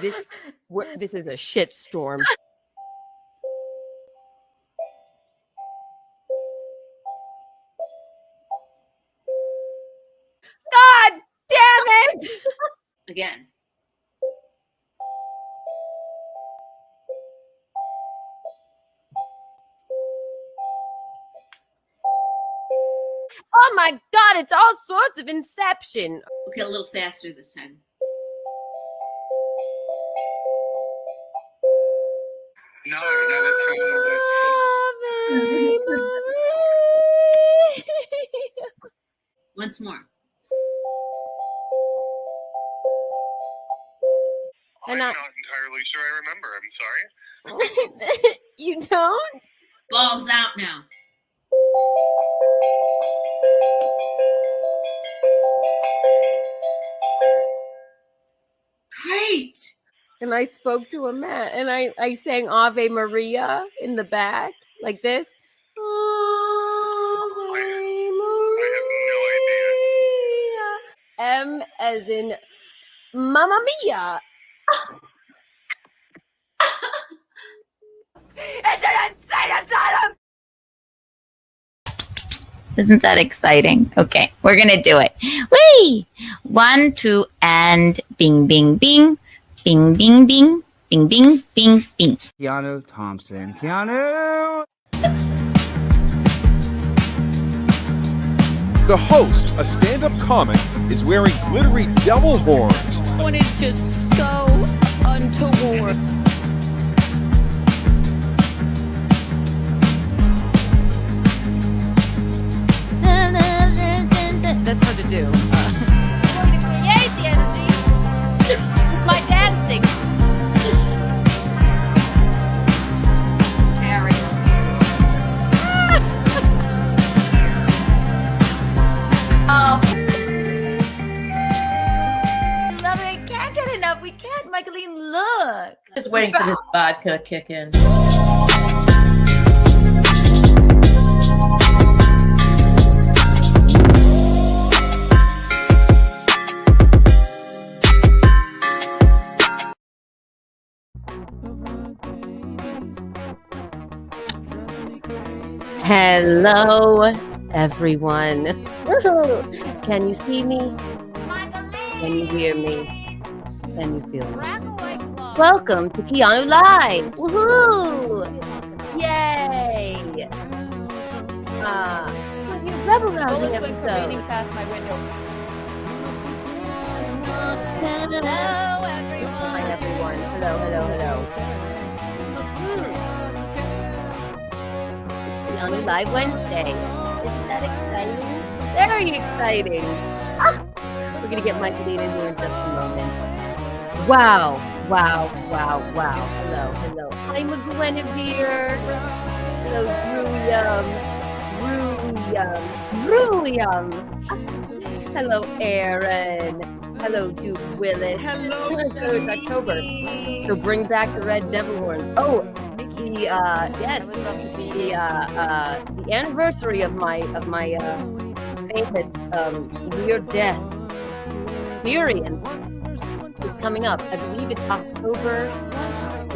This is a shit storm. God damn it! Again. Oh my God, it's all sorts of Inception. Okay, a little faster this time. No, that's a little bit. Ave Maria. Once more. I'm not entirely sure I remember. I'm sorry. You don't? Balls out now. Great. And I spoke to a man, and I sang Ave Maria in the back, like this. Ave Maria. M as in Mamma Mia. It's an insane asylum. Isn't that exciting? Okay, we're gonna do it. Whee! 1, 2, and bing, bing, bing. Bing, bing, bing. Bing, bing, bing, bing. Keanu Thompson. Keanu! The host, a stand-up comic, is wearing glittery devil horns. One is just so untoward. That's hard to do. Yay, the energy. My dancing. Mary. Oh. Love it. I can't get enough. We can't. Michaelene, look. Just waiting for this vodka to kick in. Hello, everyone. Can you see me? Can you hear me? Can you feel me? Welcome to KeanuLIVE. Woohoo! Yay! Rebel rounding episode. Past my window. Hello, everyone. Hi, everyone. Hello. KeanuLIVE Wednesday. Isn't that exciting? Very exciting. We're going to get Michaelene in here in just a moment. Wow. Hello. I'm a Guinevere. Hello, Bruyam. Hello, Aaron. Hello, Duke Willis. Hello. It's October. So bring back the red devil horns. Oh, the anniversary of my famous near-death experience is coming up. I believe it's October.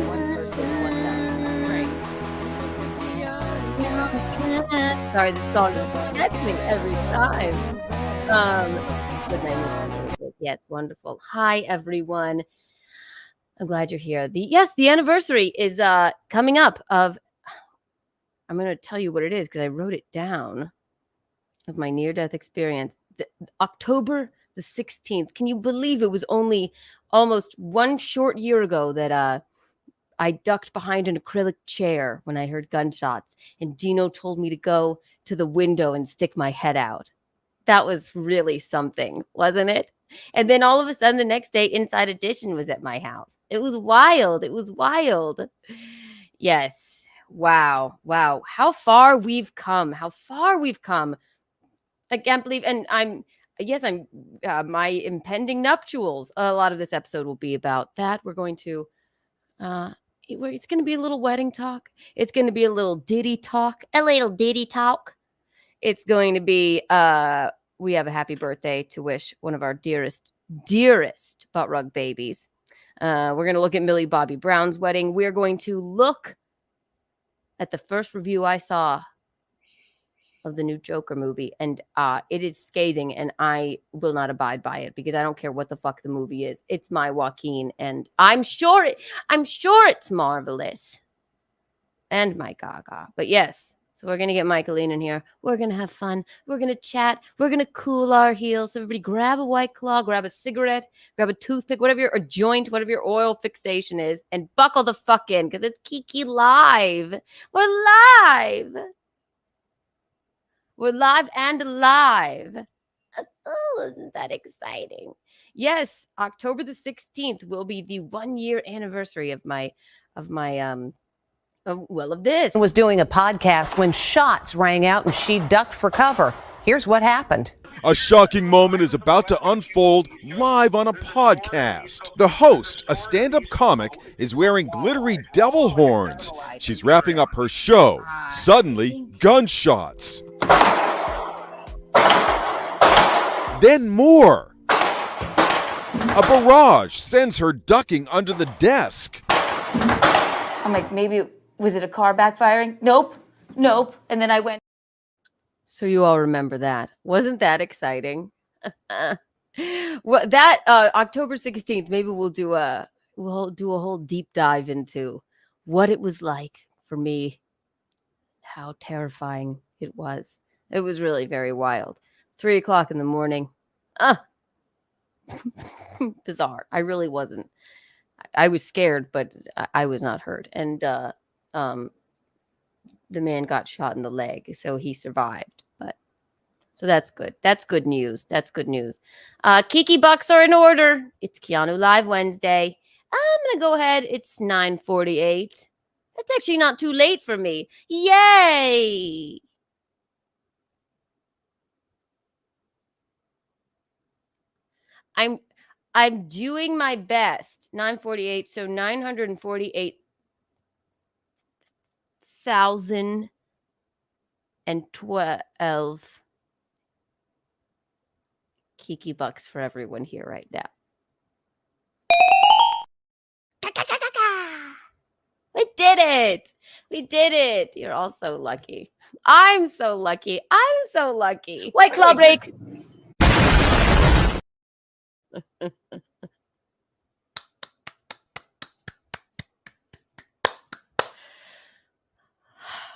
One person. Sorry, this song gets me every time. Yes, wonderful. Hi, everyone. I'm glad you're here. The anniversary is coming up of. I'm going to tell you what it is because I wrote it down. Of my near-death experience, October the 16th. Can you believe it was only almost one short year ago that I ducked behind an acrylic chair when I heard gunshots, and Dino told me to go to the window and stick my head out. That was really something, wasn't it? And then all of a sudden, the next day, Inside Edition was at my house. It was wild. Yes. Wow. How far we've come. I can't believe, and I'm my impending nuptials. A lot of this episode will be about that. We're going to, it's going to be a little wedding talk. It's going to be a little Diddy talk. It's going to be, we have a happy birthday to wish one of our dearest butt rug babies. We're going to look at Millie Bobby Brown's wedding. We're going to look at the first review I saw of the new Joker movie, and it is scathing, and I will not abide by it because I don't care what the fuck the movie is. It's my Joaquin, and I'm sure it's marvelous, and my Gaga. But yes, so we're gonna get Michaelene in here. We're gonna have fun. We're gonna chat. We're gonna cool our heels. So everybody, grab a White Claw, grab a cigarette, grab a toothpick, a joint, whatever your oil fixation is, and buckle the fuck in because it's KikiLIVE. We're live. We're live and alive. Oh, isn't that exciting? Yes, October the 16th will be the 1-year anniversary of this. Was doing a podcast when shots rang out and she ducked for cover. Here's what happened. A shocking moment is about to unfold live on a podcast. The host, a stand-up comic, is wearing glittery devil horns. She's wrapping up her show. Suddenly, gunshots. Then more. A barrage sends her ducking under the desk. I'm like, maybe, was it a car backfiring? Nope. And then I went. So you all remember that. Wasn't that exciting? Well, that October 16th, maybe we'll do a whole deep dive into what it was like for me, how terrifying it was. It was really very wild. 3 o'clock in the morning. Bizarre. I really wasn't. I was scared, but I was not hurt. And the man got shot in the leg, so he survived. So that's good. That's good news. Kiki Bucks are in order. It's KeanuLIVE Wednesday. I'm going to go ahead. It's 9:48. That's actually not too late for me. Yay! I'm doing my best. 9:48, so 948,012 Kiki Bucks for everyone here right now. We did it. You're all so lucky. I'm so lucky. White Claw break.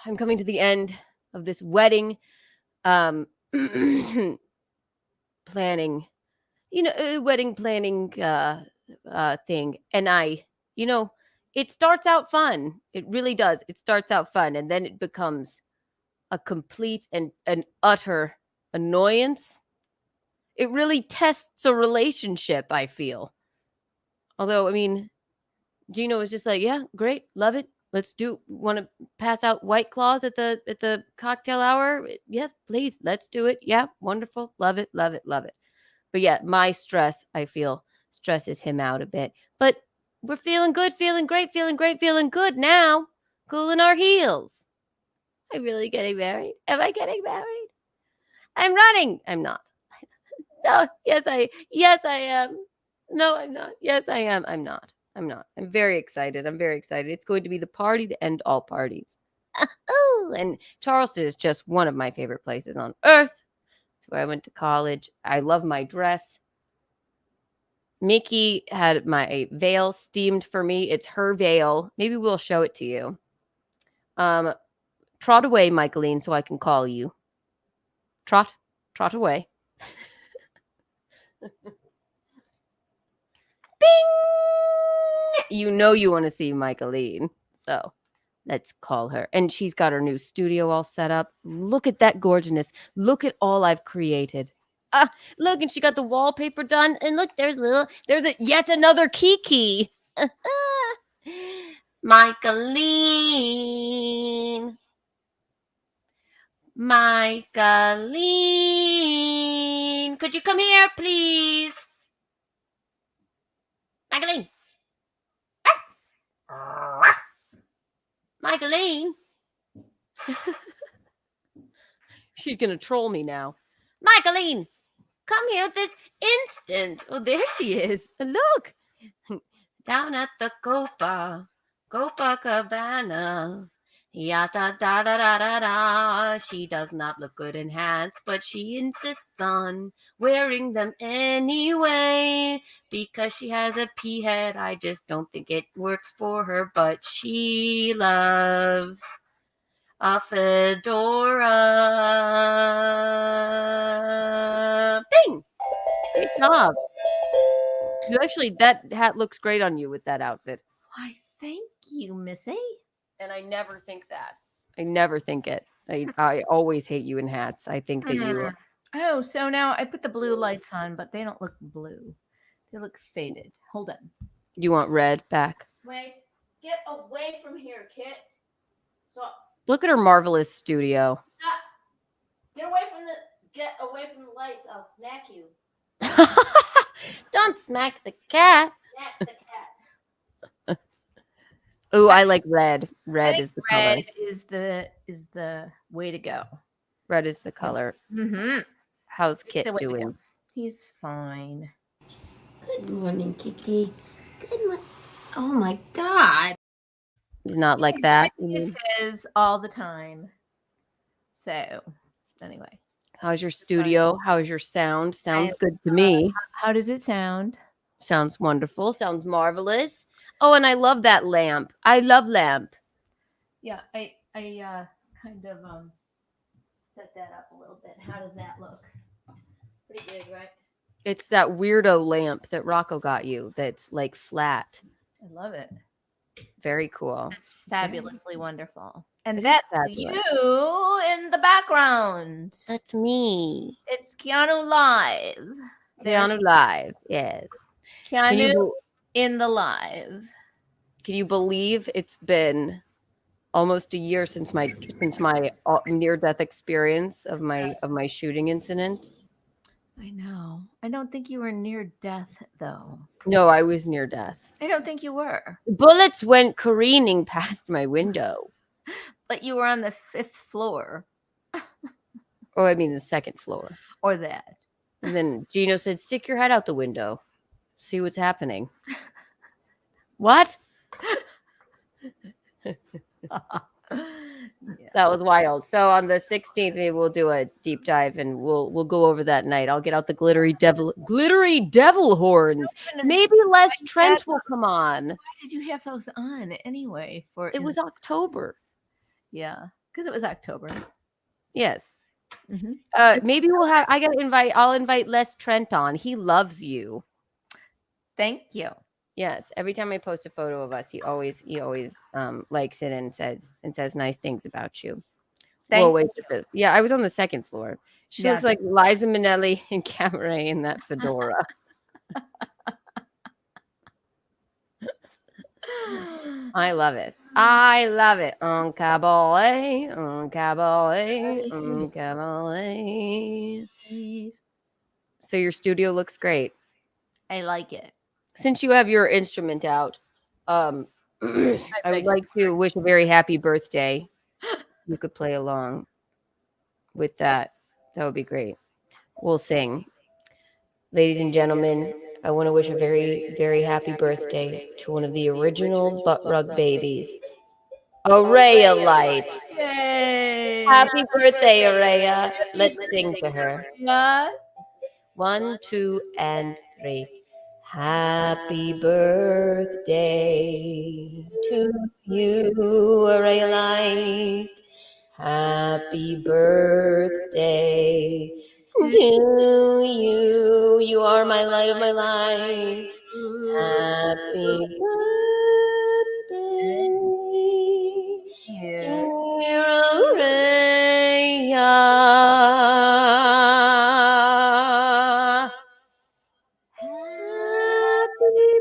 I'm coming to the end of this wedding planning, wedding planning thing. And it starts out fun. It really does. It starts out fun. And then it becomes a complete and an utter annoyance. It really tests a relationship, I feel. Although, Gino was just like, yeah, great. Love it. Let's do. Want to pass out White Claws at the cocktail hour? Yes, please. Let's do it. Yeah, wonderful. Love it. But yeah, my stress, I feel, stresses him out a bit. But we're feeling good, feeling great, feeling good now. Cooling our heels. Am I really getting married? Am I getting married? I'm running. I'm not. No, yes, I am. No, I'm not. Yes, I am. I'm not. I'm very excited. It's going to be the party to end all parties. And Charleston is just one of my favorite places on earth. It's where I went to college. I love my dress. Mickey had my veil steamed for me. It's her veil. Maybe we'll show it to you. Trot away, Michaelene, so I can call you. Trot away. Bing! You want to see Michaelene. So let's call her. And she's got her new studio all set up. Look at that gorgeousness. Look at all I've created. Look, and she got the wallpaper done. And look, there's yet another Kiki. Michaelene. Could you come here, please? Michaelene. Michaelene. She's going to troll me now. Michaelene, come here this instant. Oh, there she is. Look. down at the Copacabana. Yada da da da da da. She does not look good in hats, but she insists on wearing them anyway because she has a pea head. I just don't think it works for her, but she loves a fedora. Bing! Great job. You actually, that hat looks great on you with that outfit. Why, thank you, Missy. And I never think that. I never think it. I always hate you in hats. I think that you are. Oh, so now I put the blue lights on, but they don't look blue. They look faded. Hold on. You want red back. Wait. Get away from here, Kit. Stop. Look at her marvelous studio. Stop. Get away from the lights. I'll smack you. Don't smack the cat. Smack the cat. Oh, I like red. Red is the red color. is the way to go. Red is the color. Mm-hmm. How's Kit the way to go. doing? He's fine. Good morning, Kitty. Good morning. Oh my God. He's not like that. He's his all the time. So, anyway. How's your studio? How's your sound? Sounds good to me. How does it sound? Sounds wonderful. Sounds marvelous. Oh, and I love that lamp. I love lamp. Yeah, I kind of set that up a little bit. How does that look? Pretty big, right? It's that weirdo lamp that Rocco got you that's like flat. I love it. Very cool. It's fabulously wonderful. And It is that's fabulous. you in the background. That's me. It's KeanuLIVE. KeanuLIVE. Yes. Keanu in the live. Can you believe it's been almost a year since my near-death experience of my shooting incident? I know. I don't think you were near death, though. No, I was near death. I don't think you were. Bullets went careening past my window. But you were on the 5th floor. Oh, I mean the 2nd floor. Or that. And then Gino said, "Stick your head out the window. See what's happening." What? That was wild. So on the 16th, maybe we'll do a deep dive and we'll go over that night. I'll get out the glittery devil horns. Maybe Les Trent will come on. Why did you have those on anyway? It was October. Yeah, because it was October. Yes. Mm-hmm. Maybe I'll invite Les Trent on. He loves you. Thank you. Yes. Every time I post a photo of us, he always likes it and says nice things about you. Yeah, I was on the 2nd floor. She looks like Liza Minnelli and Cabaret in that fedora. I love it. I love it. Cabaret, cabaret, cabaret. So your studio looks great. I like it. Since you have your instrument out, I would like to wish a very happy birthday. You could play along with that. That would be great. We'll sing. Ladies and gentlemen, I want to wish a very, very happy birthday to one of the original butt rug babies, Araya Light. Yay! Happy birthday, Araya. Let's sing to her. 1, 2, and 3. Happy birthday to you, Araya Light. Happy birthday to you. You are my light of my life. Happy birthday, dear Araya. Happy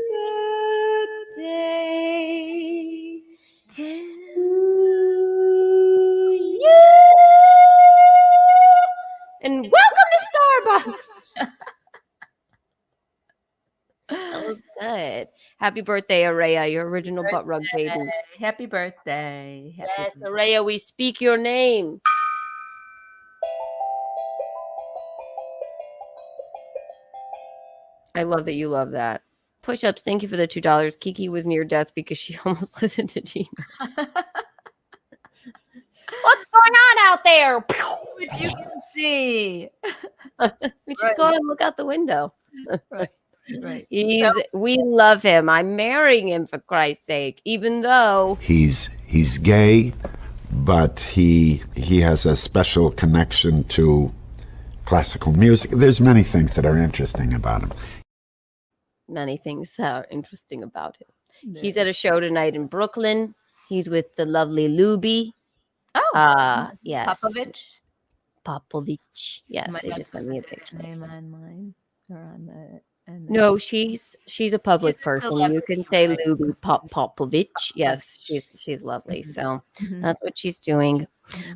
birthday to you. And welcome to Starbucks. That was good. Happy birthday, Araya, your original butt rug baby. Happy birthday. Yes, Araya, we speak your name. I love that you love that. Push-ups. Thank you for the $2. Kiki was near death because she almost listened to Gina. What's going on out there? Which you can see. We just go and look out the window. Right. We love him. I'm marrying him for Christ's sake, even though He's gay, but he has a special connection to classical music. There's many things that are interesting about him. many things that are interesting about him. He's at a show tonight in Brooklyn. He's with the lovely Luby. Yes. Popovich. Yes, they just sent me a picture. Name on mine or on the. No, she's a public person. You can say Luby Popovich. Yes, she's lovely. So that's what she's doing.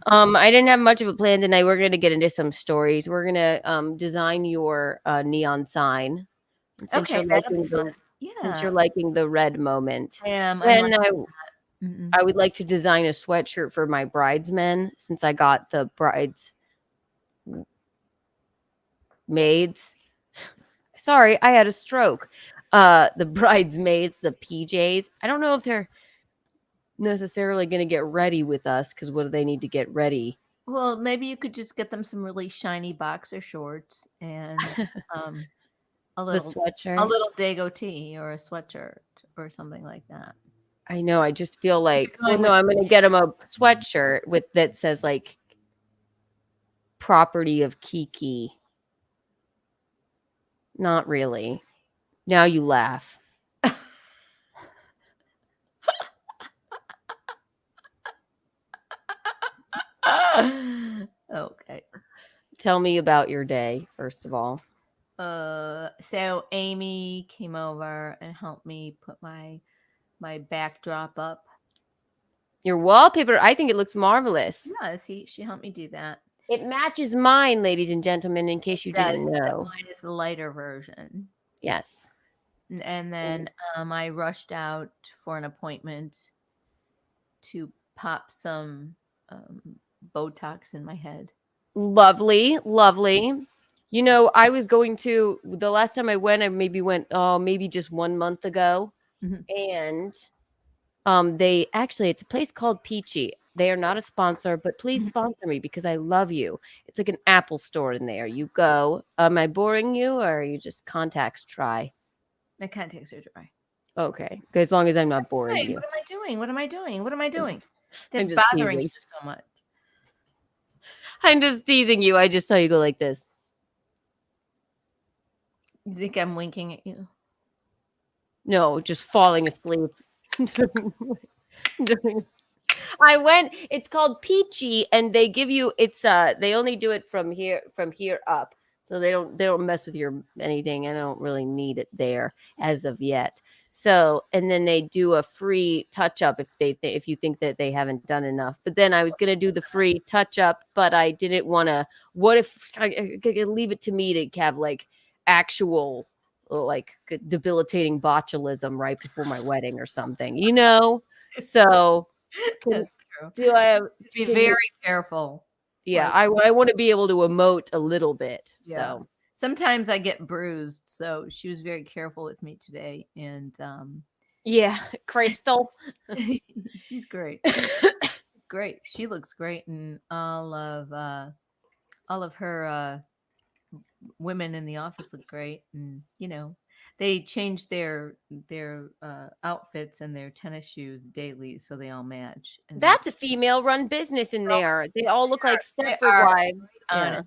I didn't have much of a plan tonight. We're gonna get into some stories. We're gonna design your neon sign. And since Okay, since you're liking the red moment, I am. I would like to design a sweatshirt for my bridesmen since I got the bridesmaids. Sorry, I had a stroke. The bridesmaids, the PJs. I don't know if they're necessarily going to get ready with us because what do they need to get ready? Well, maybe you could just get them some really shiny boxer shorts and a little sweatshirt, a little Dago tee or a sweatshirt or something like that. I know. I just feel like, I'm going to get them a sweatshirt with that says like property of Kiki. Not really. Now you laugh. Okay. Tell me about your day, first of all. So Amy came over and helped me put my backdrop up. Your wallpaper, I think it looks marvelous. Yeah, she helped me do that. It matches mine, ladies and gentlemen, in case you didn't know. Mine is the lighter version. Yes. And then I rushed out for an appointment to pop some Botox in my head. Lovely, lovely. You know, I was going to, the last time I went, maybe just 1 month ago. And it's a place called Peachy. They are not a sponsor, but please sponsor me because I love you. It's like an Apple store in there. You go. Am I boring you or are you just contacts dry? My contacts are dry. Okay. As long as I'm not boring you. What am I doing? That's just bothering teasing. you so much. I'm just teasing you. I just saw you go like this. You think I'm winking at you? No, just falling asleep. It's called Peachy, and they give you they only do it from here up. So they don't mess with your anything. I don't really need it there as of yet. So, and then they do a free touch up if you think that they haven't done enough. But then I was going to do the free touch up, but I didn't want to. What if I leave it to me to have like actual like debilitating botulism right before my wedding or something, you know? So that's true. Be very careful. Yeah, I want to be able to emote a little bit. Yeah. So sometimes I get bruised. So she was very careful with me today. And yeah, Crystal. She's great. She's great. She looks great. And all of her women in the office look great. And you know, they change their outfits and their tennis shoes daily so they all match. And that's a female-run business in there. They all look like Stepford wives. Yeah.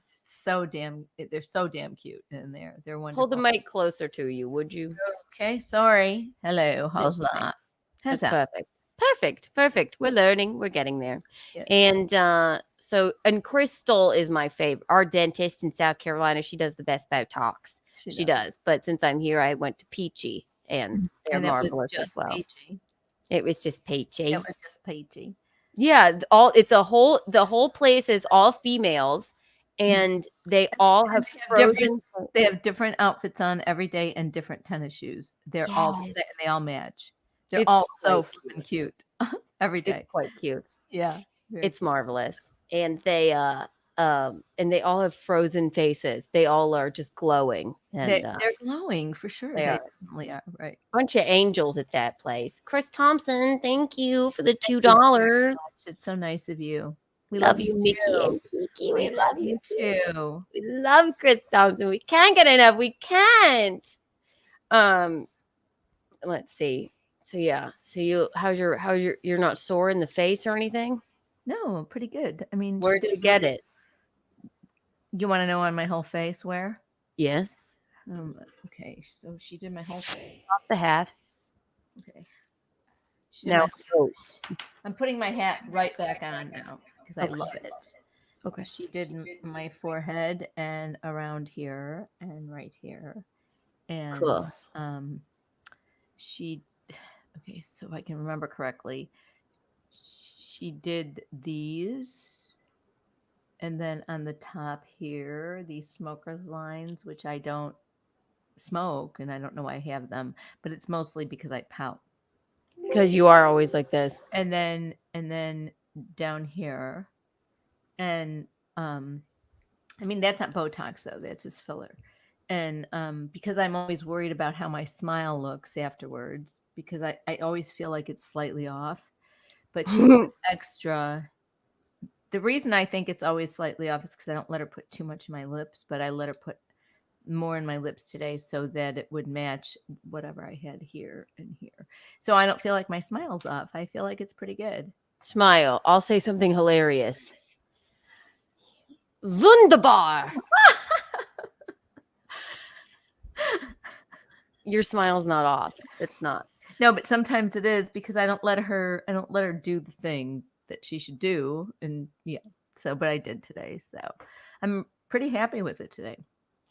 They're so damn cute in there. They're wonderful. Hold the mic closer to you, would you? Okay, sorry. Hello, how's that? How's that? Perfect. We're learning. We're getting there. Yeah. And Crystal is my favorite. Our dentist in South Carolina. She does the best Botox. She does. But since I'm here, I went to Peachy, and they're marvelous as well. Peachy. It was just Peachy. It was just Peachy. Yeah, the whole place is all females, and they all have frozen. They have different outfits on every day and different tennis shoes. They're all the same, and they all match. They're all so flippin' cute every day. It's quite cute. Yeah, it's marvelous. And they and they all have frozen faces. They all are just glowing, and They're glowing for sure. they They are. definitely are. Right. Bunch of angels at that place. Chris Thompson, thank you for the $2. It's so nice of you. We Love you, Mickey too. and Kiki. We love you too. We love Chris Thompson. We can't get enough. We can't. Let's see. So yeah. So you're not sore in the face or anything? No, pretty good. I mean, Where did you get it? You want to know on my whole face where? Yes. Okay, so she did my whole face. Off the hat. Okay. She did Now, I'm putting my hat right back on now because I love it. Okay. She did my forehead and around here and right here. And cool. She, okay, so if I can remember correctly, she did these. And then on the top here, these smoker's lines, which I don't smoke and I don't know why I have them, but it's mostly because I pout. Because you are always like this. And then down here. And I mean, that's not Botox though, that's just filler. And because I'm always worried about how my smile looks afterwards, because I always feel like it's slightly off. But she's extra. The reason I think it's always slightly off is because I don't let her put too much in my lips, but I let her put more in my lips today so that it would match whatever I had here and here. So I don't feel like my smile's off. I feel like it's pretty good. Smile. I'll say something hilarious. Wunderbar. Your smile's not off. It's not. No, but sometimes it is because I don't let her do the thing that she should do. And yeah, so, but I did today. So I'm pretty happy with it today.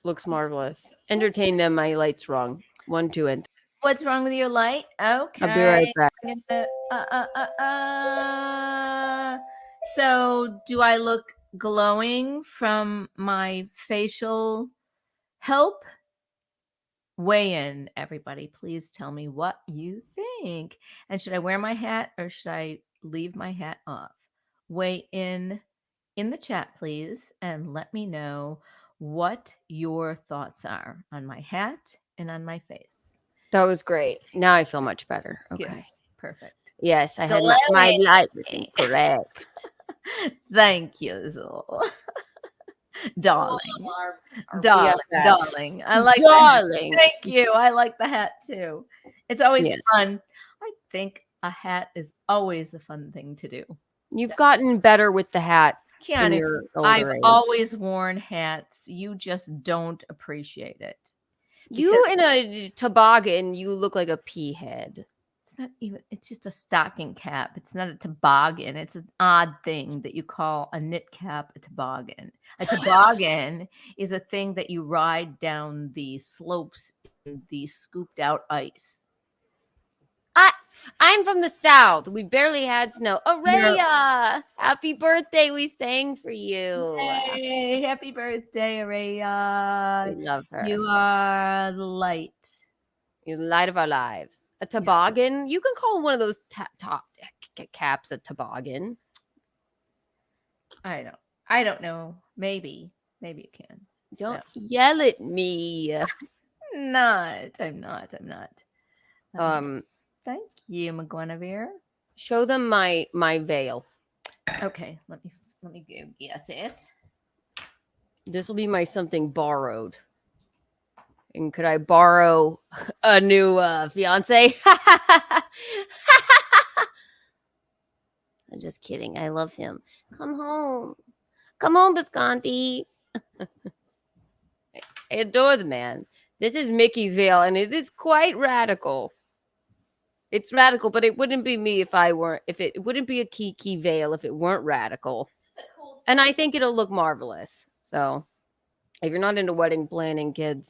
Looks marvelous. Entertain them. My light's wrong. 1, 2, and 3. What's wrong with your light? Okay. I'll be right back. So do I look glowing from my facial help? Weigh in, everybody. Please tell me what you think. And should I wear my hat or should I leave my hat off? Weigh in the chat, please, and let me know what your thoughts are on my hat and on my face. That was great. Now I feel much better. Okay. Good. Perfect. Yes, I had my light was incorrect. Thank you, Zul. Darling. I like darling. Thank you. I like the hat too. It's always fun. I think a hat is always a fun thing to do. You've gotten better with the hat. Keanu, I've always worn hats. You just don't appreciate it. You in a toboggan, you look like a pea head. It's not even, it's just a stocking cap. It's not a toboggan. It's an odd thing that you call a knit cap a toboggan. A toboggan is a thing that you ride down the slopes in the scooped out ice. I'm from the South. We barely had snow. Araya, happy birthday. We sang for you. Hey, happy birthday, Araya. We love her. You are the light. You're the light of our lives. A toboggan. You can call one of those top caps a toboggan. I don't know. Maybe you can. Don't yell at me. I'm not. Thank you, McGuinevere. Show them my veil. Okay, let me go get it. This will be my something borrowed. And could I borrow a new fiance? I'm just kidding. I love him. Come home, Bisconti. I adore the man. This is Mickey's veil, and it is quite radical. It's radical, but it wouldn't be me if it wouldn't be a Kiki veil if it weren't radical. And I think it'll look marvelous. So if you're not into wedding planning, kids,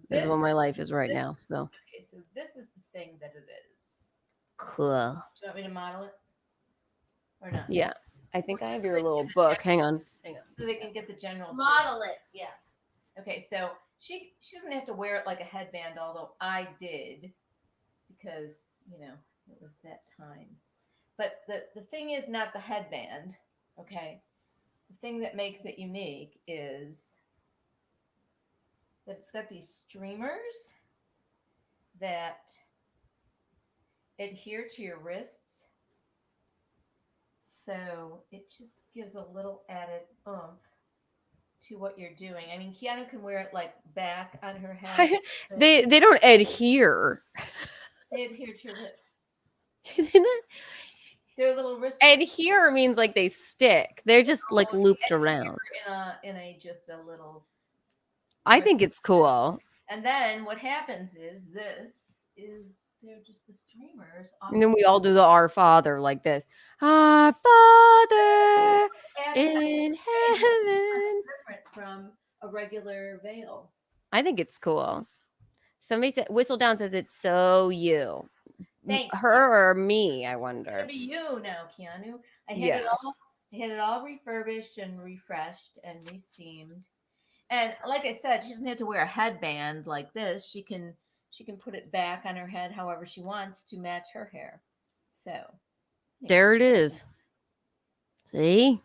this is what my life is right now. So okay, so this is the thing that it is. cool. Do you want me to model it? Or not? Yeah. I think I have your little book. Hang on. So they can get the general Model it. Yeah. Okay, so she doesn't have to wear it like a headband, although I did because it was that time. But the thing is not the headband, okay? the thing that makes it unique is that it's got these streamers that adhere to your wrists. So it just gives a little added oomph to what you're doing. I mean, Keanu can wear it like back on her head. They don't adhere. They adhere to your wrists. They don't- They're little wrist. adhere means like they stick. They're just like they looped adhere around. in a just a little. I think it's cool. And then what happens is they're just the streamers. And then we all do the Our Father like this. Our Father in heaven. Different from a regular veil. I think it's cool. Somebody said Whistledown says it's so you. Thanks. Her or me, I It's wonder. gonna be you now, Keanu. I had Yeah. it all refurbished and refreshed and re-steamed. And like I said, she doesn't have to wear a headband like this. She can put it back on her head however she wants to match her hair. So There it is. See?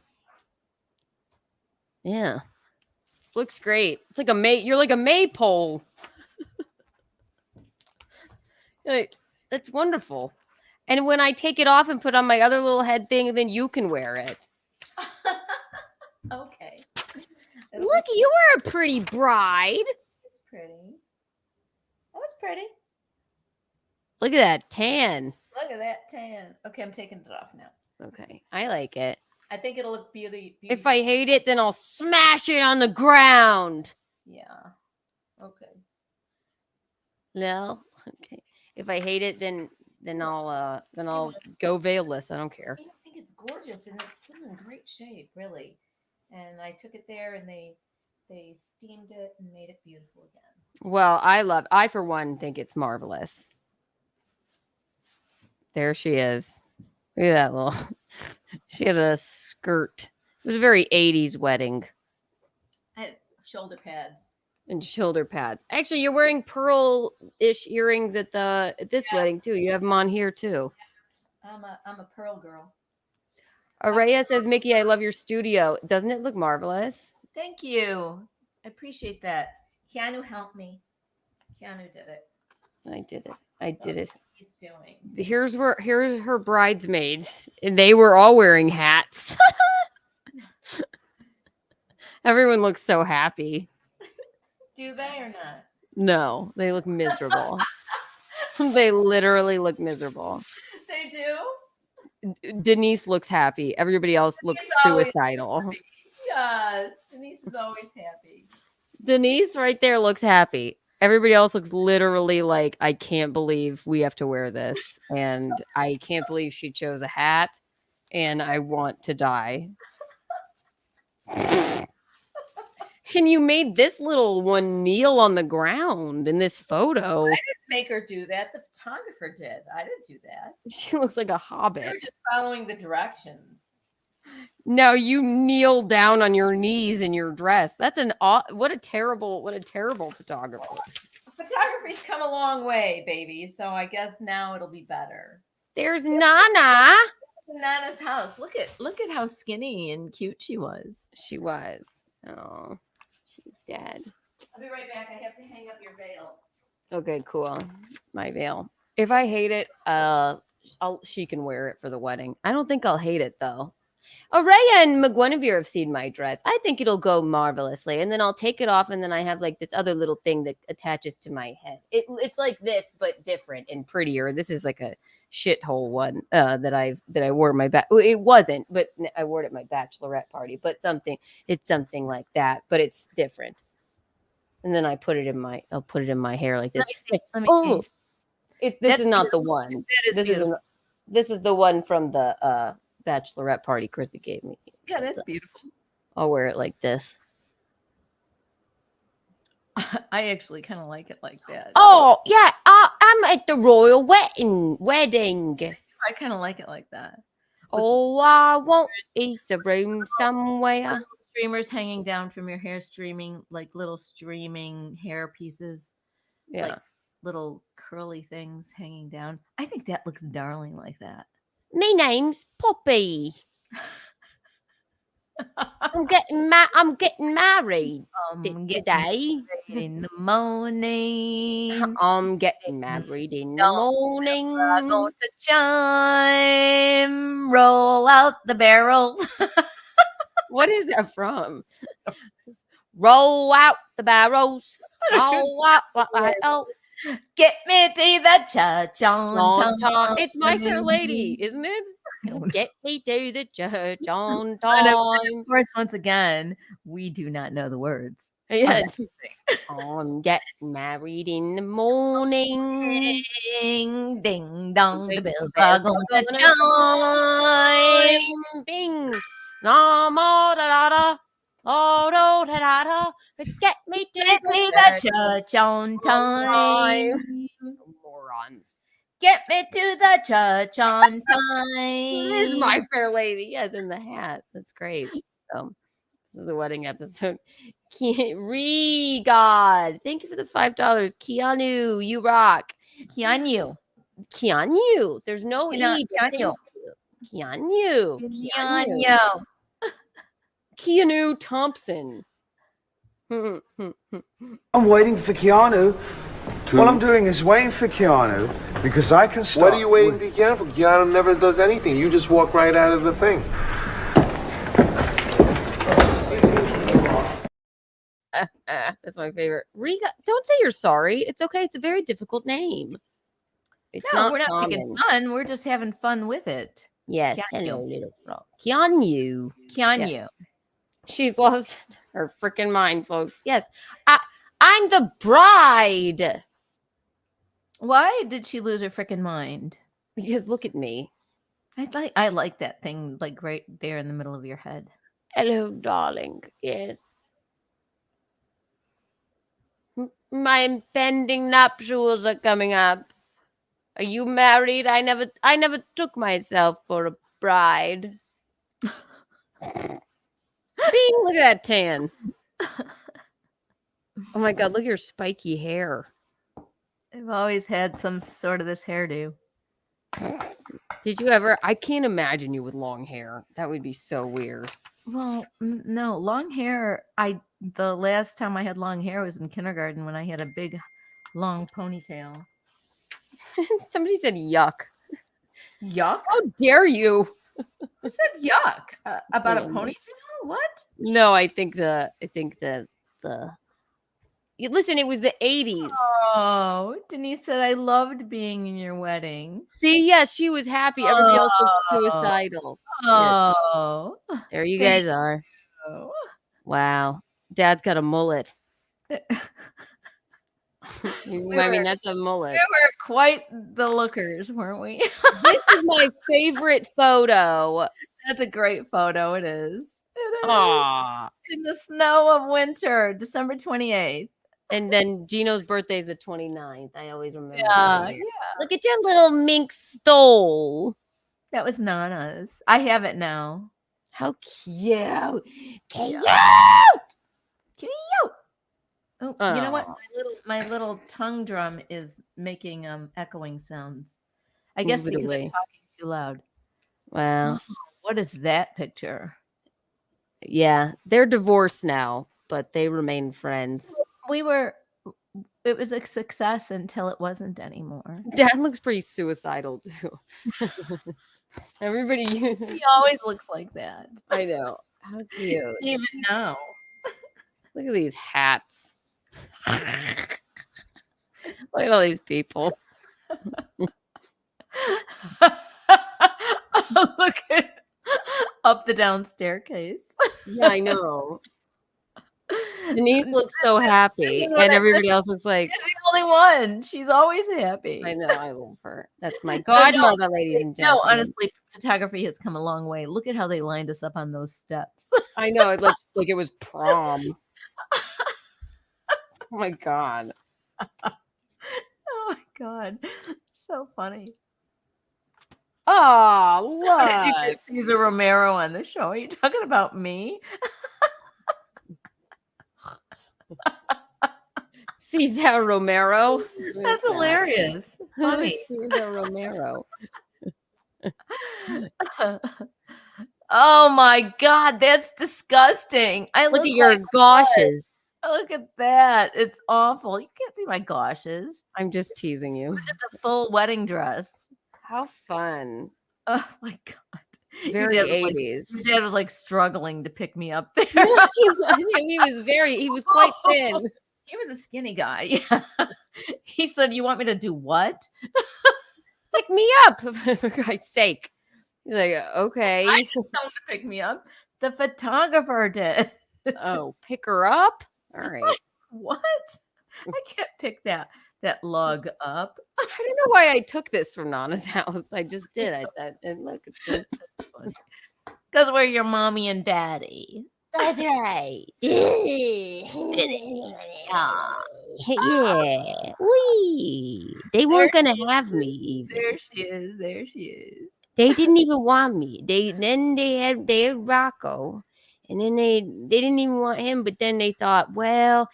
Yeah. Looks great. It's like you're like a maypole. Like, that's wonderful. And when I take it off and put on my other little head thing, then you can wear it. okay. Look, you were a pretty bride. It's pretty. That was pretty. Look at that tan. Look at that tan. Okay, I'm taking it off now. Okay, I like it. I think it'll look beautiful. If I hate it, then I'll smash it on the ground. Yeah. Okay. No? Okay. If I hate it, then I'll go veilless. I don't care. I think it's gorgeous and it's still in great shape, really. And I took it there and they steamed it and made it beautiful again. Well, I for one think it's marvelous. There she is. Look at that little. She had a skirt. It was a very 80s wedding. I had shoulder pads. And shoulder pads. Actually, you're wearing pearl-ish earrings at this wedding too. You have them on here too. I'm a pearl girl. Araya says, Mickey, I love your studio. Doesn't it look marvelous? Thank you. I appreciate that. Keanu helped me. Keanu did it. I did it. I did it. He's doing. Here's her bridesmaids. And they were all wearing hats. Everyone looks so happy. Do they or not? No, they look miserable. They literally look miserable. They do? Denise looks happy. Everybody else looks suicidal. Yes. Denise is always happy. Denise right there looks happy. Everybody else looks literally like, I can't believe we have to wear this. And I can't believe she chose a hat. And I want to die. And you made this little one kneel on the ground in this photo. I didn't make her do that. The photographer did. I didn't do that. She looks like a hobbit. They were just following the directions. Now you kneel down on your knees in your dress. That's what a terrible photographer. Photography's come a long way, baby. So I guess now it'll be better. There's Nana. Nana's house. Look at how skinny and cute she was. She was. Oh, she's dead. I'll be right back. I have to hang up your veil. Okay, cool. My veil. If I hate it, she can wear it for the wedding. I don't think I'll hate it though. Araya and McGuinevere have seen my dress. I think it'll go marvelously. And then I'll take it off, and then I have like this other little thing that attaches to my head. It's like this, but different and prettier. This is like a shithole one that I wore my it wasn't, but I wore it at my bachelorette party. But it's something like that, but it's different. And then I'll put it in my hair like this. Let me see. This is not the one. That is This is the one from the bachelorette party Chrissy gave me. Yeah, that's beautiful. I'll wear it like this. I actually kind of like it like that. Oh yeah, I'm at the royal wedding. I kind of like it like that. Oh, I want is a room somewhere. Streamers hanging down from your hair, streaming like little streaming hair pieces. Yeah, like little curly things hanging down. I think that looks darling like that. My name's Poppy. I'm getting married today. In the morning. I'm getting married in the morning. We're going to chime. Roll out the barrels. What is that from? Roll out the barrels. Roll out. Oh, get me to the church on time. It's My Fair Lady, isn't it? Get me to the church on time. Of course, once again, we do not know the words. Yes. I'm getting married in the morning. Ding, ding, dong, the bells Bells are going are to gonna chime. Bing. No more da da. Oh, da da da. Get me to the church on time. Morons. Get me to the church on time. This is My Fair Lady. Yes, in the hat. That's great. So, this is the wedding episode. God. Thank you for the $5. Keanu, you rock. Keanu. There's no E. Keanu. Keanu Thompson. I'm waiting for Keanu. What I'm doing is waiting for Keanu because I can start. What are you waiting for Keanu for? Keanu never does anything. You just walk right out of the thing. That's my favorite. Riga, don't say you're sorry. It's okay. It's a very difficult name. It's we're not making fun. We're just having fun with it. Yes. Keanu. Hello, little frog. Keanu. Yes. She's lost her freaking mind, folks. Yes. I'm the bride. Why did she lose her freaking mind? Because look at me. I like that thing like right there in the middle of your head. Hello, darling. Yes. My impending nuptials are coming up. Are you married? I never took myself for a bride. Look at that tan. Oh my God, look at your spiky hair. I've always had some sort of this hairdo. Did you ever? I can't imagine you with long hair. That would be so weird. Well, no, long hair. The last time I had long hair was in kindergarten when I had a big, long ponytail. Somebody said yuck. Yuck? How dare you? Who said yuck? About a ponytail? What? No, I think the listen, it was the 80s. Oh, Denise said I loved being in your wedding. See, yes, she was happy. Everybody else was suicidal. Oh. Yeah. There you guys are. Wow. Dad's got a mullet. I mean, that's a mullet. We were quite the lookers, weren't we? This is my favorite photo. That's a great photo. It is. It is. Aww. In the snow of winter, December 28th. And then Gino's birthday is the 29th. I always remember. Yeah. Look at your little mink stole. That was Nana's. I have it now. How cute. Cute. Oh, you know what? My little tongue drum is making echoing sounds. I guess because I'm talking too loud. Wow. Oh, what is that picture? Yeah, they're divorced now, but they remain friends. It was a success until it wasn't anymore. Dad looks pretty suicidal too. Everybody, he always looks like that. I know. How cute. Even now. Look at these hats. Look at all these people. Look at up the down staircase. Yeah, I know. Denise looks so happy, and everybody else looks like she's the only one. She's always happy. I know. I love her. That's my godmother, ladies and gentlemen. No, honestly, photography has come a long way. Look at how they lined us up on those steps. I know. It looked like it was prom. Oh my God. Oh my God. So funny. Oh, look. Cesar Romero on the show. Are you talking about me? Cesar Romero. That's hilarious. Funny. Cesar Romero. Oh my God, that's disgusting. I Look look at your like what? goshes. Look at that. It's awful. You can't see my goshes. I'm just teasing you. It's just a full wedding dress. How fun. Oh my God. Very Your 80s. dad was like struggling to pick me up there. Yeah, he was quite thin. He was a skinny guy. Yeah. He said, "You want me to do what?" Pick me up, for Christ's sake. He's like, okay. I didn't tell him to pick me up. The photographer did. Oh, pick her up? All right. What? I can't pick that lug up. I don't know why I took this from Nana's house. I just did. I thought, and look, it's good. That's funny. Because we're your mommy and daddy. That's right. Yeah. Wee. They weren't gonna have me even. There she is. There she is. They didn't even want me. They had Rocco, and then they didn't even want him. But then they thought, well,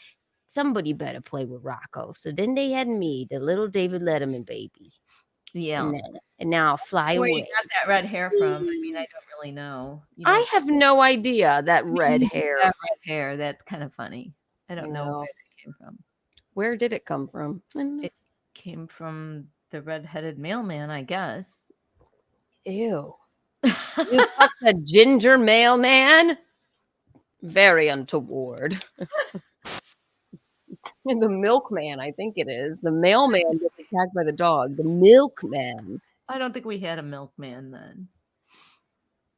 somebody better play with Rocco. So then they had me, the little David Letterman baby. Yeah. And now I'll fly Where away. you got that red hair from? I mean, I don't really know. I have no idea that red That hair. red hair. That's kind of funny. I don't know where it came from. Where did it come from? It came from the red-headed mailman, I guess. Ew. You fucked a ginger mailman? Very untoward. And the milkman, I think it is. The mailman gets attacked by the dog. The milkman. I don't think we had a milkman then.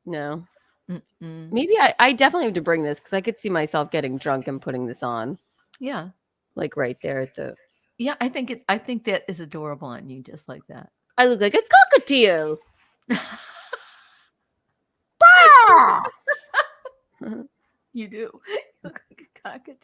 No. Mm-mm. Maybe I definitely have to bring this because I could see myself getting drunk and putting this on. Yeah. Like right there at the. Yeah, I think that is adorable on you, just like that. I look like a cockatiel. You do. You look like a cockatiel.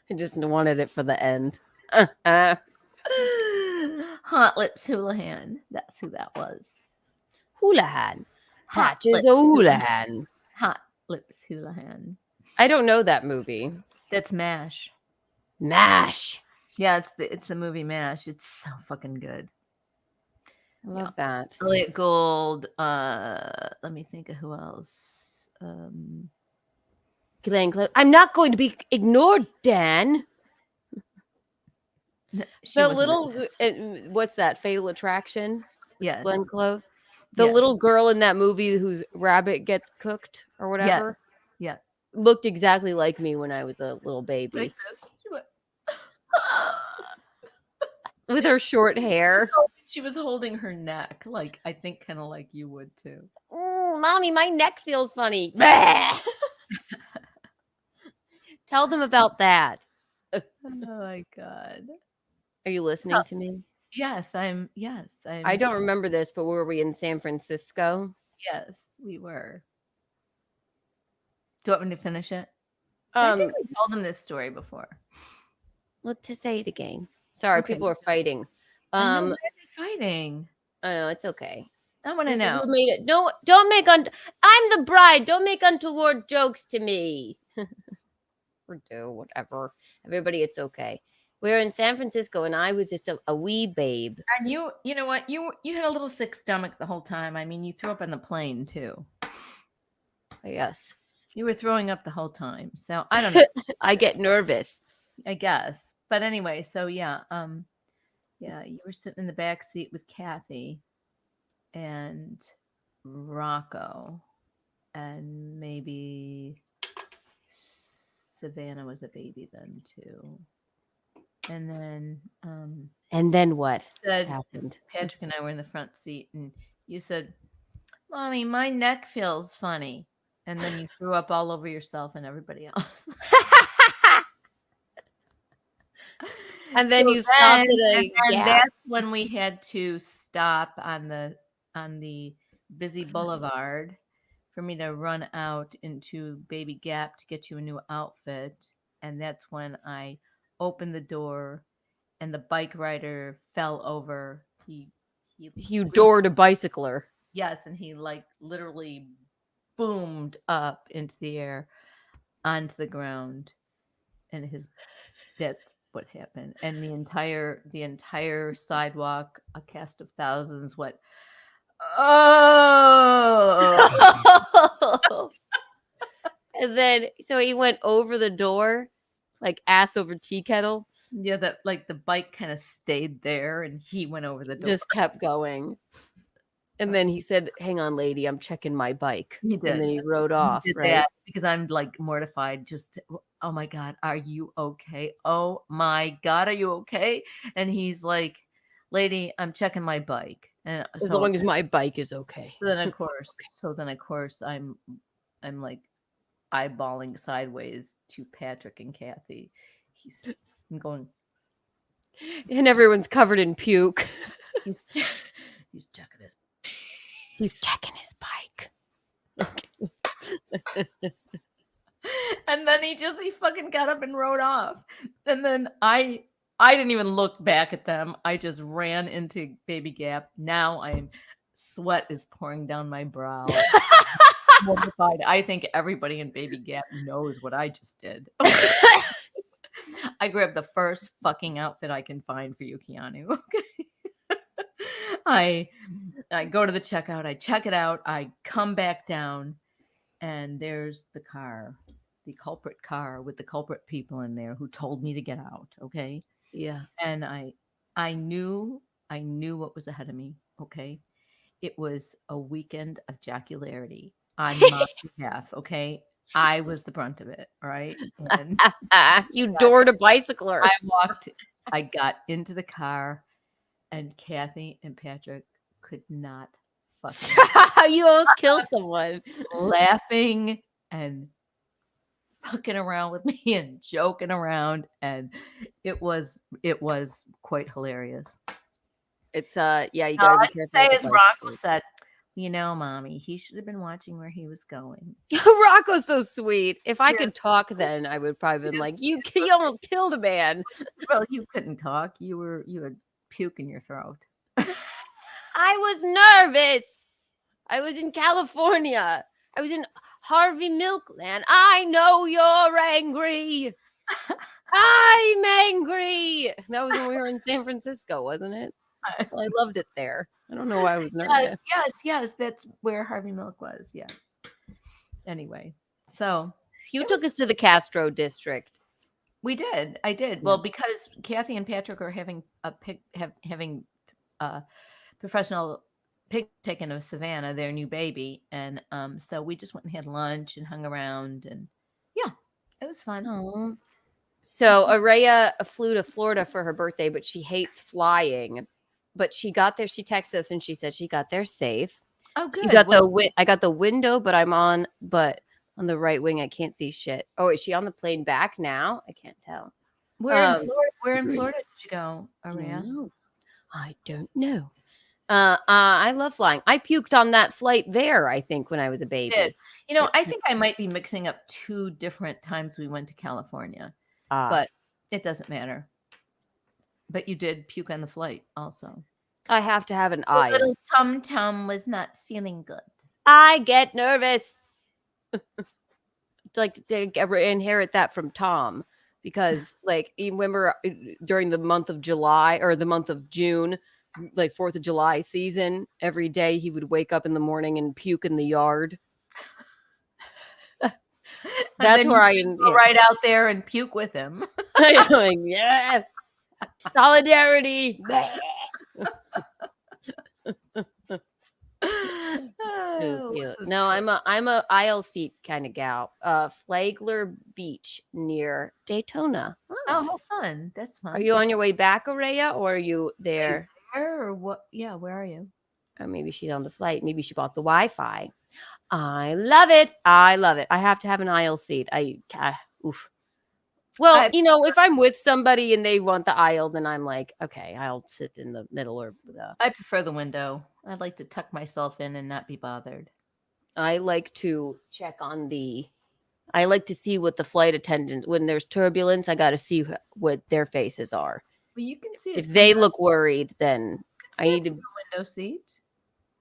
I just wanted it for the end. Hot Lips Houlihan. That's who that was. Houlihan. Hot Patches Lips O'Houlihan. Hot Lips Houlihan. I don't know that movie. That's MASH. MASH. Yeah, it's the movie MASH. It's so fucking good. I love that. Elliot Gould. Let me think of who else. Glenn Close. I'm not going to be ignored, Dan. The little, what's that? Fatal Attraction? Yes. Glenn Close. The little girl in that movie whose rabbit gets cooked or whatever. Yes. Looked exactly like me when I was a little baby. Like this. She went, with her short hair. She was holding her neck, like I think kind of like you would too. Mommy, my neck feels funny. Tell them about that. Oh my God. Are you listening to me? Yes, I'm. I don't remember this, but were we in San Francisco? Yes, we were. Do you want me to finish it? I think we told them this story before. Let's say it again. Sorry, Okay. people are fighting. Why are they fighting? Oh, it's okay. I want to know. Who made it? No, don't make I'm the bride. Don't make untoward jokes to me. Or do whatever. Everybody, it's okay. We're in San Francisco, and I was just a wee babe. And you know what? You had a little sick stomach the whole time. I mean, you threw up on the plane too. Yes, you were throwing up the whole time. So I don't know. I get nervous, I guess. But anyway, so yeah, you were sitting in the back seat with Kathy and Rocco, and maybe Savannah was a baby then too. And then what happened? Patrick and I were in the front seat, and you said, "Mommy, my neck feels funny," And then you threw up all over yourself and everybody else. And then you stopped at a and Gap. that's when we had to stop on the busy boulevard for me to run out into Baby Gap to get you a new outfit. And that's when I opened the door and the bike rider fell over. You doored a bicycler. Yes, and he like literally boomed up into the air onto the ground, and that's what happened. And the entire sidewalk, a cast of thousands, went, oh. And then so he went over the door, like ass over tea kettle. Yeah, that like the bike kind of stayed there, and he went over the door. Just kept going. And then he said, "Hang on, lady, I'm checking my bike." He did. And then he rode off, He did right? that because I'm like mortified. Just, oh my God, are you okay? Oh my God, are you okay? And he's like, lady, I'm checking my bike. And As long as my bike is okay. So then of course, I'm like eyeballing sideways to Patrick and Kathy. I'm going, and everyone's covered in puke. He's checking his. He's checking his bike. And then he fucking got up and rode off. And then I didn't even look back at them. I just ran into Baby Gap. Now sweat is pouring down my brow. Mortified. I think everybody in Baby Gap knows what I just did. I grabbed the first fucking outfit I can find for you, Keanu. Okay. I go to the checkout, I check it out, I come back down, and there's the car, the culprit car with the culprit people in there who told me to get out, okay? Yeah. And I knew what was ahead of me, okay? It was a weekend of jocularity on my behalf, okay? I was the brunt of it, all right? And you doored a bicycler. I got into the car, and Kathy and Patrick could not fucking. You almost killed someone. Laughing and fucking around with me and joking around, and it was quite hilarious. It's yeah, you gotta be careful. Say as Rocco said, you know, mommy, he should have been watching where he was going. Rocco's so sweet. If I could talk then, I would probably been like, you almost killed a man. Well, you couldn't talk. You had puke in your throat. I was nervous. I was in California. I was in Harvey Milkland. I know you're angry. I'm angry. That was when we were in San Francisco, wasn't it? Well, I loved it there. I don't know why I was nervous. Yes. That's where Harvey Milk was. Yes. Anyway, so you took us to the Castro district. We did. I did. Well, because Kathy and Patrick are having professional pig taken of Savannah, their new baby, and so we just went and had lunch and hung around, and yeah, it was fun. Oh. So Araya flew to Florida for her birthday, but she hates flying. But she got there. She texted us and she said she got there safe. Oh, good. I got the window, but on the right wing. I can't see shit. Oh, is she on the plane back now? I can't tell. Where in Florida did you go, Araya? I don't know. I love flying. I puked on that flight there, I think, when I was a baby. You know, I think I might be mixing up two different times we went to California, but it doesn't matter. But you did puke on the flight also. I have to have an eye. The little tum-tum was not feeling good. I get nervous. It's like to inherit that from Tom. Because, like, you remember during the month of July or the month of June, like 4th of July season, every day he would wake up in the morning and puke in the yard. That's where I go right out there and puke with him. Like, yeah, solidarity. Too cute. No, I'm a aisle seat kind of gal. Flagler Beach near Daytona. Oh, how fun! That's fun. Are you on your way back, Araya, or are you there? Or what? Yeah, where are you? Or maybe she's on the flight. Maybe she bought the Wi-Fi. I love it. I love it. I have to have an aisle seat. Oof. Well, if I'm with somebody and they want the aisle, then I'm like, okay, I'll sit in the middle or the. I prefer the window. I'd like to tuck myself in and not be bothered. I like to check on I like to see what the flight attendant, when there's turbulence, I got to see what their faces are. Well, you can see it if they look worried, then I need to. Window seat.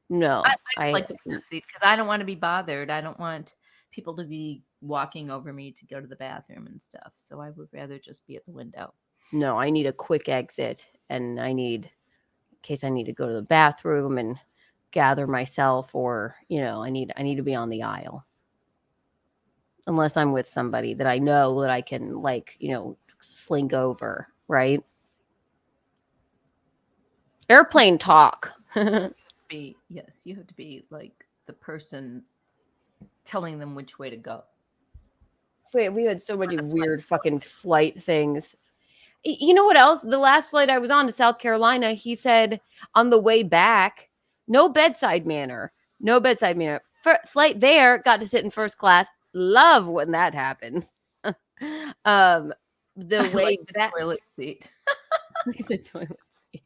No, I just like the window seat because I don't want to be bothered. I don't want people to be walking over me to go to the bathroom and stuff. So I would rather just be at the window. No, I need a quick exit, and in case I need to go to the bathroom and gather myself, or I need to be on the aisle. Unless I'm with somebody that I know that I can slink over, right? Airplane talk. Yes, you have to be like the person telling them which way to go. Wait, we had so many weird fucking flight things. You know what else? The last flight I was on to South Carolina, he said on the way back, no bedside manner. No bedside manner. Flight there, got to sit in first class. Love when that happens. The way back. Toilet seat. The toilet seat.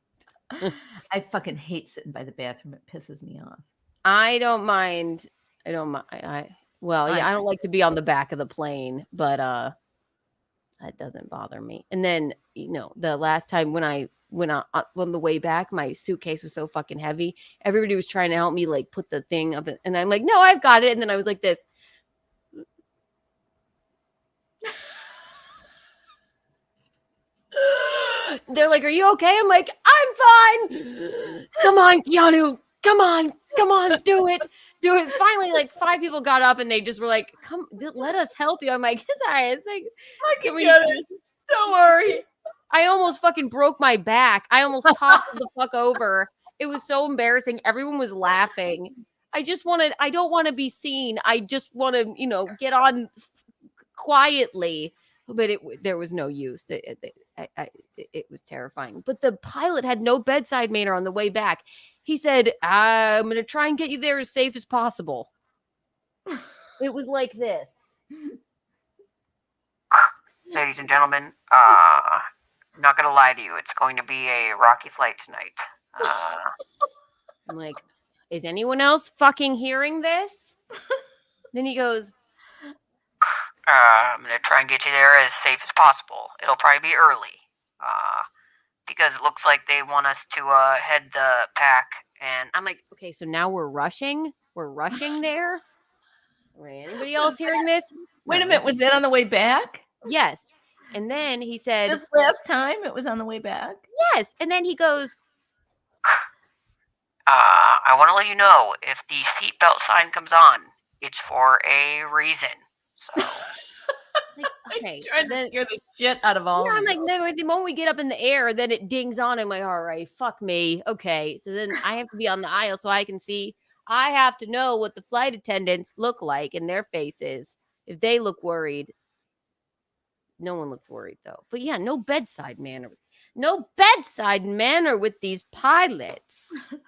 I fucking hate sitting by the bathroom. It pisses me off. I don't mind. I don't mind. I don't like to be on the back of the plane, but that doesn't bother me. And then, the last time when I went on the way back, my suitcase was so fucking heavy. Everybody was trying to help me put the thing up, and I'm like, no, I've got it. And then I was like this. They're like, are you okay? I'm like, I'm fine. Come on, Keanu. Come on, do it. Finally, 5 people got up and they just were like, come, let us help you. I'm like, I can get it. Don't worry. I almost fucking broke my back. I almost topped the fuck over. It was so embarrassing. Everyone was laughing. I don't want to be seen. I just want to, get on quietly. But there was no use. It was terrifying. But the pilot had no bedside manner on the way back. He said, I'm going to try and get you there as safe as possible. It was like this. Ladies and gentlemen, I'm not going to lie to you. It's going to be a rocky flight tonight. I'm like, is anyone else fucking hearing this? Then he goes, I'm going to try and get you there as safe as possible. It'll probably be early. Because it looks like they want us to head the pack. And I'm like, okay, so now we're rushing? We're rushing there? Right. Anybody else hearing this? Wait a minute. Was that on the way back? Yes. And then he said, this last time it was on the way back? Yes. And then he goes, I want to let you know, if the seatbelt sign comes on, it's for a reason. So... okay, trying to scare the shit out of all. Yeah, of I'm you. like, no, the moment we get up in the air, then it dings on. I'm like, all right, fuck me. Okay, so then I have to be on the aisle so I can see. I have to know what the flight attendants look like in their faces. If they look worried, no one looked worried though. But yeah, no bedside manner. No bedside manner with these pilots. I'm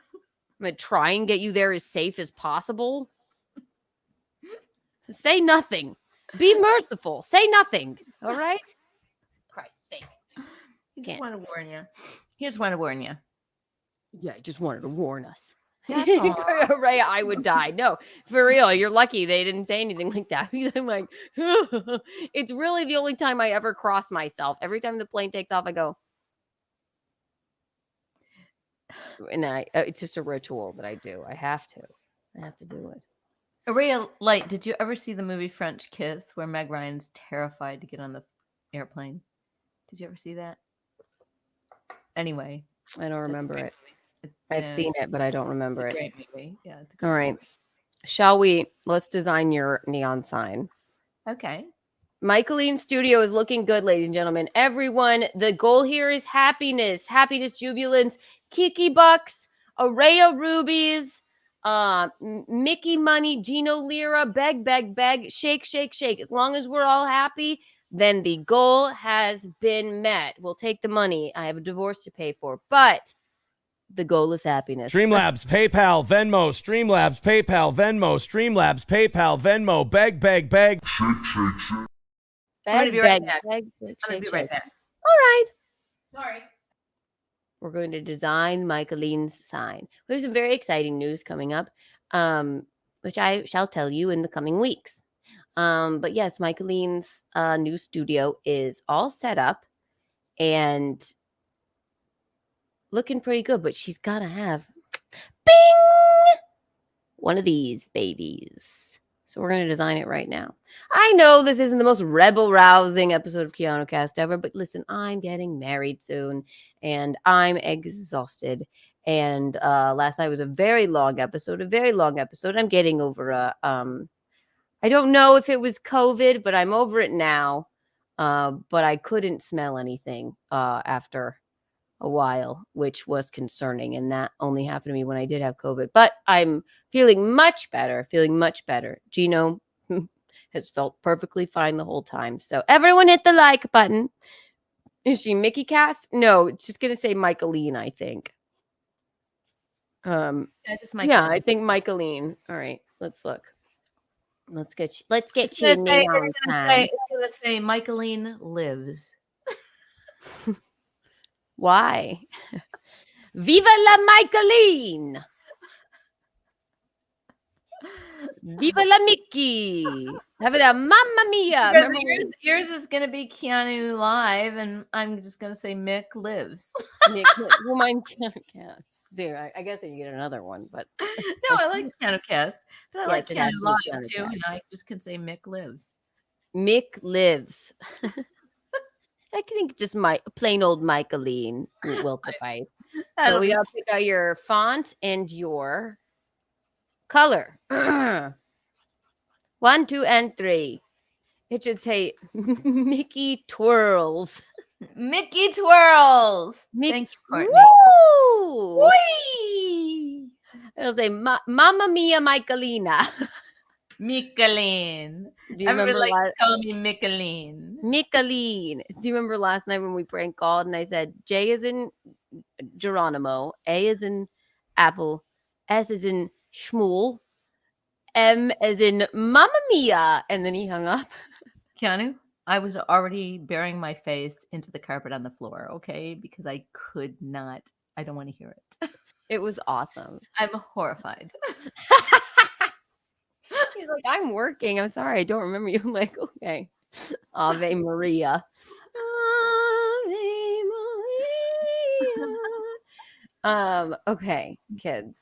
gonna try and get you there as safe as possible. So say nothing. Be merciful. Say nothing. All right? Christ's sake. He just want to warn you. He just want to warn you. Yeah, I just wanted to warn us. That's all. Right, I would die. No, for real. You're lucky they didn't say anything like that. I'm like, it's really the only time I ever cross myself. Every time the plane takes off, I go. And it's just a ritual that I do. I have to do it. Araya Light, did you ever see the movie French Kiss where Meg Ryan's terrified to get on the airplane? Did you ever see that? Anyway. I don't remember it. I've seen it, but I don't remember it's a it. Great movie. Yeah, it's a all great right. movie. Shall we? Let's design your neon sign. Okay. Michaelene Studio is looking good, ladies and gentlemen. Everyone, the goal here is happiness, jubilance, Kiki bucks, Araya rubies, Mickey money, Gino lira, beg, shake, shake, shake. As long as we're all happy, then the goal has been met. We'll take the money. I have a divorce to pay for, but the goal is happiness. Streamlabs, PayPal, Venmo, Streamlabs, PayPal, Venmo, Streamlabs, PayPal, Venmo, beg. Beg, I'm gonna be right back. beg, I'm gonna be right back. All right. Sorry. We're going to design Michaelene's sign. There's some very exciting news coming up, which I shall tell you in the coming weeks. But yes, Michaelene's new studio is all set up and looking pretty good, but she's got to have bing one of these babies. So we're going to design it right now. I know this isn't the most rebel-rousing episode of KeanuCast ever, but listen, I'm getting married soon, and I'm exhausted. And last night was a very long episode. I'm getting over I don't know if it was COVID, but I'm over it now. But I couldn't smell anything after a while, which was concerning. And that only happened to me when I did have COVID. But I'm feeling much better. Gino has felt perfectly fine the whole time. So everyone hit the like button. Is she Mickey Cast? No, it's just gonna say Michaelene, I think. Yeah, just Michaelene. Yeah, I think Michaelene. All right, let's look. Let's get you It's gonna neon sign. it's gonna say Michaelene lives. Why? Viva la Michaelene! Viva la Mickey! Have it a Mamma Mia! Because Remember yours is gonna be Keanu Live, and I'm just gonna say Mick lives. well, mine can't. Dude, I guess I can get another one, but No, I like KeanuCast, but I like Yes, it has Keanu to Live be too, KeanuCast. and I just can say Mick lives. Mick lives. I think just my plain old Michaelene will suffice. But That'll we be gotta pick out your font and your color. 1, 2, and 3. It should say Mickey Twirls. Mickey Twirls. Thank you, Courtney. Woo! Whee! It'll say Mamma Mia Michaelina. Michaelene. Do you Everybody remember likes to call me Michaelene. Michaelene? Do you remember last night when we prank called and I said J is in Geronimo, A is in Apple, S is in Shmuel, M is in Mamma Mia, and then he hung up. Keanu, I was already burying my face into the carpet on the floor, okay? Because I could not. I don't want to hear it. It was awesome. I'm horrified. He's like, I'm working. I'm sorry. I don't remember you. I'm like, okay. Ave Maria. Ave Maria. Okay, kids.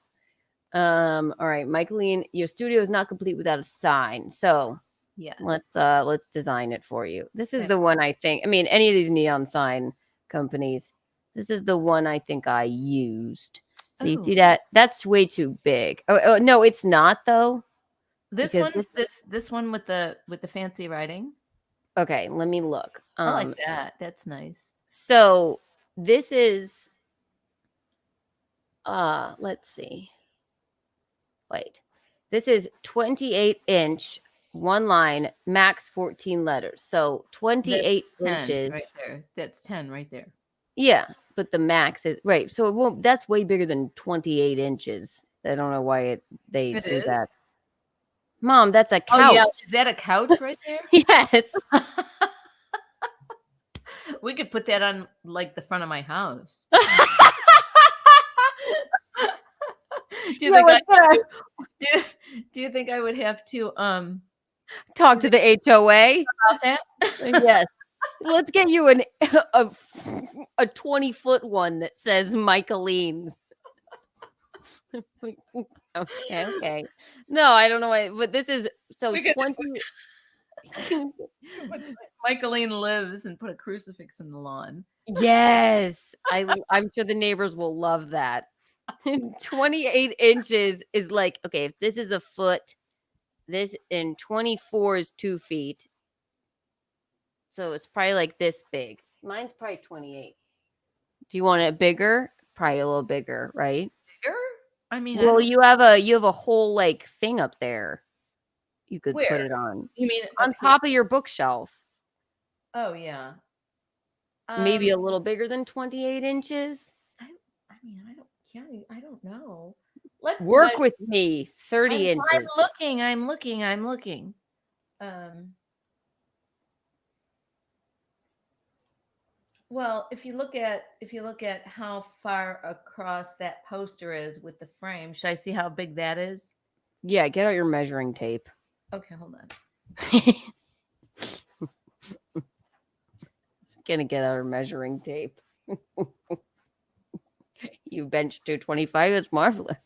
All right, Michaelene, your studio is not complete without a sign. So yes, let's design it for you. This is the one I think. I mean, any of these neon sign companies, this is the one I think I used. So you see that? That's way too big. Oh no, it's not though. This Because one, this one with the fancy writing. Okay, let me look. I like that. That's nice. So this is let's see. Wait. This is 28-inch, one line, max 14 letters. So 28 That's 10 inches. right there. That's 10 right there. Yeah, but the max is right. So it won't. That's way bigger than 28 inches. I don't know why they It do is? that. Mom, that's a couch. Oh yeah, is that a couch right there? Yes. We could put that on like the front of my house. Do you think I would have to talk to the HOA about that? Yes. Let's get you a 20-foot one that says Michaelene. Okay. No, I don't know why, but this is so 20. Michaelene lives and put a crucifix in the lawn. Yes, I'm sure the neighbors will love that. 28 inches is like, okay, if this is a foot, this and 24 is 2 feet. So it's probably like this big. Mine's probably 28. Do you want it bigger? Probably a little bigger, right? Bigger? I mean, well, you have a whole like thing up there. You could put Where? it on. You mean on top of your bookshelf? Oh yeah. Maybe a little bigger than 28 inches. I mean, I don't Keanu, I don't know. Let's Work measure- with me. 30 I'm inches. looking. Well, if you look at how far across that poster is with the frame, should I see how big that is? Yeah, get out your measuring tape. Okay, hold on. Gonna get out her measuring tape. You bench 225. It's marvelous.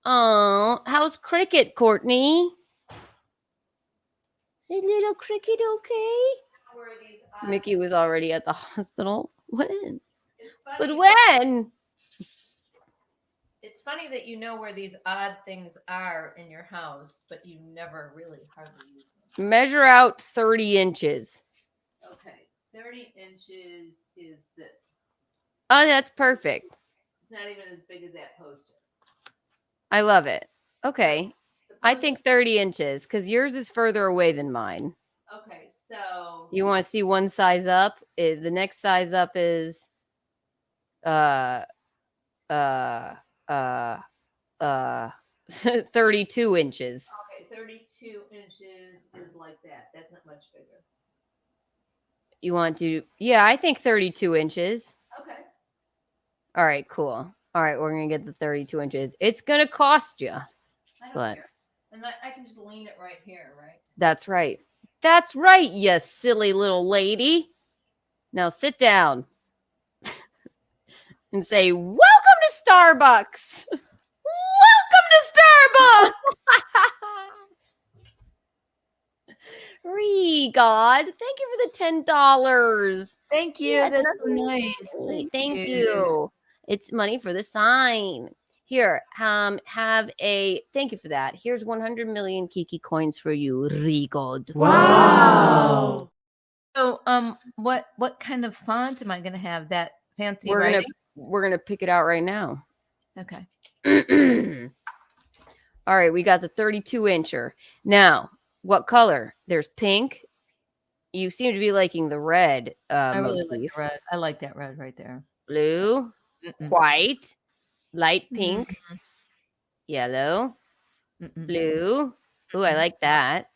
Oh, how's Cricket, Courtney? Is little Cricket okay? Mickey was already at the hospital. When? But when? It's funny that you know where these odd things are in your house, but you never really hardly use them. Measure out 30 inches. Okay, 30 inches is this. Oh, that's perfect. It's not even as big as that poster. I love it. Okay. I think 30 inches because yours is further away than mine. Okay, so You want to see one size up? The next size up is 32 inches. okay, 32 inches is like that. That's not much bigger. You want to? Yeah, I think 32 inches. Okay. All right, cool. All right, we're gonna get the 32 inches. It's gonna cost you, I don't but care. And I can just lean it right here, right? that's right. That's right, you silly little lady. Now sit down and say, "Welcome to Starbucks." Welcome to Starbucks. God, thank you for the $10. Thank you. Yes, That's so nice. Thank you. It's money for the sign. Here, have a thank you for that. Here's 100 million Kiki coins for you, Rigod. Wow. So, what kind of font am I going to have? That fancy writing? We're gonna pick it out right now. Okay. All right, we got the 32 incher. Now, what color? There's pink. You seem to be liking the red. I really like motif. the red. I like that red right there. Blue, white, light pink, yellow, blue. Ooh, I like that.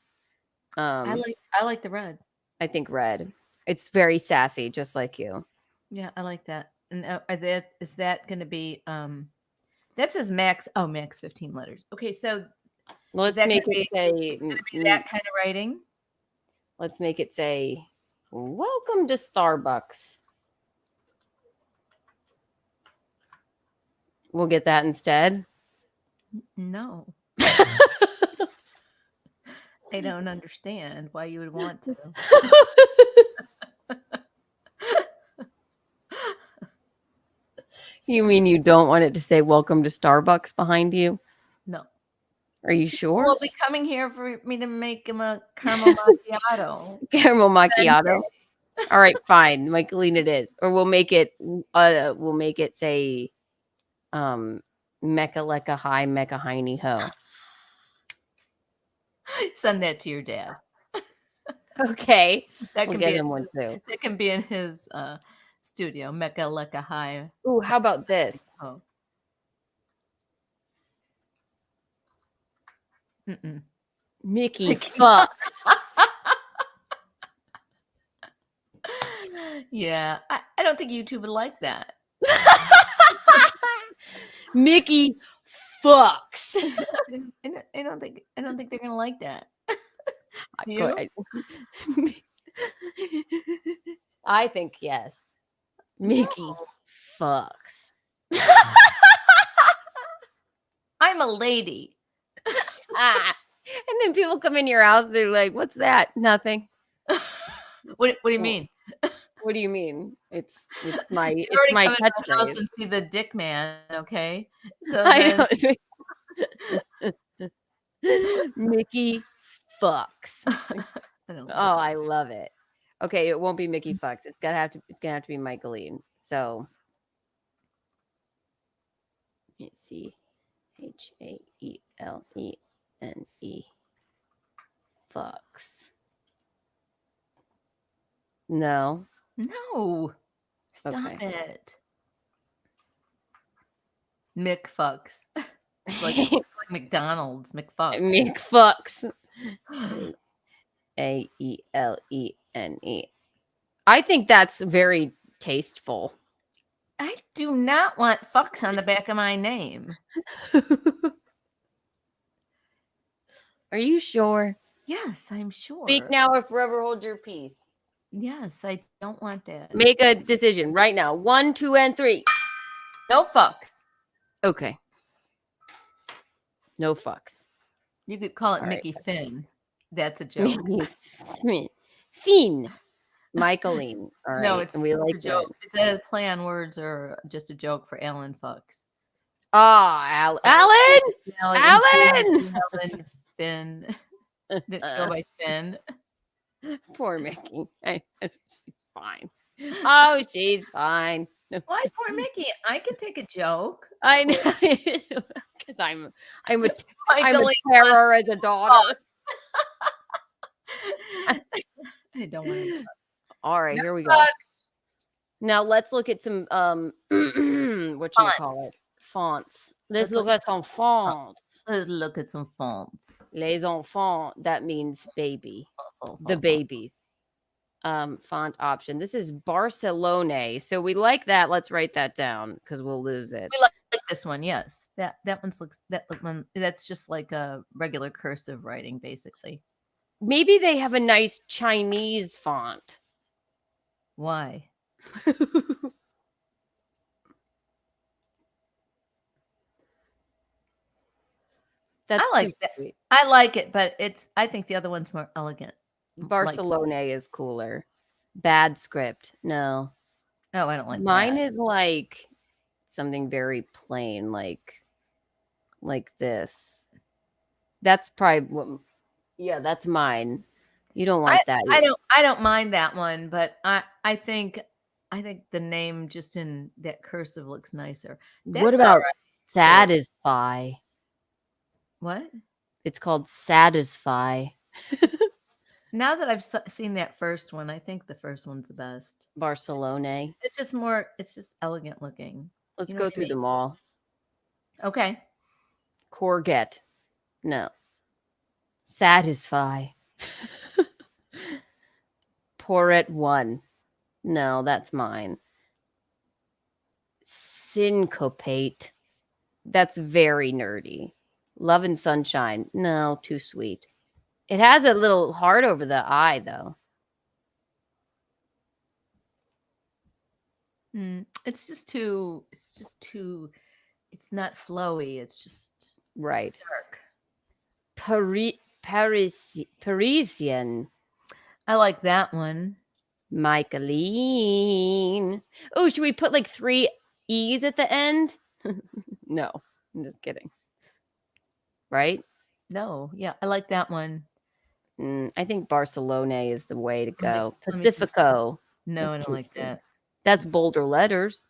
I like the red. I think red. It's very sassy, just like you. Yeah, I like that. And is that going to be that says max? Oh, max 15 letters. Okay, so Let's make it say that kind of writing. Let's make it say, "Welcome to Starbucks." We'll get that instead. No. I don't understand why you would want to. You mean you don't want it to say "Welcome to Starbucks" behind you? No. Are you sure? We'll be coming here for me to make him a caramel macchiato. Caramel macchiato. All right, fine. Michaelene it is. Or we'll make it say Mecca Lecca Hi Mecca Hiney Ho. Send that to your dad. Okay. That We'll can get be him one too. That can be in his studio. Mecca Lecca Hi. Ooh, how about this? Oh. Mickey fuck. Yeah, I don't think YouTube would like that. Mickey fucks. I don't think they're gonna like that. I think yes. Mickey fucks. I'm a lady. And then people come in your house, they're like, "What's that?" Nothing. What do you mean? What do you mean? It's my You it's already my come in my house catchphrase. and see the dick man, okay? So I don't Mickey fucks. Oh, I love it. Okay, it won't be Mickey fucks. It's gonna have to be Michaelene. So let's see. HAELENE fucks. No. No. Stop Okay. it. Mick fucks. It's like McDonald's. McFucks. McFucks. Aelene. I think that's very tasteful. I do not want fucks on the back of my name. Are you sure? Yes, I'm sure. Speak now or forever hold your peace. Yes, I don't want that. Make a decision right now. 1, 2, and 3. No fucks. Okay. No fucks. You could call it All Mickey Finn. That's a joke. Finn. Michaelene. All right. No, it's, and we it's like a joke. It's a play on words or just a joke for Alan fucks. Oh, Alan! Alan Finn. Go by Finn. Poor Mickey. She's fine. Oh, she's fine. Why poor Mickey? I can take a joke. I know. Because I'm a Michaelene terror as a daughter. I don't want to. All right, here we go. Fucks. Now let's look at some what you call it? Fonts. Let's look at some fonts. Let's look at some fonts. Les enfants, that means baby. The babies. Font option. This is Barcelona. So we like that. Let's write that down because we'll lose it. We like this one, yes. That one that's just like a regular cursive writing, basically. Maybe they have a nice Chinese font. Why? That's I like that. sweet. I like it, but I think the other one's more elegant. Barcelona is cooler. Bad script. No. No, I don't like Mine that. is like something very plain, like this. That's probably what. Yeah, that's mine. You don't want that. I don't mind that one, but I think the name just in that cursive looks nicer. What That's about all right. Satisfy? What? It's called Satisfy. Now that I've seen that first one, I think the first one's the best. Barcelona. It's just elegant looking. Let's You know go what I through mean? them all. Okay. Courgette. No. Satisfy. Porret 1. No, that's mine. Syncopate. That's very nerdy. Love and Sunshine. No, too sweet. It has a little heart over the eye, though. It's not flowy. It's just Right. stark. Parisian. I like that one. Michaelene. Oh, should we put like 3 E's at the end? No, I'm just kidding. Right? No, yeah, I like that one. I think Barcelona is the way to go. let me see. Pacifico. No, That's I don't cute like too. that. That's bolder letters.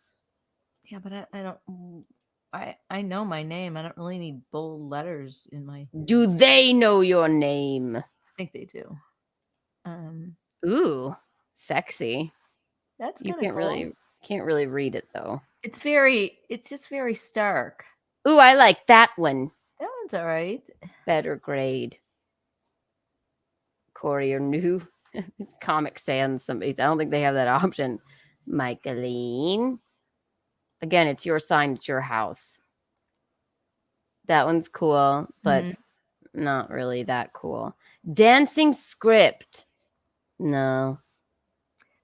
Yeah, but I don't. I know my name. I don't really need bold letters in my. Do they know your name? I think they do. Ooh, sexy. That's You kinda can't really read it though. It's just very stark. Ooh, I like that one. That one's all right. Better grade. Courier new. It's Comic Sans. I don't think they have that option. Michaelene. Again, it's your sign. It's your house. That one's cool, but not really that cool. Dancing script. No.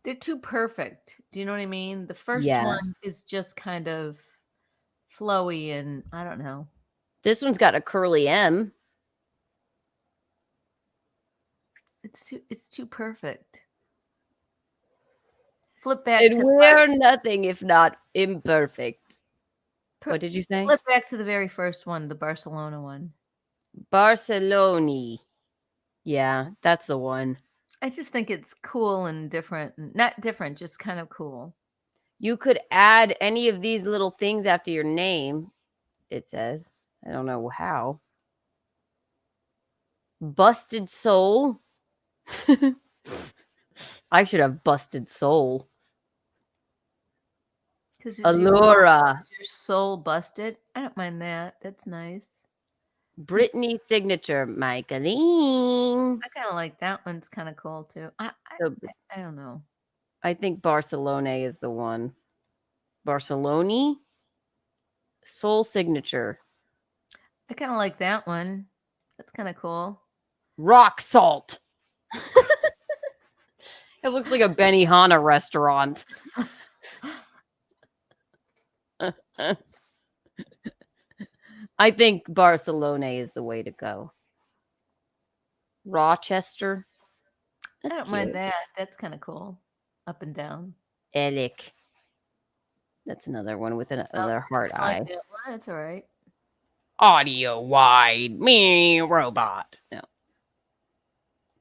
They're too perfect. Do you know what I mean? The first Yeah. one is just kind of flowy and I don't know. This one's got a curly M. It's too perfect. Flip back And to we're nothing if not imperfect. What did you say? flip back to the very first one, the Barcelona one. Barcelona. Yeah, that's the one. I just think it's cool and different. Not different, just kind of cool. You could add any of these little things after your name, it says. I don't know how. Busted soul. I should have busted soul. Because Allura. your soul busted. I don't mind that. That's nice. Britney signature, Michaelene. I kind of like that one's kind of cool too. I don't know. I think Barcelona is the one. Barcelona? Soul signature. I kind of like that one. That's kind of cool. Rock salt. It looks like a Benihana restaurant. I think Barcelona is the way to go. Rochester. I That's don't mind cute. that. That's kind of cool. Up and down. Elic. That's another one with another heart I eye. like that one. That's all right. Audio wide. Me robot. No.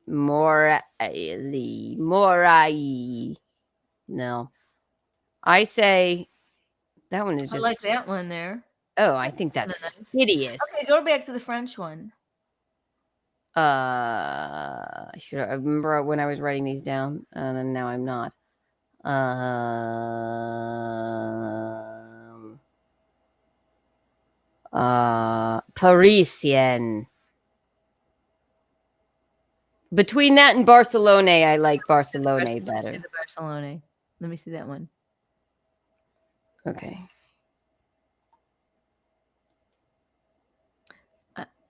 Morai. No. I say that one is I just. like that one there. Oh, I think that's Nice. hideous. Okay, go back to the French one. I remember when I was writing these down, and now I'm not. Parisian. Between that and Barcelona, I like Barcelona Let me better. see the Barcelona. Let me see that one. Okay.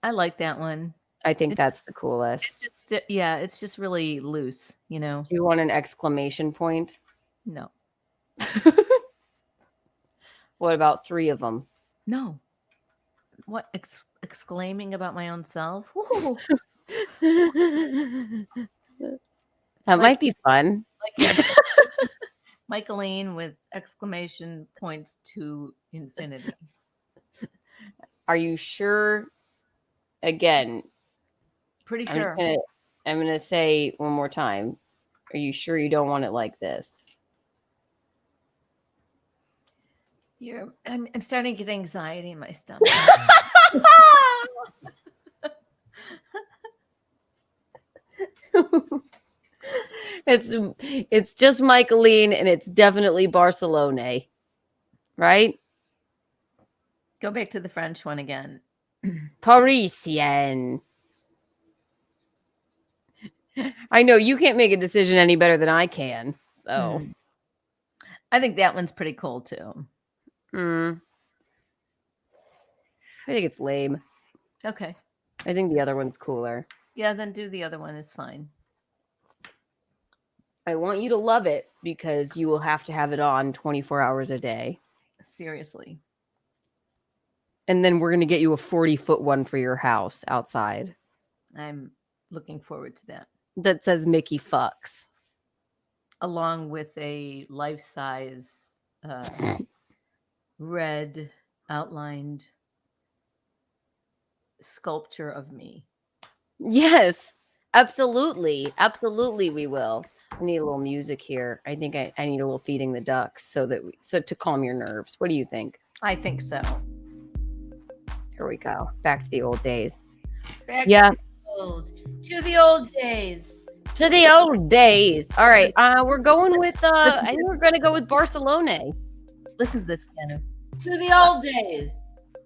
I like that one. I think that's the coolest. It's just it's just really loose, you know. Do you want an exclamation point? No. What about 3 of them? No. What exclaiming about my own self? Woo. That might be fun. Like Michaelene with exclamation points to infinity. Are you sure? Again, Pretty I'm sure. I'm gonna say one more time. Are you sure you don't want it like this? I'm starting to get anxiety in my stomach. It's just Michaelene, and it's definitely Barcelona, right? Go back to the French one again. Parisian. I know you can't make a decision any better than I can. So I think that one's pretty cool too. I think it's lame. Okay. I think the other one's cooler. Yeah, then do the other one is fine. I want you to love it because you will have to have it on 24 hours a day. Seriously. And then we're going to get you a 40-foot one for your house outside. I'm looking forward to that. That says Mickey fucks. Along with a life-size red outlined sculpture of me. Yes, absolutely. Absolutely we will. I need a little music here. I think I need a little feeding the ducks so to calm your nerves. What do you think? I think so. Here we go. Back to the old days. Back Yeah. to the old days. To the old days. All right. We're going with I think we're gonna go with Barcelona. Listen to this, Keanu. To the old days.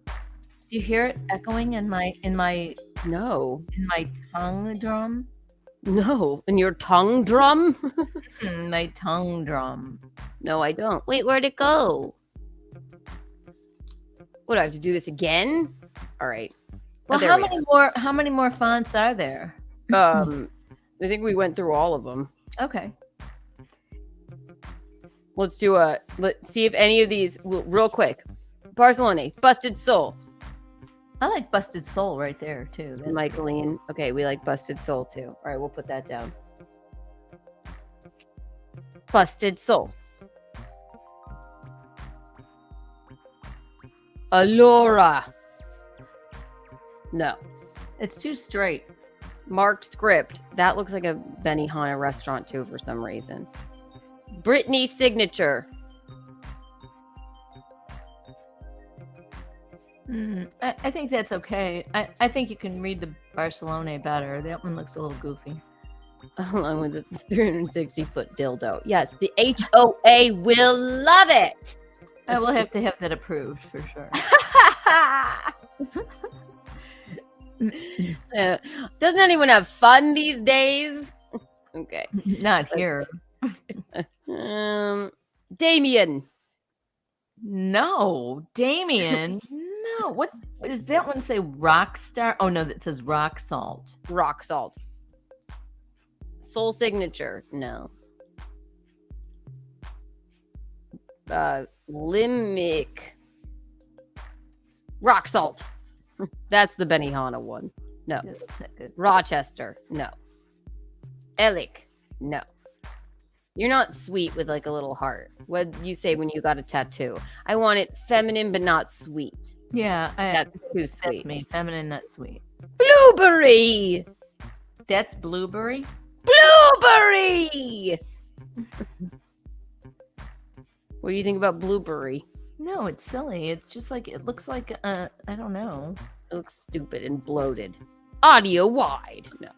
Do you hear it echoing in my No. in my tongue drum? No. In your tongue drum? My tongue drum. No, I don't. Wait, where'd it go? What, do I have to do this again? All right. Well, there how we many more fonts are there? I think we went through all of them. Okay. Let's see if any of these real quick. Barcelona, Busted Soul. I like Busted Soul right there too. That's Michaelene. Okay, we like Busted Soul too. All right, we'll put that down. Busted Soul. Allura. No. It's too straight. Marked script. That looks like a Benihana restaurant too for some reason. Britney signature. I think that's okay. I think you can read the Barcelona better. That one looks a little goofy. Along with the 360-foot dildo. Yes, the HOA will love it. I will have to have that approved for sure. Doesn't anyone have fun these days? Okay. Not here. Damien. No, Damien. No. What does that one say? Rock star? Oh no, that says rock salt. Rock salt. Soul signature. No. Limbic. Rock salt. That's the Benihana one. No. Yeah, that's not good. Rochester. No. Elik. No. You're not sweet with like a little heart. What you say when you got a tattoo? I want it feminine but not sweet. Yeah, That's too sweet. That's me. Feminine, not sweet. Blueberry. That's blueberry. Blueberry. What do you think about blueberry? No, it's silly. It's just like it looks like I don't know. It looks stupid and bloated. Audio wide. No.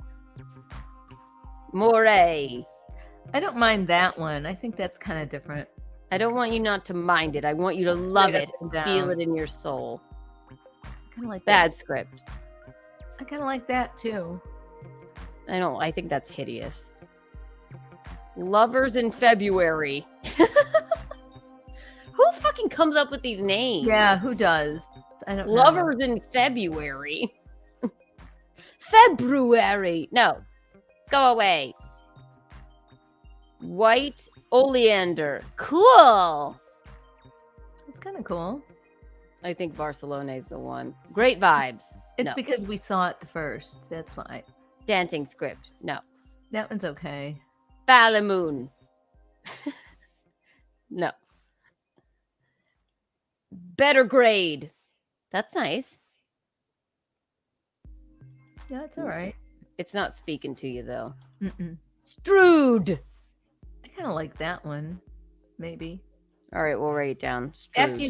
Moray. I don't mind that one. I think that's kind of different. I don't want you not to mind it. I want you to love Straight it up and and feel down. it in your soul. Kind of like Bad that. script. I kind of like that too. I think that's hideous. Lovers in February. Who fucking comes up with these names? Yeah, who does? I don't know. Lovers in February. February. No. Go away. White oleander. Cool. It's kind of cool. I think Barcelona is the one. Great vibes. It's No. because we saw it the first. That's why. Dancing script. No. That one's okay. Balamoon. No. Better grade. That's nice. Yeah, it's all right. It's not speaking to you though. Mm-mm. Strewed. I kind of like that one. Maybe. All right, we'll write it down. Strewed. After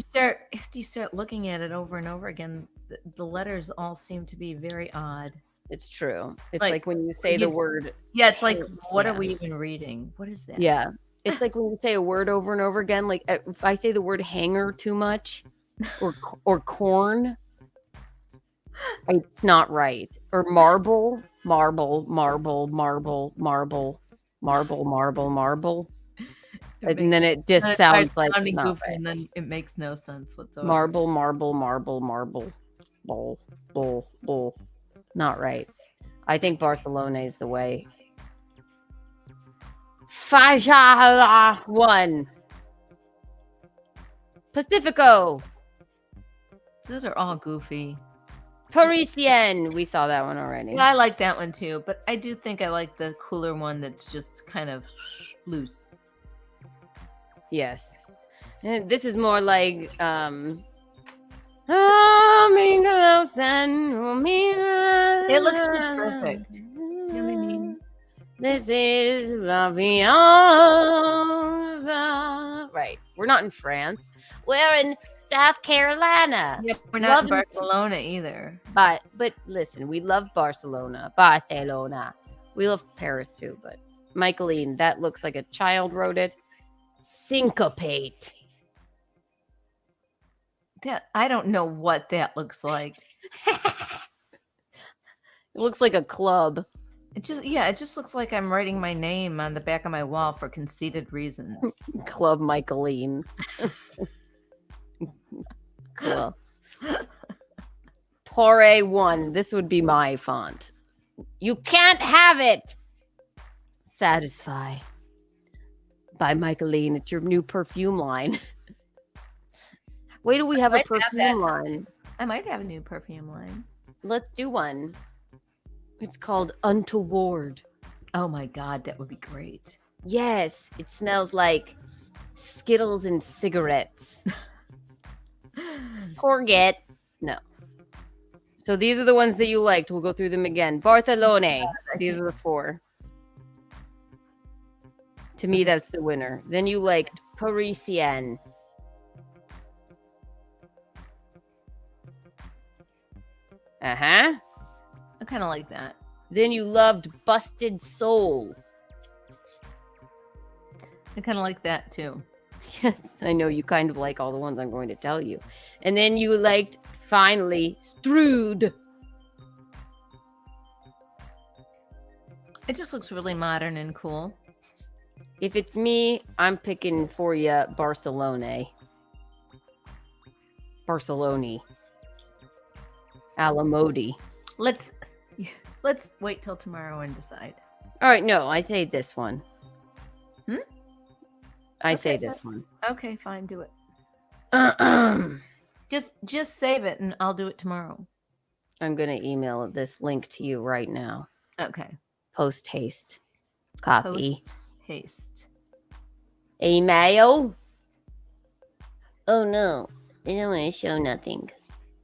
you start looking at it over and over again, the letters all seem to be very odd. It's true. It's Like, like when you say the word. Yeah, it's like, what Yeah. are we even reading? What is that? Yeah. It's like when you say a word over and over again. Like if I say the word hanger too much or corn, it's not right. Or marble, marble, marble, marble, marble, marble, marble, marble. And then it just sounds like sounding not goofy, right. and then it makes no sense whatsoever. Marble, marble, marble, marble, bowl, bowl, bowl. Not right. I think Barcelona is the way. Faja 1. Pacifico. Those are all goofy. Parisienne. We saw that one already. Yeah, I like that one too, but I do think I like the cooler one that's just kind of loose. Yes. And this is more like It looks too perfect. You know what I mean? This is La Fianza. Right. We're not in France. We're in South Carolina. Yep, we're not in Loving- Barcelona either. But listen, we love Barcelona. Barcelona. We love Paris too, but Michaelene, that looks like a child wrote it. Syncopate. That I don't know what that looks like. It looks like a club. It just looks like I'm writing my name on the back of my wall for conceited reasons. Club Michaelene. Cool. Pore 1. This would be my font. You can't have it. Satisfy. By Michaelene. It's your new perfume line. Wait till we have a might have perfume that line. I might have a new perfume line. Let's do one. It's called Untoward. Oh my God, that would be great. Yes, it smells like Skittles and cigarettes. Forget. No. So these are the ones that you liked. We'll go through them again. Barcelona. These are the 4. To me, that's the winner. Then you liked Parisienne. Uh-huh. I kind of like that. Then you loved Busted Soul. I kind of like that too. Yes, I know you kind of like all the ones I'm going to tell you. And then you liked, finally, Strood. It just looks really modern and cool. If it's me, I'm picking for you Barcelona. Barcelona. Alamodi. Let's wait till tomorrow and decide. All right, no, I say this one. Hmm? I Okay, say this one. Okay, fine, do it. Just save it and I'll do it tomorrow. I'm going to email this link to you right now. Okay. Post haste. Copy. Post haste. Email. Oh no, I don't want to show nothing.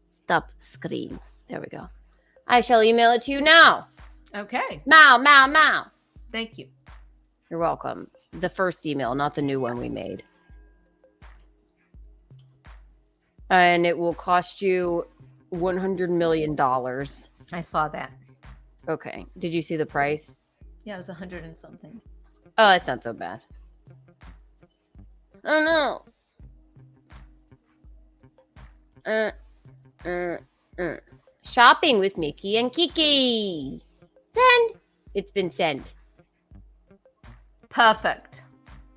Stop screen. There we go. I shall email it to you now. Okay. Mow. Thank you. You're welcome. The first email, not the new one we made. And it will cost you $100 million. I saw that. Okay. Did you see the price? Yeah, it was 100 and something. Oh, that's not so bad. Oh no. Shopping with Mickey and Kiki. Send. It's been sent. Perfect.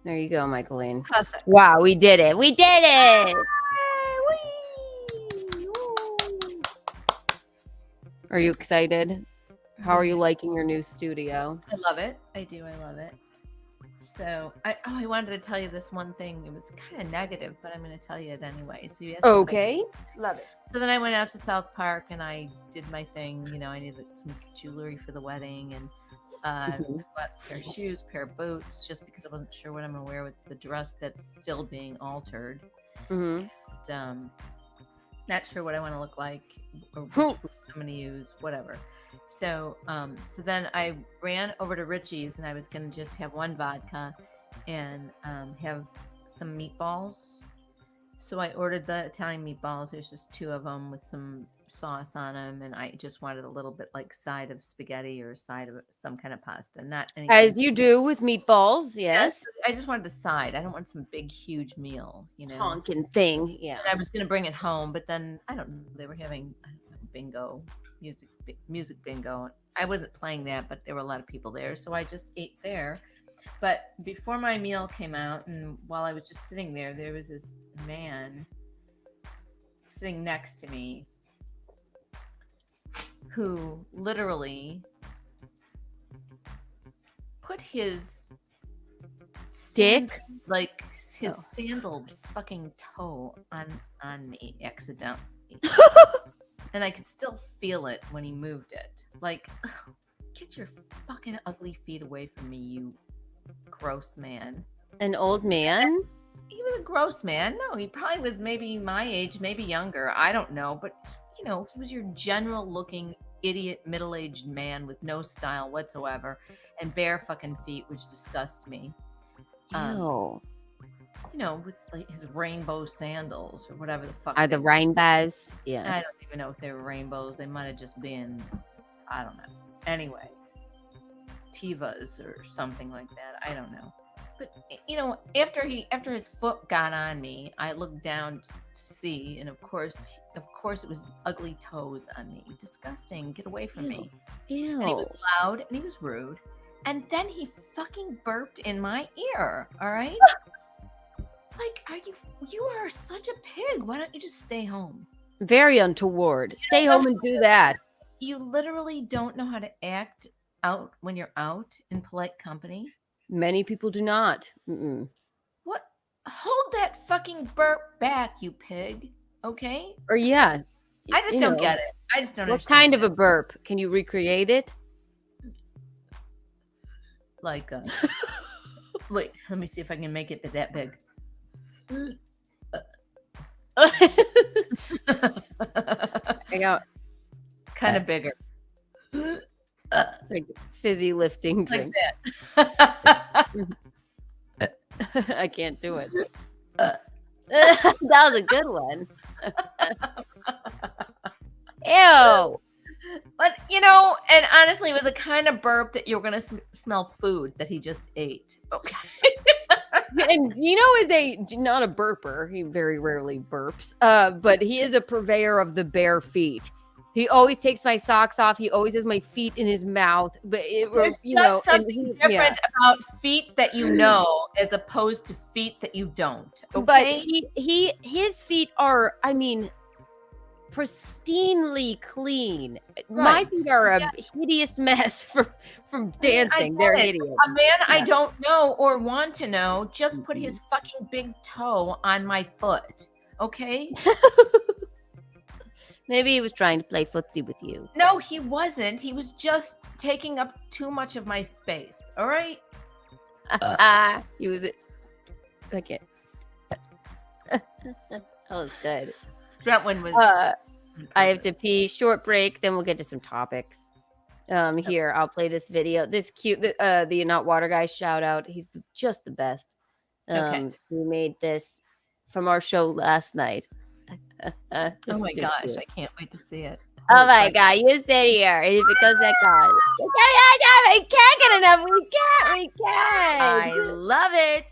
There you go, Michaelene. Perfect. Wow, we did it. We did it. Are you excited? How are you liking your new studio? I love it. I do. I love it. So, I wanted to tell you this one thing. It was kind of negative, but I'm going to tell you it anyway. So you asked me if I Okay. Love it. So then I went out to South Park and I did my thing. You know, I needed some jewelry for the wedding and a pair of shoes, pair of boots, just because I wasn't sure what I'm going to wear with the dress that's still being altered. Mm-hmm. Not sure what I want to look like or which boots I'm going to use, whatever. So, so then I ran over to Richie's and I was going to just have one vodka and have some meatballs. So I ordered the Italian meatballs. There's just 2 of them with some sauce on them, and I just wanted a little bit like side of spaghetti or side of some kind of pasta. Not anything. As you do with meatballs, yes. I just wanted a side. I don't want some big, huge meal, you know. Honking thing, yeah. And I was going to bring it home, but then I don't know. They were having bingo, music bingo. I wasn't playing that, but there were a lot of people there, so I just ate there. But before my meal came out, and while I was just sitting there, there was this man sitting next to me who literally put his dick, like his sandaled fucking toe on me accidentally. And I could still feel it when he moved it. Like, get your fucking ugly feet away from me, you gross man. An old man? He was a gross man. No, he probably was maybe my age, maybe younger. I don't know. But, you know, he was your general looking idiot middle-aged man with no style whatsoever and bare fucking feet, which disgust me. Oh. You know, with like his rainbow sandals or whatever the fuck. Are the rainbows? Yeah. I don't even know if they were rainbows. They might have just been, I don't know. Anyway, Tivas or something like that. I don't know. But you know, after his foot got on me, I looked down to see, and of course, it was ugly toes on me. Disgusting. Get away from me. Ew. And he was loud and he was rude. And then he fucking burped in my ear. All right. Like, you are such a pig. Why don't you just stay home? Very untoward. Stay home and do that. You literally don't know how to act out when you're out in polite company. Many people do not. Mm-mm. What? Hold that fucking burp back, you pig. Okay? Or yeah. I just don't get it. I just don't understand. What kind of a burp? Can you recreate it? Like, wait, let me see if I can make it that big. I got kind of bigger. Like fizzy lifting drink. Like that. I can't do it. That was a good one. Ew. But, you know, and honestly, it was a kind of burp that you're going to smell food that he just ate. Okay. And is not a burper. He very rarely burps. But he is a purveyor of the bare feet. He always takes my socks off. He always has my feet in his mouth. But there's just something different about feet that you know as opposed to feet that you don't. Okay? But his feet are, pristinely clean. My feet are a hideous mess from dancing. They're hideous. A man I don't know or want to know just put his fucking big toe on my foot. Okay? Maybe he was trying to play footsie with you. No, he wasn't. He was just taking up too much of my space. All right? He was okay. That was good. That one was. I have to pee. Short break. Then we'll get to some topics. Here I'll play this video. This cute. The Not Water guy. Shout out. He's just the best. Okay. He made this from our show last night. Oh my gosh! I can't wait to see it. Oh my god! You sit here, and if it goes that god, we can't get enough. We can't. I love it.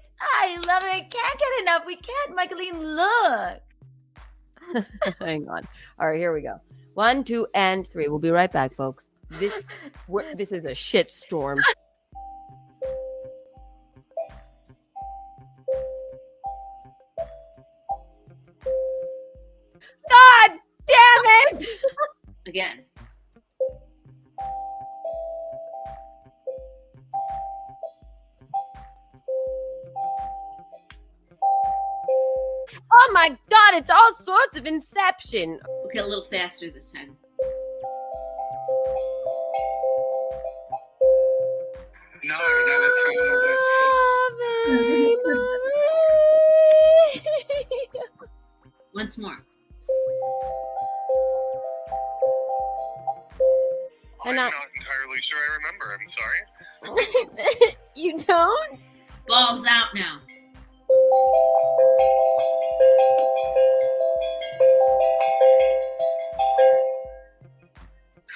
Can't get enough. We can't. Michaelene, look. Hang on. All right, here we go. 1, 2, and 3. We'll be right back, folks. This is a shit storm. God damn it! Again. Oh my god, it's all sorts of Inception. Okay, a little faster this time. No, that's a little bit. Once more. I'm not entirely sure I remember. I'm sorry. You don't? Balls out now.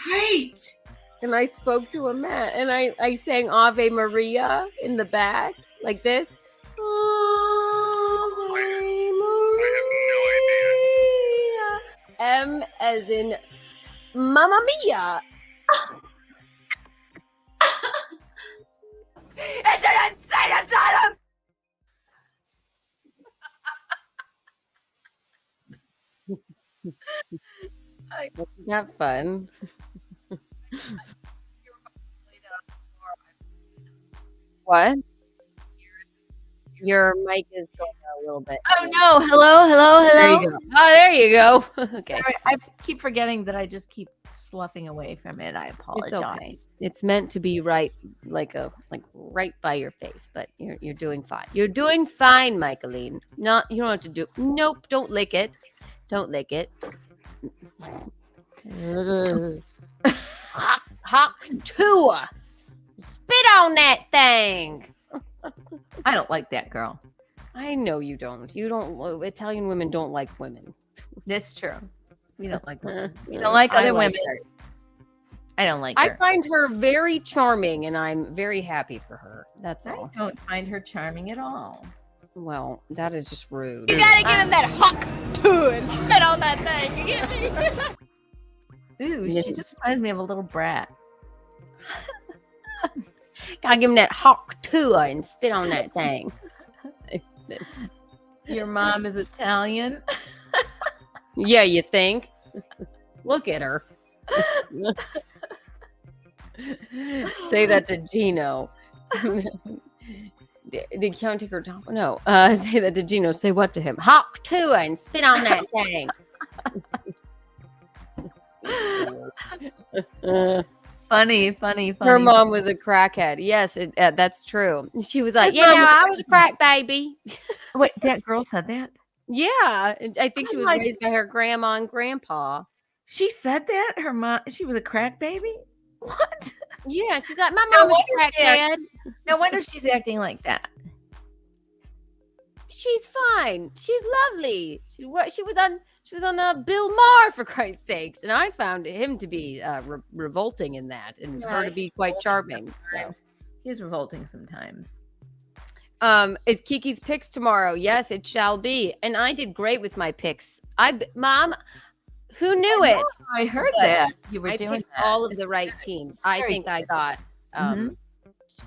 Great. And I spoke to a man, and I sang Ave Maria in the back, like this. Ave Maria. M as in Mamma Mia. It's an insane asylum! Not fun. What? Your mic is going out a little bit. Oh no! Hello. There you go. Oh, there you go. Okay. Sorry, I keep forgetting that I just keep sloughing away from it. I It's apologize. okay. It's meant to be right, like right by your face, but you're doing fine. You're doing fine, Michaelene. You don't have to do. Nope. Don't lick it. Don't lick it. Hop tour. Spit on that thing. I don't like that girl. I know you don't. You don't. Italian women don't like women. That's true. We don't like women. We don't like other women. Her. I don't like her. I find her very charming, and I'm very happy for her. That's all. I don't find her charming at all. Well, that is just rude. You gotta give him that hawk too and spit on that thing. You get me? Ooh, she just reminds me of a little brat. Gotta give him that hawk tour and spit on that thing. Your mom is Italian? Yeah, you think? Look at her. Say that to Gino. Did Keanu take her top? No. Say that to Gino. Say what to him? Hawk tour and spit on that thing. Funny. Her mom was a crackhead. Yes, that's true. She was like, I was a crack baby. Wait, that girl said that? Yeah. I think she was raised by her grandma and grandpa. She said that? Her mom, she was a crack baby? What? Yeah, she's like, my mom was a crack dad. No wonder she's acting like that. She's fine. She's lovely. She was on Bill Maher, for Christ's sakes, and I found him to be revolting in that, and her to be quite charming. So. He's revolting sometimes. Is Kiki's picks tomorrow? Yes, it shall be. And I did great with my picks. Mom, who knew it? I heard But that you were I doing picked that. all of the right teams. I very think I got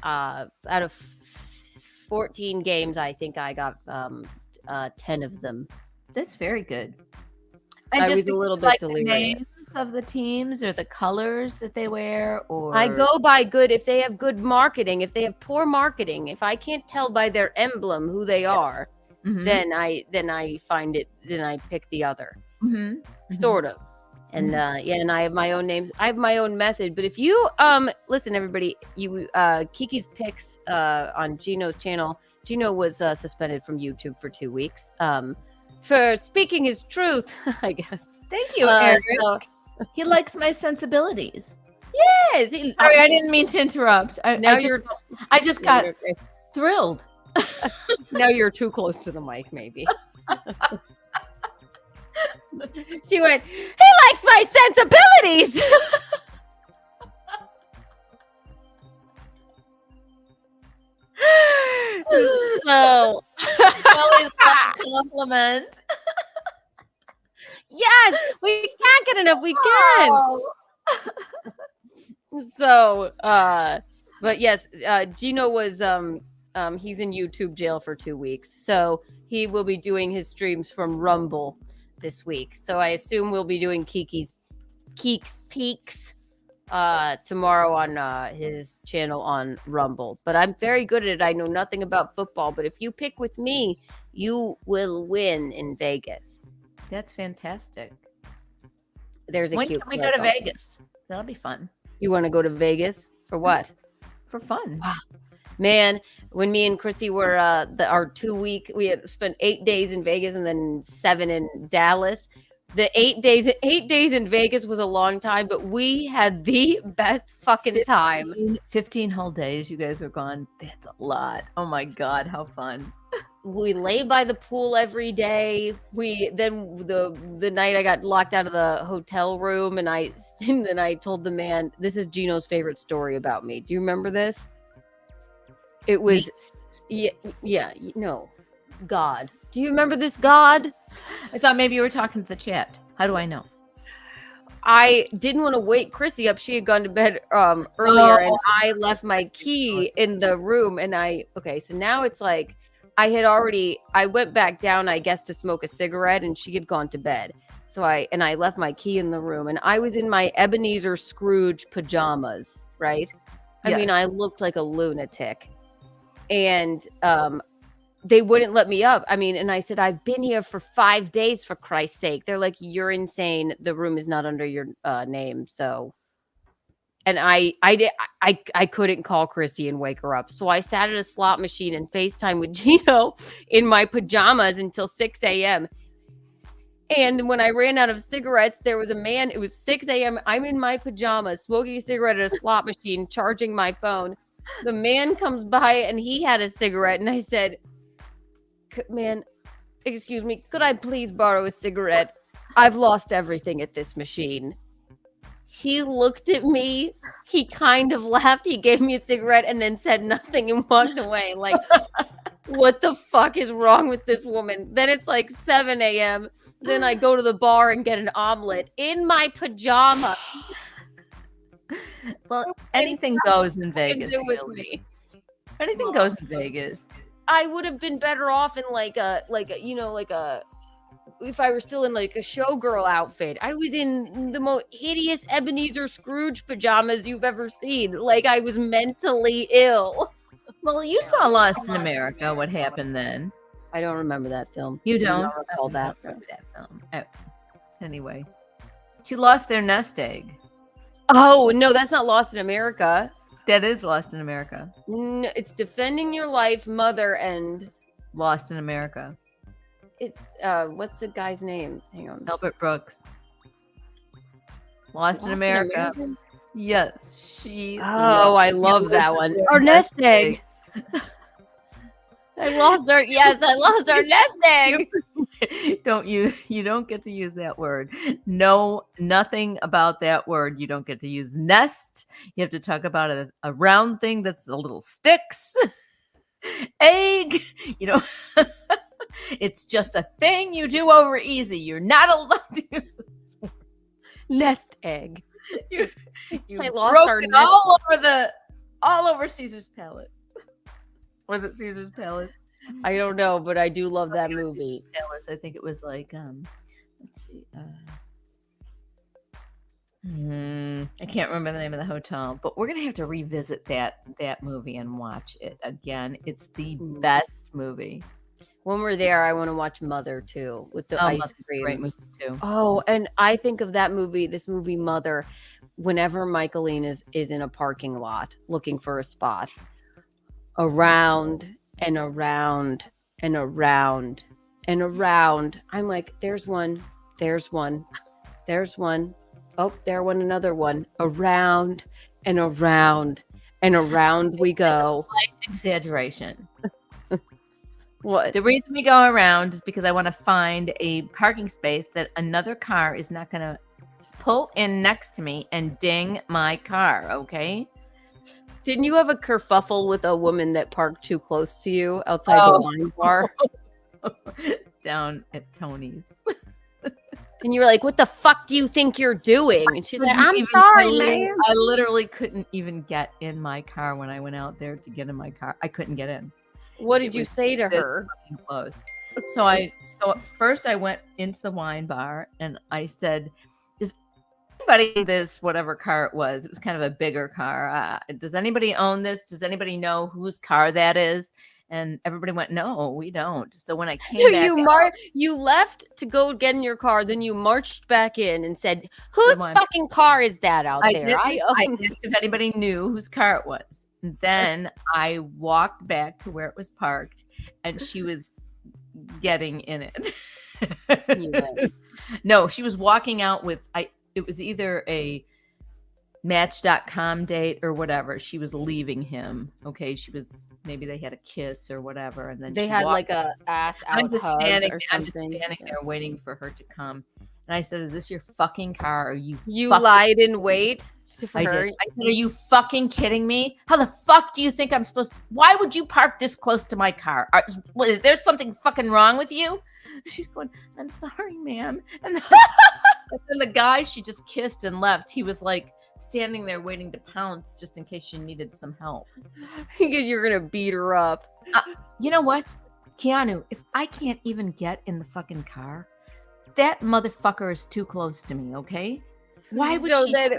out of 14 games, I think I got 10 of them. That's very good. I just was a think little you bit like the delirious. names of the teams or the colors that they wear, or I go by good if they have good marketing. If they have poor marketing, if I can't tell by their emblem who they are, then I find it. Then I pick the other, sort of. And and I have my own names. I have my own method. But if you listen, everybody, you Kiki's picks on Gino's channel. Gino was suspended from YouTube for 2 weeks for speaking his truth, I guess. Thank you, Eric. So, he likes my sensibilities. Yes. Sorry, I didn't mean to interrupt. I just got thrilled. Now you're too close to the mic, maybe. She went, he likes my sensibilities. So, compliment. Yes, we can't get enough. We can. Oh. So, but yes, Gino was he's in YouTube jail for 2 weeks, so he will be doing his streams from Rumble this week. So I assume we'll be doing Keeks Peaks tomorrow on his channel on Rumble. But I'm very good at it. I know nothing about football, but if you pick with me, you will win in Vegas. That's fantastic. There's a when cute can we clip go to of it. Vegas? That'll be fun. You want to go to Vegas for what? For fun. Man, when me and Chrissy were our 2 week, we had spent 8 days in Vegas and then 7 in Dallas. The 8 days in Vegas was a long time, but we had the best fucking time. 15 whole days you guys were gone. That's a lot. Oh my God, how fun. We laid by the pool every day. Then the night I got locked out of the hotel room, and then I told the man, this is Gino's favorite story about me. Do you remember this? It was no, God. Do you remember this, God? I thought maybe you were talking to the chat. How do I know? I didn't want to wake Chrissy up. She had gone to bed earlier, and I left my key in the room. And so now it's like I went back down, I guess, to smoke a cigarette, and she had gone to bed. So I left my key in the room, and I was in my Ebenezer Scrooge pajamas, right? I mean, I looked like a lunatic. And they wouldn't let me up. I mean, and I said, I've been here for 5 days, for Christ's sake. They're like, you're insane. The room is not under your name. So, and I couldn't call Chrissy and wake her up. So I sat at a slot machine and FaceTime with Gino in my pajamas until 6 a.m. And when I ran out of cigarettes, there was a man. It was 6 a.m. I'm in my pajamas, smoking a cigarette at a slot machine, charging my phone. The man comes by and he had a cigarette. And I said, man, excuse me, could I please borrow a cigarette? I've lost everything at this machine. He looked at me. He kind of laughed. He gave me a cigarette and then said nothing and walked away. Like, what the fuck is wrong with this woman? Then it's like 7 a.m. Then I go to the bar and get an omelet in my pajama. Well, anything goes in Vegas. With me. Anything goes in Vegas. I would have been better off in like a if I were still in like a showgirl outfit. I was in the most hideous Ebenezer Scrooge pajamas you've ever seen. Like I was mentally ill. Well, you saw Lost in America. What happened then? I don't remember that film. You don't? I don't recall that. Remember that film. Oh. Anyway, she lost their nest egg. Oh, no, that's not Lost in America. That is Lost in America. No, it's Defending Your Life, Mother, and Lost in America. It's what's the guy's name? Hang on. Albert Brooks. Lost in America. Yes, she. Oh, I love that one. Our nest egg. I lost our nest egg. You don't get to use that word. No, nothing about that word. You don't get to use nest. You have to talk about a round thing that's a little sticks. egg. You know, it's just a thing you do over easy. You're not allowed to use this word. Nest egg. You I lost broke our it nest. all over Caesar's Palace. Was it Caesar's Palace? I don't know, but I do love that movie. Palace. I think it was like let's see. I can't remember the name of the hotel, but we're gonna have to revisit that movie and watch it again. It's the best movie. When we're there, I want to watch Mother too, with the ice Mother's a cream. great movie too. Oh, and I think of that movie, this movie Mother, whenever Michaelene is in a parking lot looking for a spot, around and around and around and around. I'm like, there's one, there's one, there's one. Oh, there went another one. Around and around and around we go. Exaggeration. What? The reason we go around is because I want to find a parking space that another car is not going to pull in next to me and ding my car, okay? Didn't you have a kerfuffle with a woman that parked too close to you outside the wine bar? Down at Tony's. And you were like, what the fuck do you think you're doing? And she's like, I'm I sorry, man. I literally couldn't even get in my car when I went out there to get in my car. I couldn't get in. What did you say to her? Close. So first I went into the wine bar and I said, "Is anybody in this whatever car it was? It was kind of a bigger car. Does anybody own this? Does anybody know whose car that is?" And everybody went, "No, we don't." So when I came back, you left to go get in your car, then you marched back in and said, "Whose fucking car is that out there?" I asked if anybody knew whose car it was. And then I walked back to where it was parked, and she was getting in it. No, she was walking out with it was either a Match.com date or whatever. She was leaving him. Okay, maybe they had a kiss or whatever, and then they had like a ass out I'm just hug standing. or I'm just something. standing there waiting for her to come. And I said, "Is this your fucking car? Are you lied in wait for I her?" did. I said, "Are you fucking kidding me? How the fuck do you think I'm supposed to? Why would you park this close to my car? Is there something fucking wrong with you?" She's going, "I'm sorry, ma'am." And then the guy she just kissed and left, he was like standing there waiting to pounce just in case she needed some help. Because you're gonna beat her up. You know what, Keanu? If I can't even get in the fucking car, that motherfucker is too close to me. Okay? Why would she?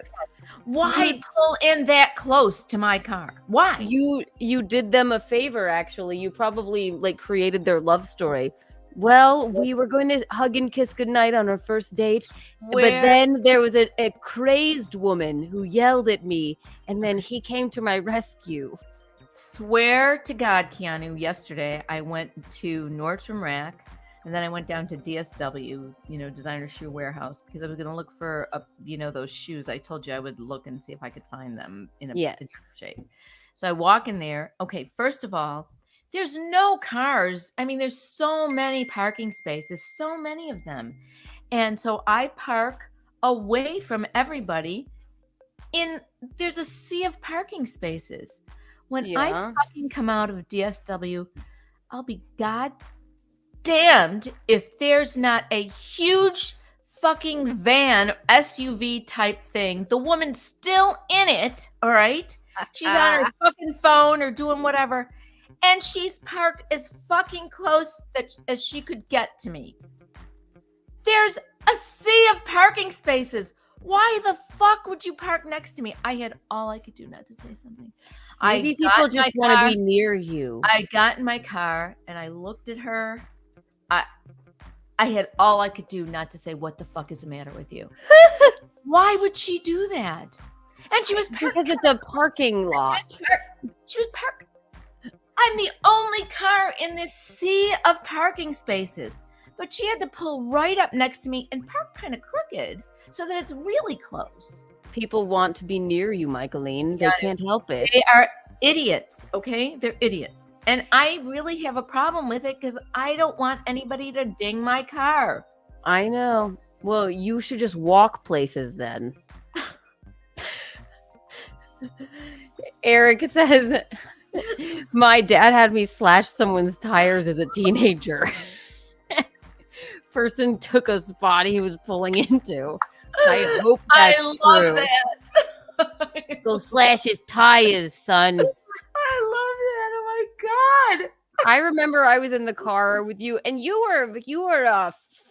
Why pull in that close to my car? Why? You did them a favor, actually. You probably like created their love story. Well, we were going to hug and kiss goodnight on our first date, but then there was a crazed woman who yelled at me, and then he came to my rescue. Swear to God, Keanu, yesterday I went to Nordstrom Rack, and then I went down to DSW, Designer Shoe Warehouse, because I was going to look for, those shoes. I told you I would look and see if I could find them in a shape. So I walk in there. Okay, first of all, there's no cars. I mean, there's so many parking spaces, so many of them. And so I park away from everybody there's a sea of parking spaces. When I fucking come out of DSW, I'll be goddamned if there's not a huge fucking van, SUV type thing. The woman's still in it, all right? She's on her fucking phone or doing whatever. And she's parked as fucking close as she could get to me. There's a sea of parking spaces. Why the fuck would you park next to me? I had all I could do not to say something. Maybe people just want to be near you. I got in my car and I looked at her. I had all I could do not to say, "What the fuck is the matter with you?" Why would she do that? And she was parked. Because it's a parking lot. She was parked. I'm the only car in this sea of parking spaces. But she had to pull right up next to me and park kind of crooked so that it's really close. People want to be near you, Michaelene. They can't help it. They are idiots, okay? They're idiots. And I really have a problem with it because I don't want anybody to ding my car. I know. Well, you should just walk places then. Eric says, My dad had me slash someone's tires as a teenager. Person took a spot he was pulling into. I hope that's I love true. that. Go slash his tires, son. I love that. Oh my god. I remember I was in the car with you, and you were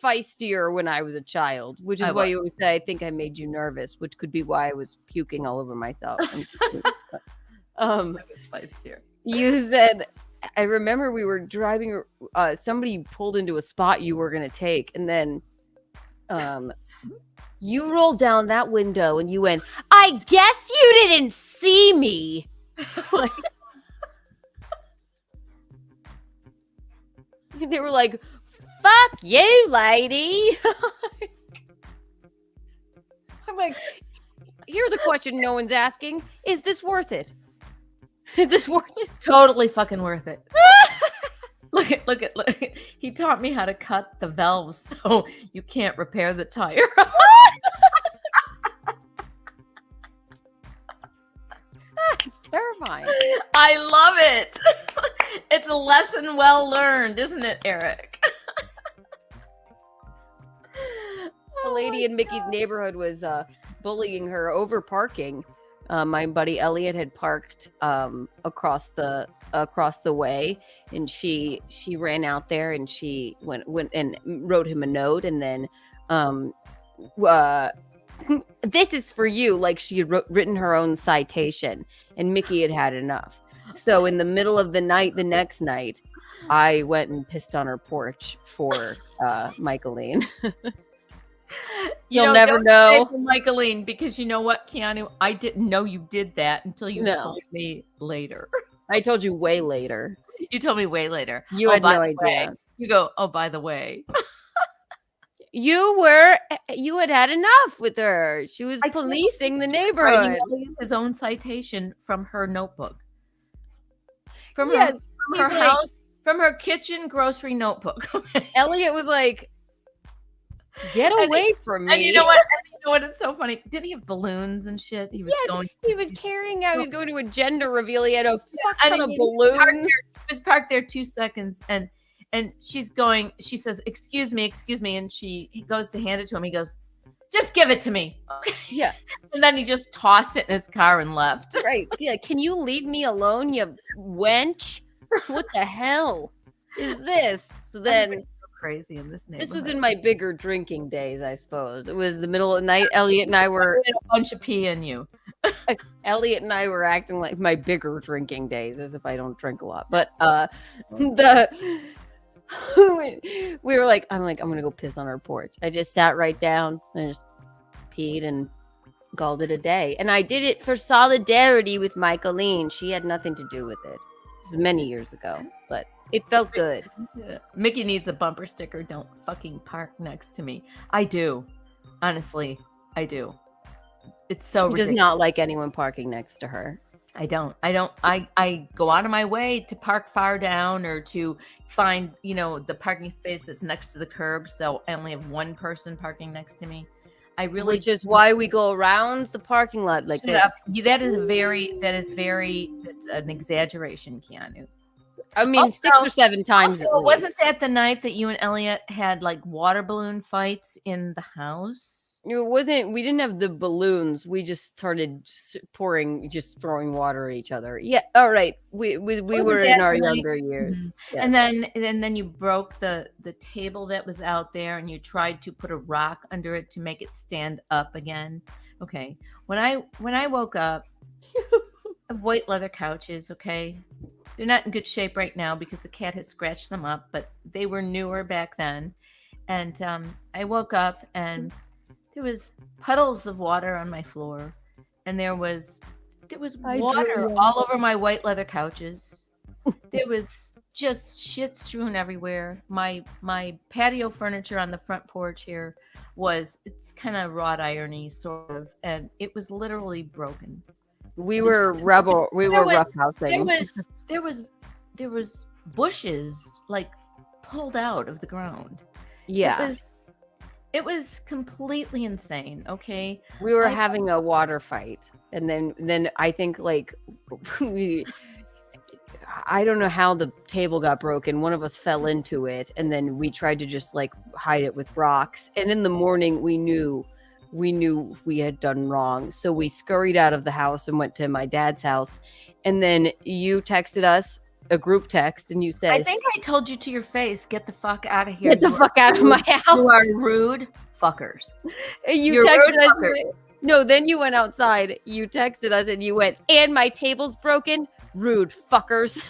feistier when I was a child, which is I why you was. always say I think I made you nervous, which could be why I was puking all over myself. I'm just kidding. I was feistier. You said, I remember we were driving, somebody pulled into a spot you were going to take, and then you rolled down that window and you went, I guess you didn't see me. Like, they were like, fuck you, lady. I'm like, here's a question no one's asking. Is this worth it? Is this worth it? Totally fucking worth it. Look at. He taught me how to cut the valves so you can't repair the tire. It's terrifying. I love it. It's a lesson well learned, isn't it, Eric? The lady in Mickey's neighborhood was bullying her over parking. My buddy Elliot had parked across the way, and she ran out there and she went and wrote him a note, and then this is for you, like she had written her own citation, and Mickey had enough. So in the middle of the night, the next night, I went and pissed on her porch for Michaelene. You'll never know. Michaelene, because you know what, Keanu? I didn't know you did that until you told me later. I told you way later. You told me way later. You had no idea. You go, oh, by the way. You had enough with her. She was policing the neighborhood. His own citation from her notebook. From Yes, her house, from her kitchen grocery notebook. Elliot was like, get away from me. And you know what? It's so funny. Didn't he have balloons and shit? He was carrying out. He was going to a gender reveal. He had a fuck I ton mean, of balloons. He was parked there 2 seconds, and she's going. She says, "Excuse me," and he goes to hand it to him. He goes, "Just give it to me." Okay. Yeah. And then he just tossed it in his car and left. Right. Yeah. Can you leave me alone, you wench? What the hell is this? So then. Crazy in this neighborhood. This was in my bigger drinking days, I suppose. It was the middle of the night. Elliot and I were a bunch of pee in you. Elliot and I were acting like my bigger drinking days, as if I don't drink a lot. But we were like, I'm gonna go piss on our porch. I just sat right down and just peed and called it a day. And I did it for solidarity with Michaelene. She had nothing to do with it. It was many years ago, but it felt good. Yeah. Mickey needs a bumper sticker. Don't fucking park next to me. I do. Honestly, I do. It's so ridiculous. Does not like anyone parking next to her. I don't. I go out of my way to park far down or to find, the parking space that's next to the curb. So I only have one person parking next to me. Which is why we go around the parking lot like this. That is an exaggeration, Keanu. I mean, 6 or 7 times. Also, wasn't that the night that you and Elliot had like water balloon fights in the house? It wasn't. We didn't have the balloons. We just started throwing water at each other. Yeah. All right. We were in our younger years. Mm-hmm. Yeah. And then you broke the table that was out there, and you tried to put a rock under it to make it stand up again. Okay. When I woke up, I have white leather couches. Okay. They're not in good shape right now because the cat has scratched them up, but they were newer back then. And I woke up and there was puddles of water on my floor, and there was water all over my white leather couches. There was just shit strewn everywhere. My patio furniture on the front porch here it's kind of wrought irony sort of, and it was literally broken. We were roughhousing. There was bushes like pulled out of the ground. Yeah. It was completely insane. Okay. We were having a water fight, and then I think like I don't know how the table got broken. One of us fell into it, and then we tried to just like hide it with rocks. And in the morning, we knew we had done wrong. So we scurried out of the house and went to my dad's house. And then you texted us a group text, and you said, I think I told you to your face, get the fuck out of here. "Get the fuck out of my house. You are rude fuckers." You texted us. No, then you went outside. You texted us, and you went, "And my table's broken. Rude fuckers."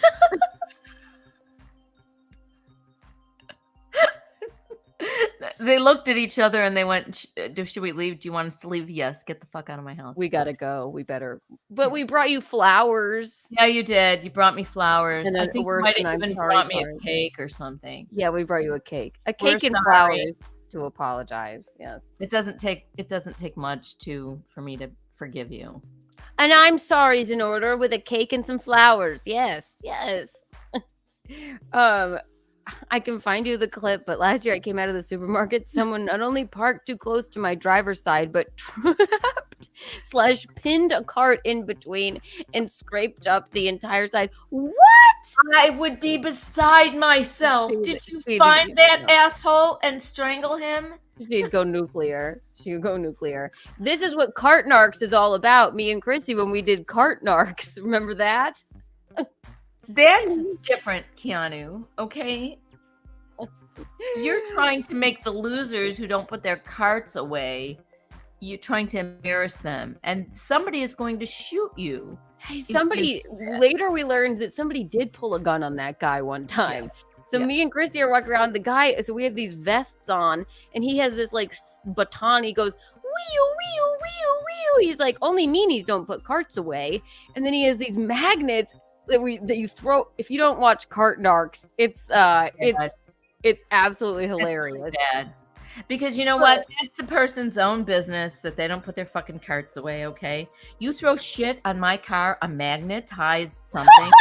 They looked at each other and they went, should we leave? Do you want us to leave? Yes, get the fuck out of my house. We gotta go. We better. But we brought you flowers. Yeah, you did. You brought me flowers. And I think you might have even brought me card. a cake or something. Yeah, we brought you a cake. A We're cake and sorry. flowers to apologize. Yes. It doesn't take much for me to forgive you. And I'm sorry's in order with a cake and some flowers. Yes. Yes. I can find you the clip, but last year I came out of the supermarket. Someone not only parked too close to my driver's side, but trapped/pinned a cart in between and scraped up the entire side. What? I would be beside myself. Did you find that asshole and strangle him? She'd go nuclear. She would go nuclear. This is what cart narcs is all about. Me and Chrissy when we did cart narcs. Remember that? That's different, Keanu. Okay. You're trying to make the losers who don't put their carts away. You're trying to embarrass them, and somebody is going to shoot you. Hey, somebody later we learned that somebody did pull a gun on that guy one time. Yeah. So me and Christy are walking around. The guy, so we have these vests on, and he has this like baton. He goes, wee-oo, wee-oo, wee-oo, wee-oo. He's like, only meanies don't put carts away. And then he has these magnets that you throw. If you don't watch Cart Narcs, it's absolutely hilarious. It's bad. Because you know what? That's the person's own business that they don't put their fucking carts away, okay? You throw shit on my car, a magnetized something.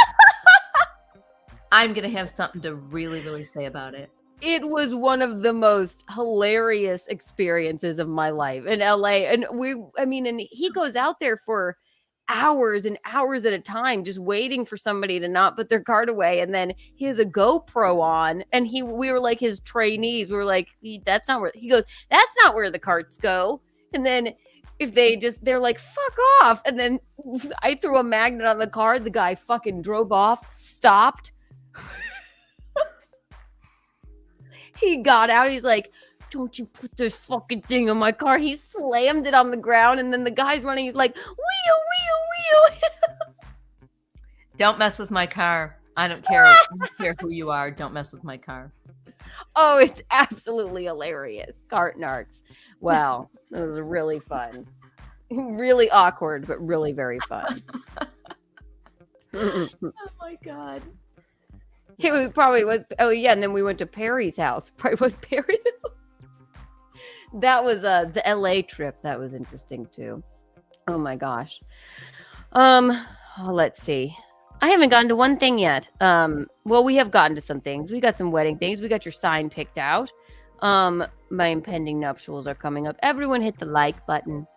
I'm going to have something to really, really say about it. It was one of the most hilarious experiences of my life in LA. And and he goes out there for hours and hours at a time, just waiting for somebody to not put their cart away. And then he has a GoPro on, and we were like his trainees. We were like, that's not where he goes. That's not where the carts go. And then if they're like, fuck off. And then I threw a magnet on the car. The guy fucking drove off, stopped. He got out. He's like, don't you put this fucking thing on my car. He slammed it on the ground, and then the guy's running. He's like, wee-oo. Don't mess with my car. I don't care. I don't care who you are. Don't mess with my car. Oh, it's absolutely hilarious. Cart Narcs. Wow. It was really fun. Really awkward, but really very fun. Oh my God. It probably was. Oh, yeah. And then we went to Perry's house. Probably was Perry's. That was the LA trip. That was interesting too. Oh my gosh. Let's see. I haven't gotten to one thing yet. Well, we have gotten to some things. We got some wedding things. We got your sign picked out. My impending nuptials are coming up. Everyone hit the like button.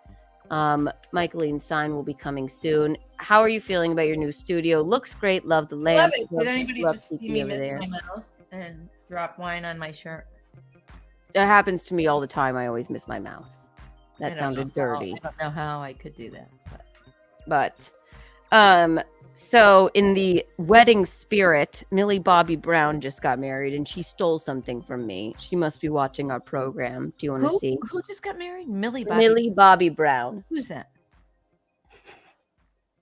Michaelene's sign will be coming soon. How are you feeling about your new studio? Looks great. Love the lamp. Love it. Did anybody just see me miss my mouth and drop wine on my shirt? It happens to me all the time. I always miss my mouth. That sounded dirty. I don't know how I could do that. But so in the wedding spirit, Millie Bobby Brown just got married, and she stole something from me. She must be watching our program. Do you want to see? Who just got married? Millie Bobby Brown. Who's that?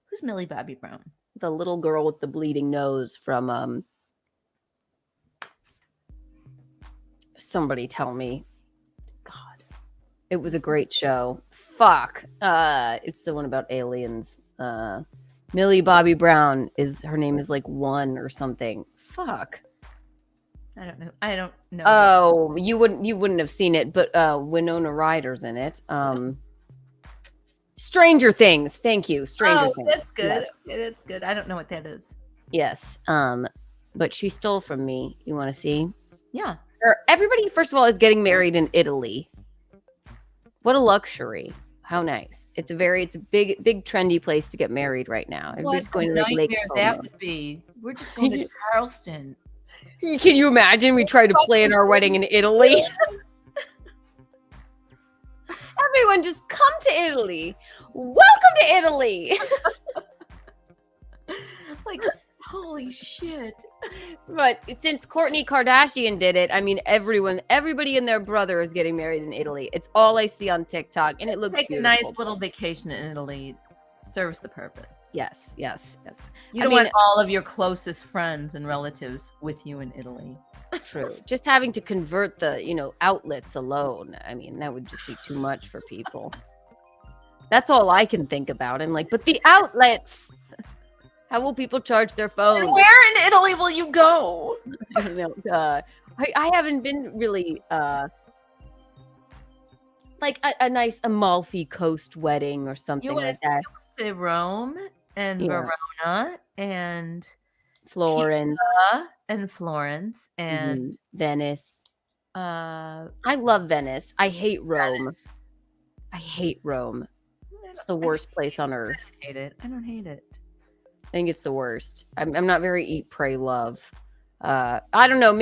Who's Millie Bobby Brown? The little girl with the bleeding nose from somebody tell me. God. It was a great show. Fuck. It's the one about aliens. Millie Bobby Brown her name is like One or something. Fuck. I don't know. Oh, you wouldn't have seen it, but Winona Ryder's in it. Stranger Things. Thank you. Stranger Things. That's good. Yes. Okay, that's good. I don't know what that is. Yes. But she stole from me. You want to see? Yeah. Everybody, first of all, is getting married in Italy. What a luxury. How nice. It's a big trendy place to get married right now. Everybody's What going a to like Lake nightmare Como. that would be. We're just going to Charleston. Can you imagine we tried to plan our wedding in Italy? Everyone just come to Italy. Welcome to Italy. Like, holy shit. But since Kourtney Kardashian did it, I mean, everybody and their brother is getting married in Italy. It's all I see on TikTok, and it looks Take beautiful. a nice little vacation in Italy. Serves the purpose. Yes. You don't want all of your closest friends and relatives with you in Italy. True. Just having to convert the, outlets alone. I mean, that would just be too much for people. That's all I can think about. I'm like, but the outlets. How will people charge their phones? And where in Italy will you go? I haven't been really like a nice Amalfi Coast wedding or something like that. You went to Rome and Verona and Florence Pisa and Florence and Venice. I love Venice. I hate Rome. I hate Rome. It's the worst place on earth. I hate it. I don't hate it. I think it's the worst. I'm not very eat, pray, love. I don't know.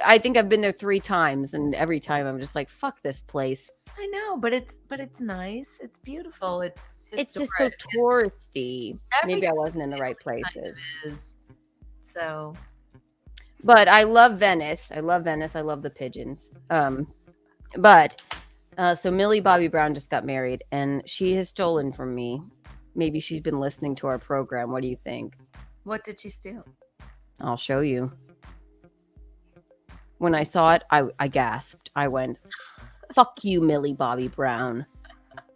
I think I've been there 3 times, and every time I'm just like, fuck this place. I know, but it's nice. It's beautiful. It's just so touristy. Maybe I wasn't in the right places. So, but I love Venice. I love the pigeons. But so Millie Bobby Brown just got married, and she has stolen from me. Maybe she's been listening to our program. What do you think? What did she steal? I'll show you. When I saw it, I gasped. I went, fuck you, Millie Bobby Brown.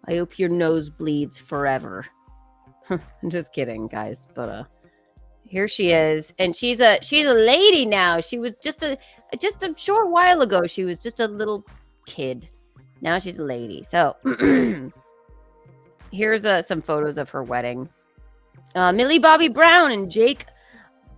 I hope your nose bleeds forever. I'm just kidding, guys. But here she is. And she's a lady now. She was just a short while ago. She was just a little kid. Now she's a lady. So here's some photos of her wedding. Millie Bobby Brown and Jake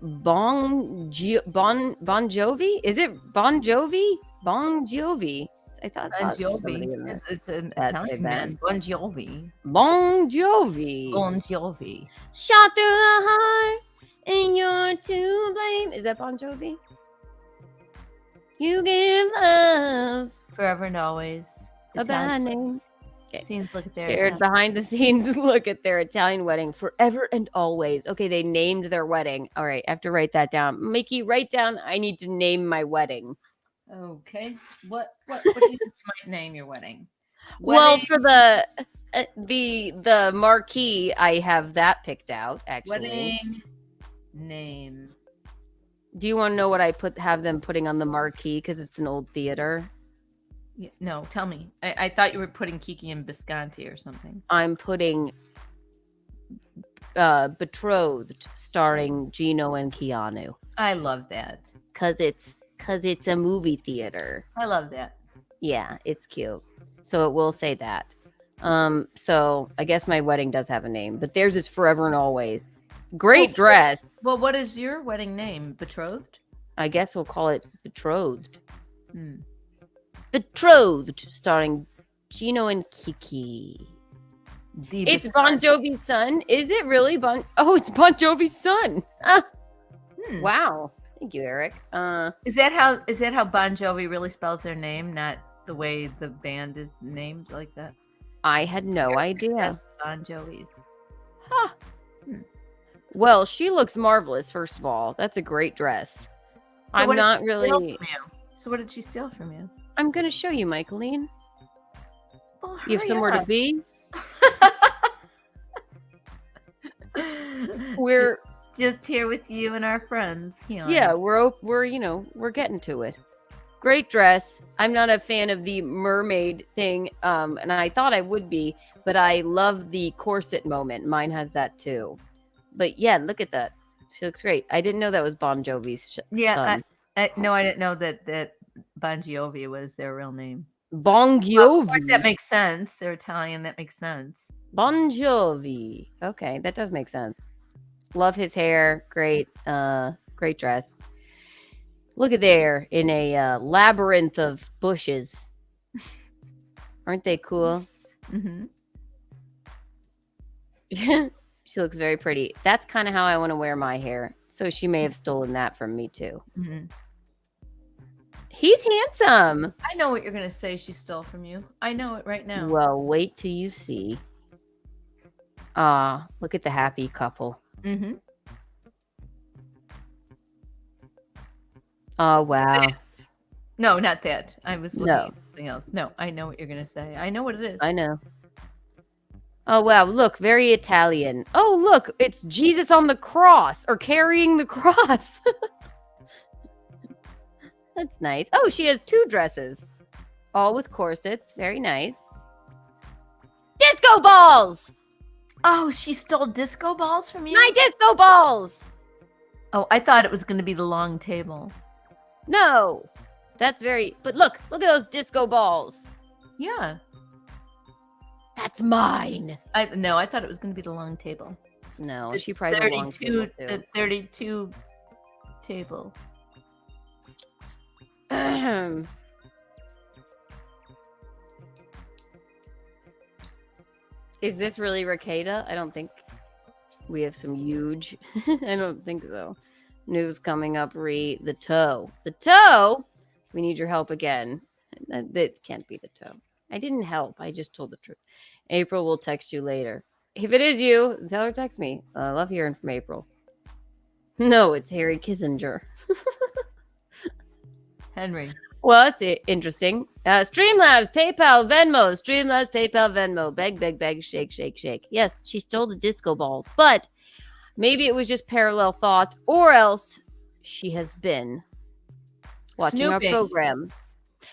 Bon Jovi? Is it Bon Jovi? Bon Jovi. I thought Bon Jovi. It's an Italian man. Bon Jovi. Bon Jovi. Bon Jovi. Shot through the heart and you're to blame. Is that Bon Jovi? You give love. Forever and always. A bad name. Okay. Scenes, look at their shared behind the scenes look at their Italian wedding. Forever and always. Okay, they named their wedding. All right, I have to write that down. Mickey, write down, I need to name my wedding. Okay. What do you think you might name your wedding? Well, for the marquee, I have that picked out, actually. Wedding name. Do you want to know what I have them putting on the marquee because it's an old theater? No, tell me. I thought you were putting Kiki and Bisconti or something. I'm putting Betrothed, starring Gino and Keanu. I love that. Cause it's a movie theater. I love that. Yeah, it's cute. So it will say that. So I guess my wedding does have a name, but theirs is Forever and Always. Great dress. Well, what is your wedding name? Betrothed? I guess we'll call it Betrothed. Betrothed, starring Gino and Kiki. It's Bon Jovi's son. Is it really Oh, it's Bon Jovi's son. Wow. Thank you, Eric. Is that how Bon Jovi really spells their name, not the way the band is named like that? I had no idea. That's Bon Jovi's. Huh. Well, she looks marvelous, first of all. That's a great dress. So I'm not really... So what did she steal from you? I'm going to show you, Michaelene. Well, you have somewhere to be? We're just here with you and our friends. Yeah, we're getting to it. Great dress. I'm not a fan of the mermaid thing, and I thought I would be, but I love the corset moment. Mine has that too. But yeah, look at that. She looks great. I didn't know that was Bon Jovi's son. No, I didn't know that Bon Jovi was their real name. Bon Jovi. Well, of course, that makes sense. They're Italian. That makes sense. Bon Jovi. Okay, that does make sense. Love his hair. Great, great dress. Look at there in a labyrinth of bushes. Aren't they cool? Mm-hmm. She looks very pretty. That's kind of how I want to wear my hair. So she may have stolen that from me too. Mm-hmm. He's handsome. I know what you're going to say she stole from you. I know it right now. Well, wait till you see. Look at the happy couple. Mm-hmm. Oh, wow. No, not that. I was looking No. at something else. No, I know what you're going to say. I know what it is. I know. Oh, wow. Look, very Italian. Oh, look, it's Jesus on the cross or carrying the cross. That's nice. Oh, she has 2 dresses, all with corsets. Very nice. Disco balls! Oh, she stole disco balls from you? My disco balls! Oh, I thought it was going to be the long table. No, that's very. But look at those disco balls. Yeah. That's mine. I thought it was going to be the long table. No, The she probably had a long table too. The 32 table. Is this really Rakeda? I don't think we have some huge. I don't think so. News coming up. The toe. The toe. We need your help again. That can't be the toe. I didn't help. I just told the truth. April will text you later. If it is you, tell her text me. I love hearing from April. No, it's Harry Kissinger. Henry. Well, it's interesting. Streamlabs, PayPal, Venmo. Streamlabs, PayPal, Venmo. Beg, beg, beg, shake, shake, shake. Yes, she stole the disco balls, but maybe it was just parallel thoughts, or else she has been watching Snooping. our program.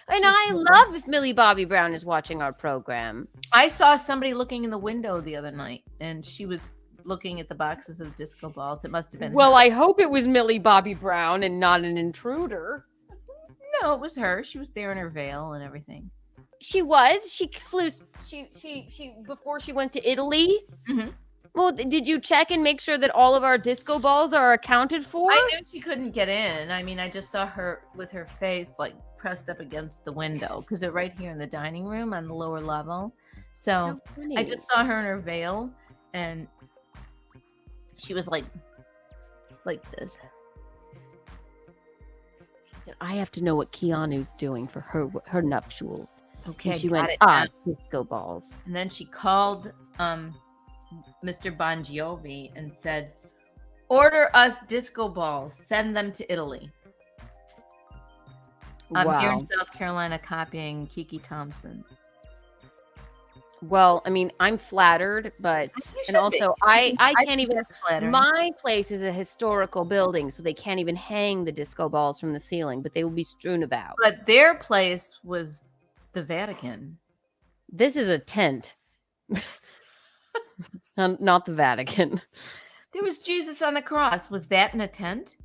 And I love if Millie Bobby Brown is watching our program. I saw somebody looking in the window the other night, and she was looking at the boxes of disco balls. It must have been Well, her. I hope it was Millie Bobby Brown and not an intruder. No, it was her. She was there in her veil and everything. She was. She flew. She before she went to Italy. Mm-hmm. Well, did you check and make sure that all of our disco balls are accounted for? I knew she couldn't get in. I mean, I just saw her with her face like pressed up against the window because they're right here in the dining room on the lower level. So I just saw her in her veil, and she was like this. She said, "I have to know what Keanu's doing for her nuptials." Okay, and she got went, it. disco balls. And then she called Mr. Bon Jovi and said, "Order us disco balls. Send them to Italy." I'm here in South Carolina copying Kiki Thompson. Well, I mean, I'm flattered, but and also I can't even. My place is a historical building, so they can't even hang the disco balls from the ceiling, but they will be strewn about. But their place was the Vatican. This is a tent, not the Vatican. There was Jesus on the cross. Was that in a tent?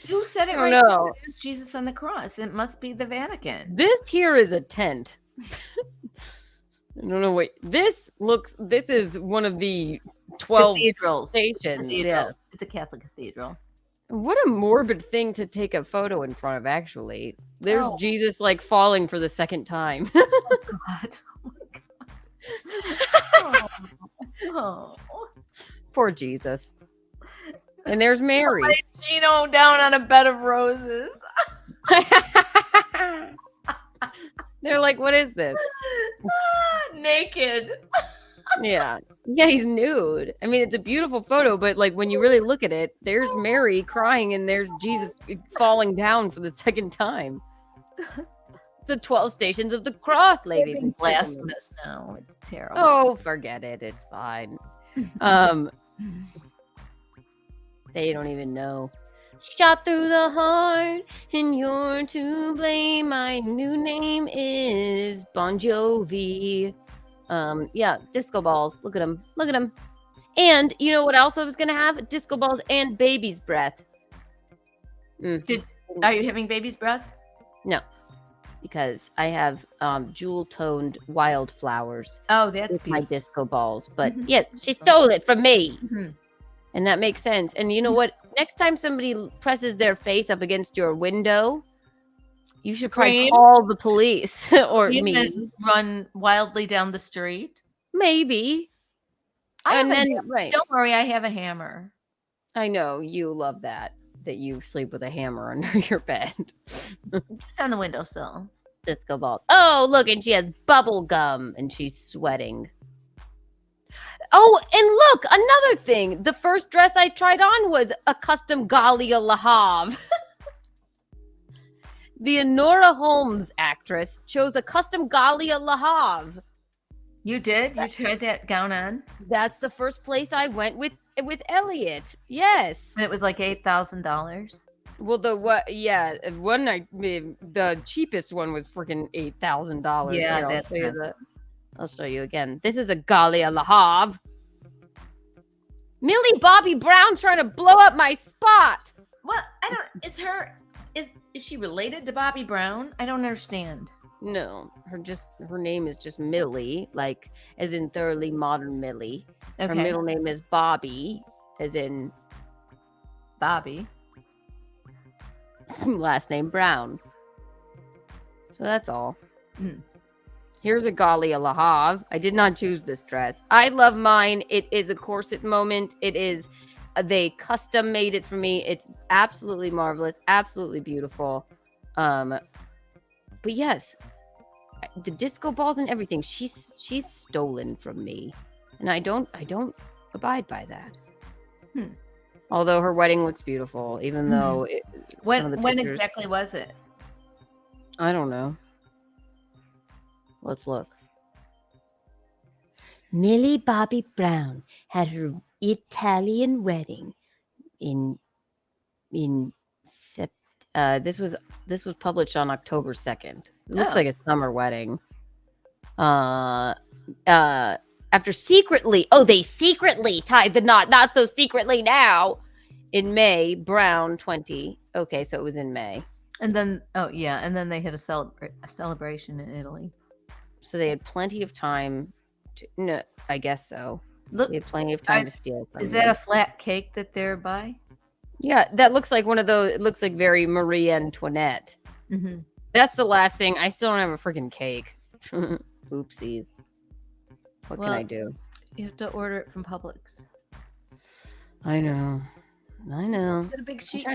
You said it I right. don't know. There's Jesus on the cross. It must be the Vatican. This here is a tent. I don't know what this looks. This is one of the 12 cathedrals. Stations. Yeah, it's a Catholic cathedral. What a morbid thing to take a photo in front of. Actually, there's Jesus like falling for the second time. Oh God! Oh, oh. Poor Jesus. And there's Mary. Gino down on a bed of roses. They're like, what is this? Naked. Yeah, he's nude. I mean, it's a beautiful photo, but like when you really look at it, there's Mary crying and there's Jesus falling down for the second time. The 12 stations of the cross, ladies and gentlemen. Blasphemous now. It's terrible. Oh, forget it. It's fine. They don't even know. Shot through the heart, and you're to blame. My new name is Bon Jovi. Yeah, disco balls. Look at them. Look at them. And you know what else I was gonna have? Disco balls and baby's breath. Are you having baby's breath? No, because I have jewel-toned wildflowers. Oh, that's with beautiful. My disco balls. But yeah, she stole it from me. Mm-hmm. And that makes sense. And you know what? Next time somebody presses their face up against your window, you should probably call the police or me. Run wildly down the street. Maybe. And then, right. Don't worry, I have a hammer. I know you love that you sleep with a hammer under your bed. Just on the windowsill. Disco balls. Oh, look, and she has bubble gum and she's sweating. Oh, and look, another thing. The first dress I tried on was a custom Galia Lahav. The Honora Holmes actress chose a custom Galia Lahav. You did? You tried that gown on? That's the first place I went with Elliot. Yes. And it was like $8,000. Well, the cheapest one was freaking $8,000. Yeah, that's I'll show you again. This is a Galia Lahav. Millie Bobby Brown trying to blow up my spot. What? I don't. Is she related to Bobby Brown? I don't understand. No, her name is just Millie, like as in thoroughly modern Millie. Okay. Her middle name is Bobby, as in Bobby. Last name Brown. So that's all. Mm. Here's a Galia Lahav. I did not choose this dress. I love mine. It is a corset moment. It is. They custom made it for me. It's absolutely marvelous, absolutely beautiful. But yes, the disco balls and everything. She's stolen from me, and I don't abide by that. Although her wedding looks beautiful, even though when exactly was it? I don't know. Let's look. Millie Bobby Brown had her Italian wedding in this was published on October 2nd. It looks like a summer wedding. After they secretly tied the knot, not so secretly now, in May. Brown 20. Okay, so it was in May. And then and then they had a celebration in Italy. So they had plenty of time no, I guess so. Look, they had plenty of time to steal from Is that a flat cake that they're by? Yeah, that looks like one of those. It looks like very Marie Antoinette. Mm-hmm. That's the last thing. I still don't have a freaking cake. Oopsies. What can I do? You have to order it from Publix. I know. Get a big sheet.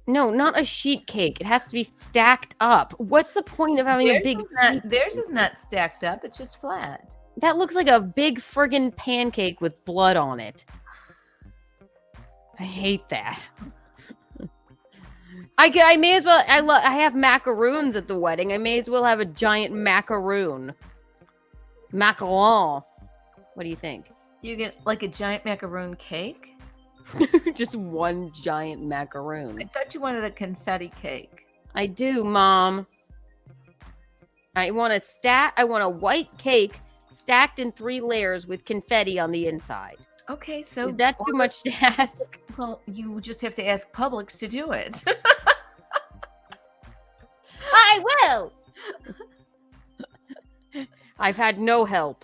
No, not a sheet cake. It has to be stacked up. What's the point of having a big... Theirs is not stacked up. It's just flat. That looks like a big friggin' pancake with blood on it. I hate that. I may as well... I have macaroons at the wedding. I may as well have a giant macaroon. Macaron. What do you think? You get like a giant macaroon cake? Just one giant macaroon. I thought you wanted a confetti cake. I do, Mom. I want a white cake stacked in 3 layers with confetti on the inside. Okay, so is that too much to ask? Well, you just have to ask Publix to do it. I will. I've had no help.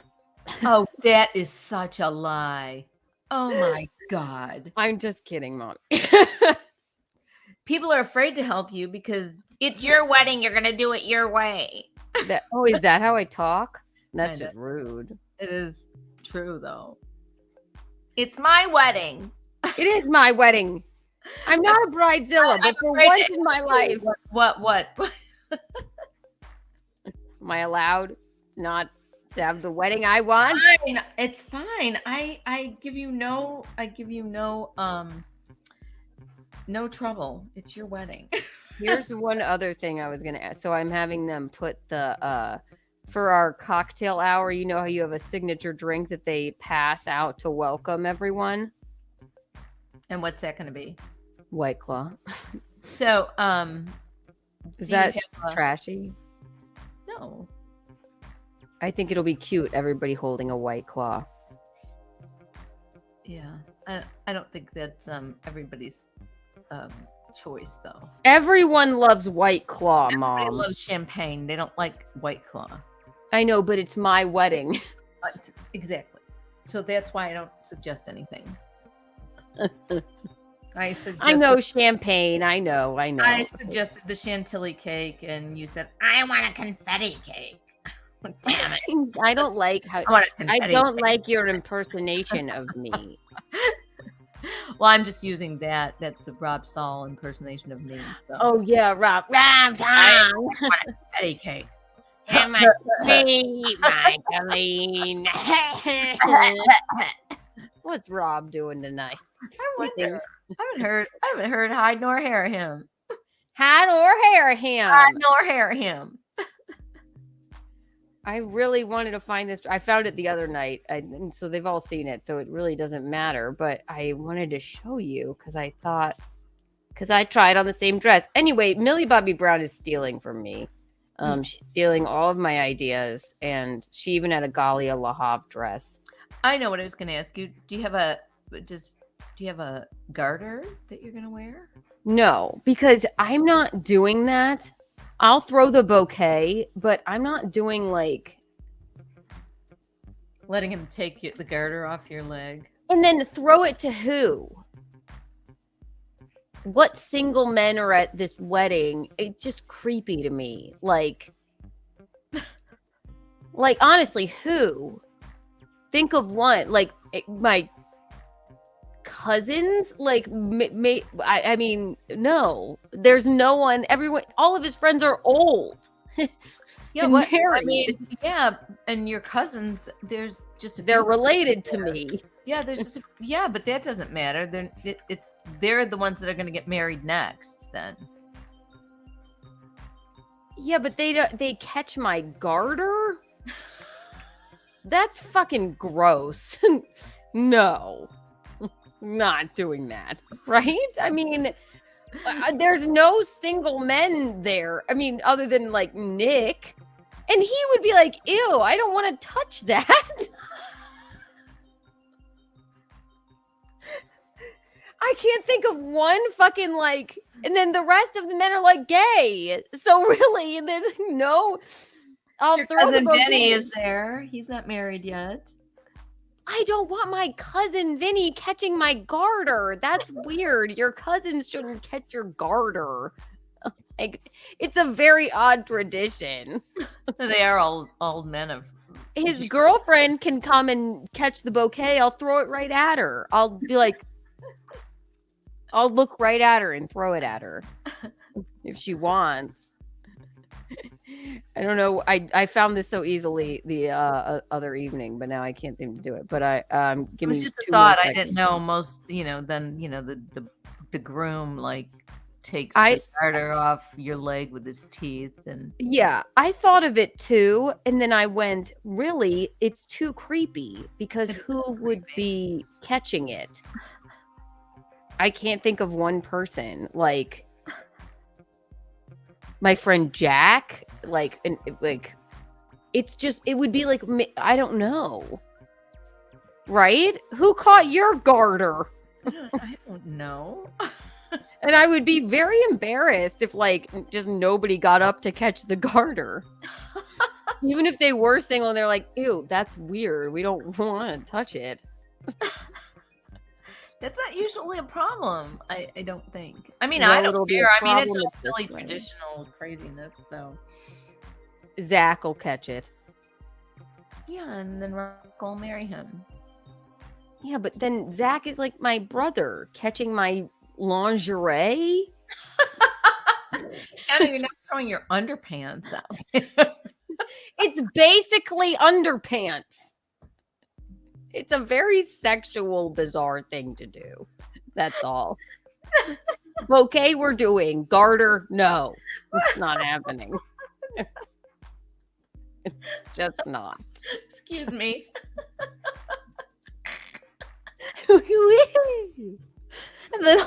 Oh, that is such a lie. Oh my God. I'm just kidding, Mom. People are afraid to help you because it's your wedding. You're going to do it your way. Is that how I talk? That's just rude. It is true, though. It's my wedding. It is my wedding. I'm not a bridezilla, but for once in my life. What? Am I allowed not to have the wedding I want? Fine. It's fine. I give you no trouble. It's your wedding. Here's one other thing I was gonna ask. So I'm having them put the for our cocktail hour, you know how you have a signature drink that they pass out to welcome everyone? And what's that gonna be? White Claw. So is that trashy? No. I think it'll be cute, everybody holding a White Claw. Yeah. I don't think that's everybody's choice, though. Everyone loves White Claw, Mom. Everybody loves champagne. They don't like White Claw. I know, but it's my wedding. Exactly. So that's why I don't suggest anything. I know champagne. I know. I suggested the chantilly cake, and you said, I want a confetti cake. Damn it. I don't like how want a I confetti don't cake. like your impersonation of me. Well, I'm just using that. That's the Rob Saul impersonation of me. So. Oh yeah, Rob. I want a confetti cake. Am I sweet, Michaelene? What's Rob doing tonight? I haven't heard hide nor hair him. Hat or hair him? Hide nor hair him. I really wanted to find this. I found it the other night, and so they've all seen it, so it really doesn't matter. But I wanted to show you because I tried on the same dress. Anyway, Millie Bobby Brown is stealing from me. She's stealing all of my ideas, and she even had a Galia Lahav dress. I know what I was going to ask you. Do you have a garter that you're going to wear? No, because I'm not doing that. I'll throw the bouquet, but I'm not doing like letting him take the garter off your leg. And then throw it to who? What single men are at this wedding? It's just creepy to me. Like honestly, who? Think of one. Like my cousins? Like, I mean, no. There's no one. Everyone, all of his friends are old. Yeah, what? I mean, yeah, and your cousins, there's just they're related to me. Yeah, there's just yeah, but that doesn't matter. They're the ones that are going to get married next. Then. Yeah, but they catch my garter. That's fucking gross. No, not doing that. Right? I mean, there's no single men there. I mean, other than like Nick. And he would be like, ew, I don't want to touch that. I can't think of one fucking like, and then the rest of the men are like gay. So really, there's no. Your cousin Vinny is there. He's not married yet. I don't want my cousin Vinny catching my garter. That's weird. Your cousins shouldn't catch your garter. Like, it's a very odd tradition. They are old men of. His girlfriend can come and catch the bouquet. I'll throw it right at her. I'll be like, I'll look right at her and throw it at her if she wants. I don't know. I found this so easily the other evening, but now I can't seem to do it. But give me. It was just a thought. I didn't know most. Then the groom like takes the garter off your leg with his teeth and. Yeah, I thought of it too, and then I went, really, it's too creepy because who would be catching it? I can't think of one person like. My friend Jack, it's just, it would be like, I don't know. Right? Who caught your garter? I don't know. And I would be very embarrassed if just nobody got up to catch the garter. Even if they were single and they're like, ew, that's weird. We don't want to touch it. That's not usually a problem. I don't think. I mean, I don't care. I mean, it's a silly traditional craziness. So Zach will catch it. Yeah, and then Rock will marry him. Yeah, but then Zach is like my brother catching my lingerie. Anna, you're not throwing your underpants out. It's basically underpants. It's a very sexual, bizarre thing to do. That's all. Bouquet, we're doing. Garter, no. It's not happening. It's just not. Excuse me. And then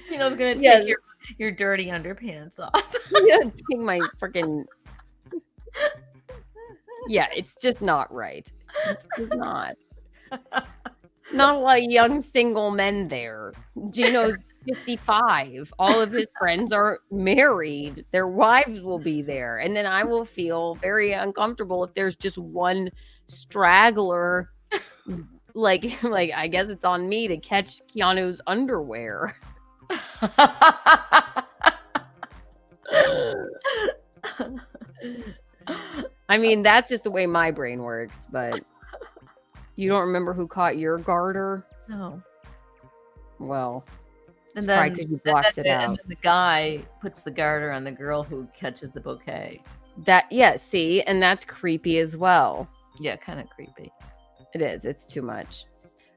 Gino's going to take your dirty underpants off. Yeah, take my freaking... Yeah, it's just not right. It's just not. Not a lot of young single men there. Gino's 55. All of his friends are married. Their wives will be there. And then I will feel very uncomfortable if there's just one straggler. Like I guess it's on me to catch Keanu's underwear. I mean, that's just the way my brain works, but you don't remember who caught your garter? No. Well, And it's then, probably 'cause you blocked it and out. then the guy puts the garter on the girl who catches the bouquet. See, and that's creepy as well. Yeah, kind of creepy. It is. It's too much.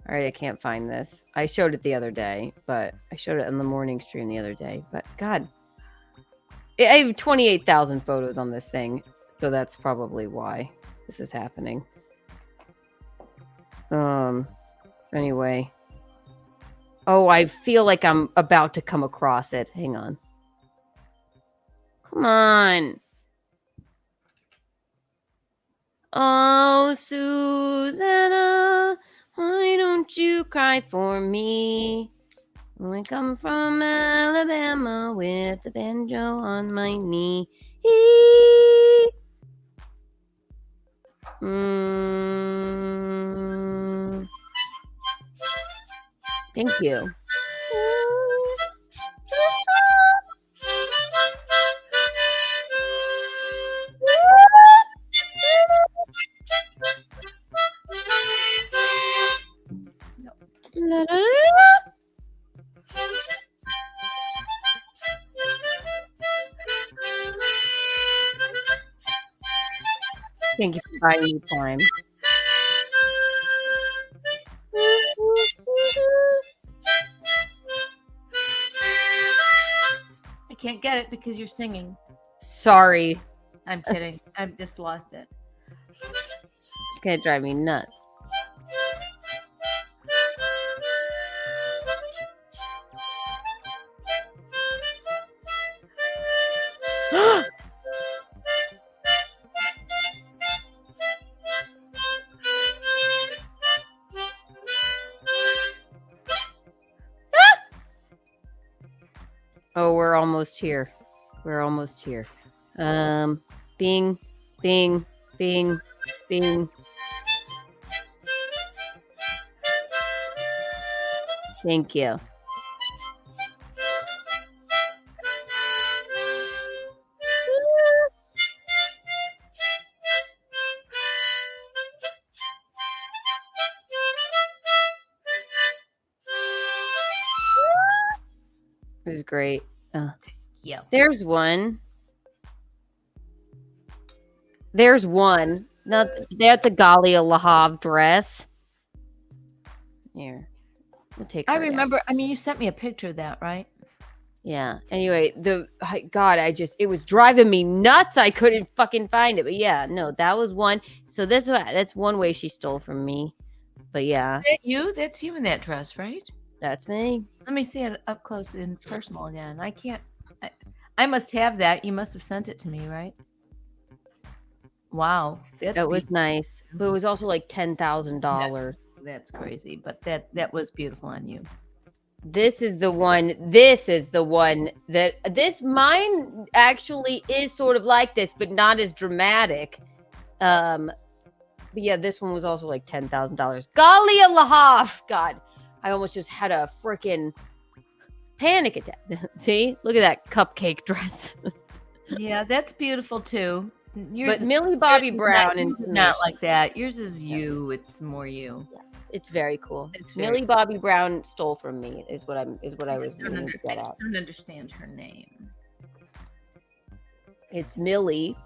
All right, I can't find this. I showed it the other day, but I showed it in the morning stream the other day. But God, I have 28,000 photos on this thing, so that's probably why this is happening. Anyway. Oh, I feel like I'm about to come across it. Hang on. Come on. Oh, Susanna, why don't you cry for me? I come from Alabama with a banjo on my knee. Thank you. La, la, la, la. Thank you for buying me time. I can't get it because you're singing. Sorry. I'm kidding. I've just lost it. It's gonna drive me nuts. Oh, we're almost here. We're almost here. Bing, bing, bing, bing. Thank you. It was great. Yeah. There's one. There's one. Not that's a Galia Lahav dress. Here. We'll take I her down. remember. I mean, you sent me a picture of that, right? Yeah. Anyway, God, it was driving me nuts. I couldn't fucking find it. But yeah, no, that was one. So that's one way she stole from me. But yeah. Is that you? That's you in that dress, right? That's me. Let me see it up close and personal again. I can't. I must have that. You must have sent it to me, right? Wow, That was nice. But it was also like $10,000. That's crazy, but that was beautiful on you. This is the one that mine actually is sort of like this, but not as dramatic. But yeah, this one was also like $10,000. Galia Lahav. God, I almost just had a freaking panic attack. See, look at that cupcake dress. Yeah, that's beautiful too. But Millie Bobby Brown and not like that. Yours is you. It's more you. Yeah, it's very cool. It's Millie cool. Bobby Brown stole from me. Is what I was meaning to I get just at. don't understand her name. It's Millie,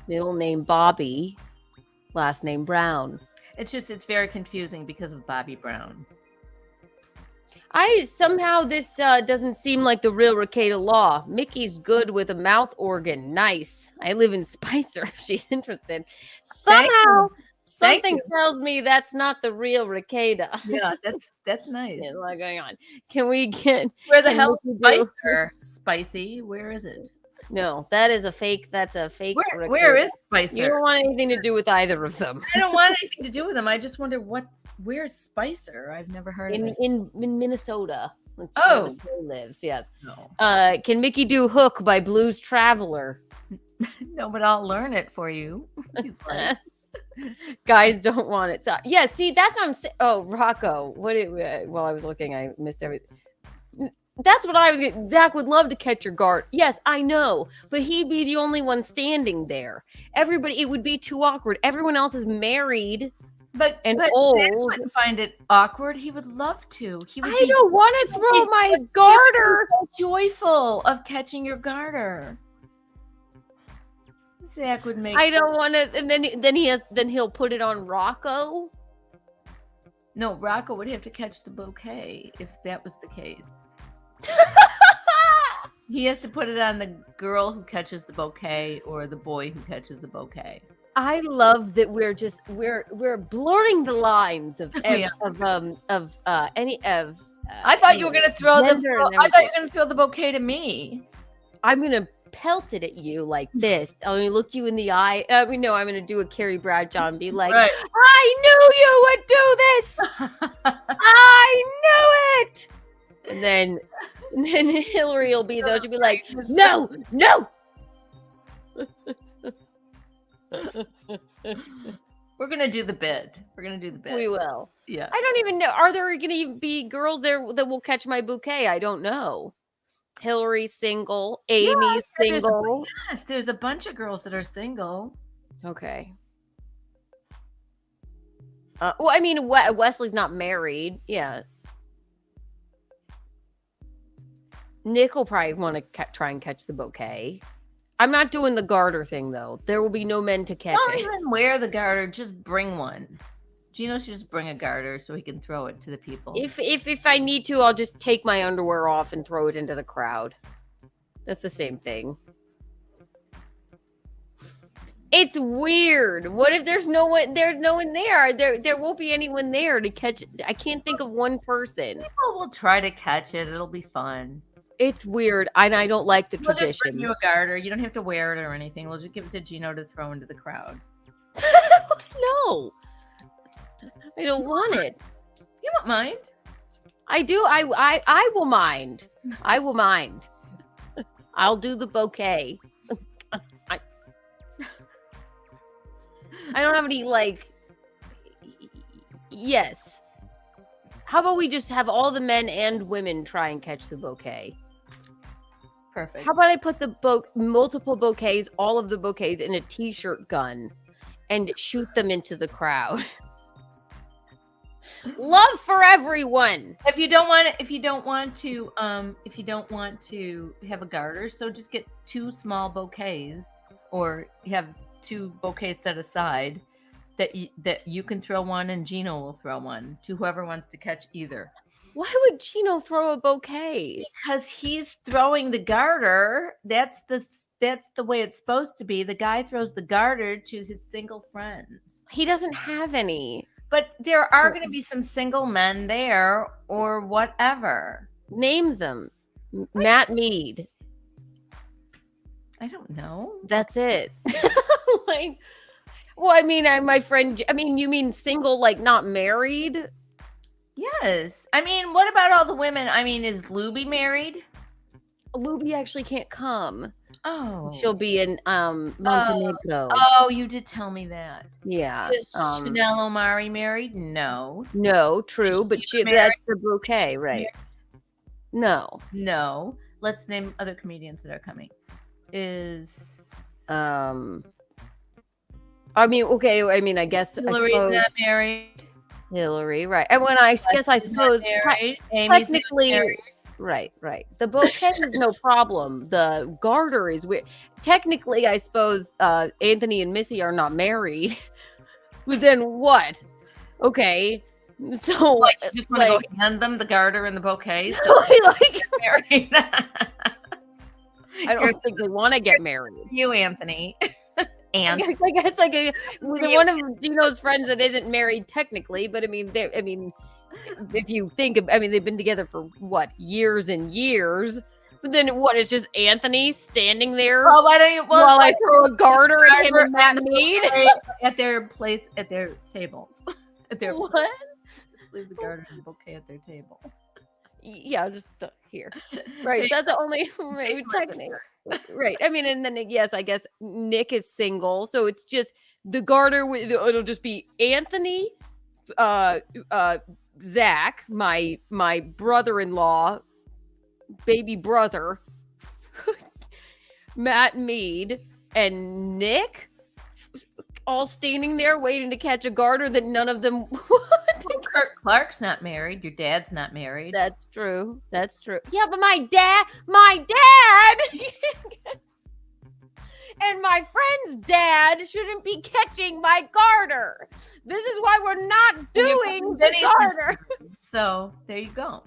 middle name Bobby, last name Brown. It's very confusing because of Bobby Brown. This doesn't seem like the real Ricada Law. Mickey's good with a mouth organ. Nice. I live in Spicer. If she's interested. Somehow, something tells me that's not the real Ricada. Yeah, that's nice. What's going on? Can we get where the hell is Spicer? Spicy? Where is it? No, that is a fake. That's a fake. Where is Spicer? You don't want anything to do with either of them. I don't want anything to do with them. I just wonder where's Spicer? I've never heard of it. In Minnesota. That's Oh, where he lives. Yes. No. Can Mickey do "Hook" by Blues Traveler? No, but I'll learn it for you. Guys don't want it. So, yeah, see, that's what I'm saying. Oh, Rocco, while I was looking, I missed everything. That's what I was getting. Zach would love to catch your garter. Yes, I know, but he'd be the only one standing there. Everybody, it would be too awkward. Everyone else is married, but Zach old. wouldn't find it awkward. He would love to. He would. I don't want to throw my garter. So joyful of catching your garter. Zach would make. I don't want to. And then he'll put it on Rocco. No, Rocco would have to catch the bouquet if that was the case. He has to put it on the girl who catches the bouquet or the boy who catches the bouquet. I love that we're blurring the lines of Yeah. I thought you were gonna throw the bouquet to me. I'm gonna pelt it at you like this. I'm gonna look you in the eye. No, I'm gonna do a Carrie Bradshaw and be like, Right. I knew you would do this. I knew it. And then Hillary will be there. She'll be like, no. We're gonna do the bid. We will. Yeah. I don't even know. Are there going to even be girls there that will catch my bouquet? I don't know. Hillary single, Amy single. There's a bunch of girls that are single. Okay. Well, I mean, Wesley's not married. Yeah. Nick will probably want to try and catch the bouquet. I'm not doing the garter thing, though. There will be no men to catch Don't it. even wear the garter. Just bring one. Gino should just bring a garter so he can throw it to the people. If I need to, I'll just take my underwear off and throw it into the crowd. That's the same thing. It's weird. What if there's no one? There's no one there. There won't be anyone there to catch it. I can't think of one person. People will try to catch it. It'll be fun. It's weird, and I don't like the We'll just tradition. bring you a garter. You don't have to wear it or anything. We'll just give it to Gino to throw into the crowd. No, I don't want it. You won't mind. I do. I will mind. I will mind. I'll do the bouquet. I don't have any yes. How about we just have all the men and women try and catch the bouquet? Perfect. How about I put the multiple bouquets, all of the bouquets in a t-shirt gun and shoot them into the crowd? Love for everyone. If you don't want to have a garter, so just get 2 small bouquets, or have 2 bouquets set aside that you can throw one and Gino will throw one to whoever wants to catch either. Why would Gino throw a bouquet? Because he's throwing the garter. That's the way it's supposed to be. The guy throws the garter to his single friends. He doesn't have any. But there are going to be some single men there or whatever. Name them. Matt Mead. I don't know. That's it. Well, I mean, my friend. I mean, you mean single, like not married? Yes. I mean, what about all the women? I mean, is Luby married? Luby actually can't come. Oh. She'll be in Montenegro. Oh, you did tell me that. Yeah. Is Chanel Omari married? No. No, true, but that's the bouquet, right? No. No. Let's name other comedians that are coming. I mean, okay. I mean, I guess Hillary's not married. Hillary, right? And when I suppose technically, right. The bouquet is no problem. The garter is weird. Technically, I suppose Anthony and Missy are not married. But then what? Okay, so you just want to go hand them the garter and the bouquet. So like married. I don't think they want to get married. You, Anthony. And I guess one of Gino's friends that isn't married technically, but I mean, if you think of, they've been together for what, years and years. But then what? It's just Anthony standing there. Well, why don't you? Well, while I throw a garter at him and Matt Mead at their tables. At their what? Just leave the garter and the bouquet at their table. Yeah, just here. Right. That's the only technically. Right. I mean, and then yes, I guess Nick is single, so it's just the garter. It'll just be Anthony, Zach, my brother-in-law, baby brother, Matt Mead, and Nick all standing there waiting to catch a garter that none of them Kurt Clark's not married. Your dad's not married. That's true. That's true. Yeah, but my dad and my friend's dad shouldn't be catching my garter. This is why we're not doing the garter. So there you go.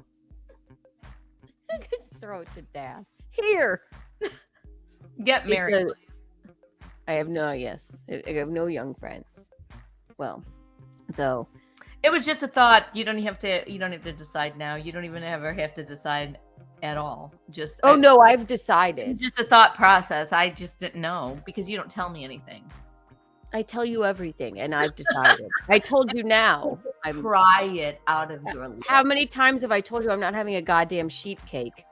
Just throw it to dad. Here. Get married. I have no young friend. Well, so it was just a thought. You don't have to decide now. You don't even ever have to decide at all. Just no, I've decided. Just a thought process. I just didn't know because you don't tell me anything. I tell you everything, and I've decided. I told you now. Pry it out of your lips. How many times have I told you I'm not having a goddamn sheet cake?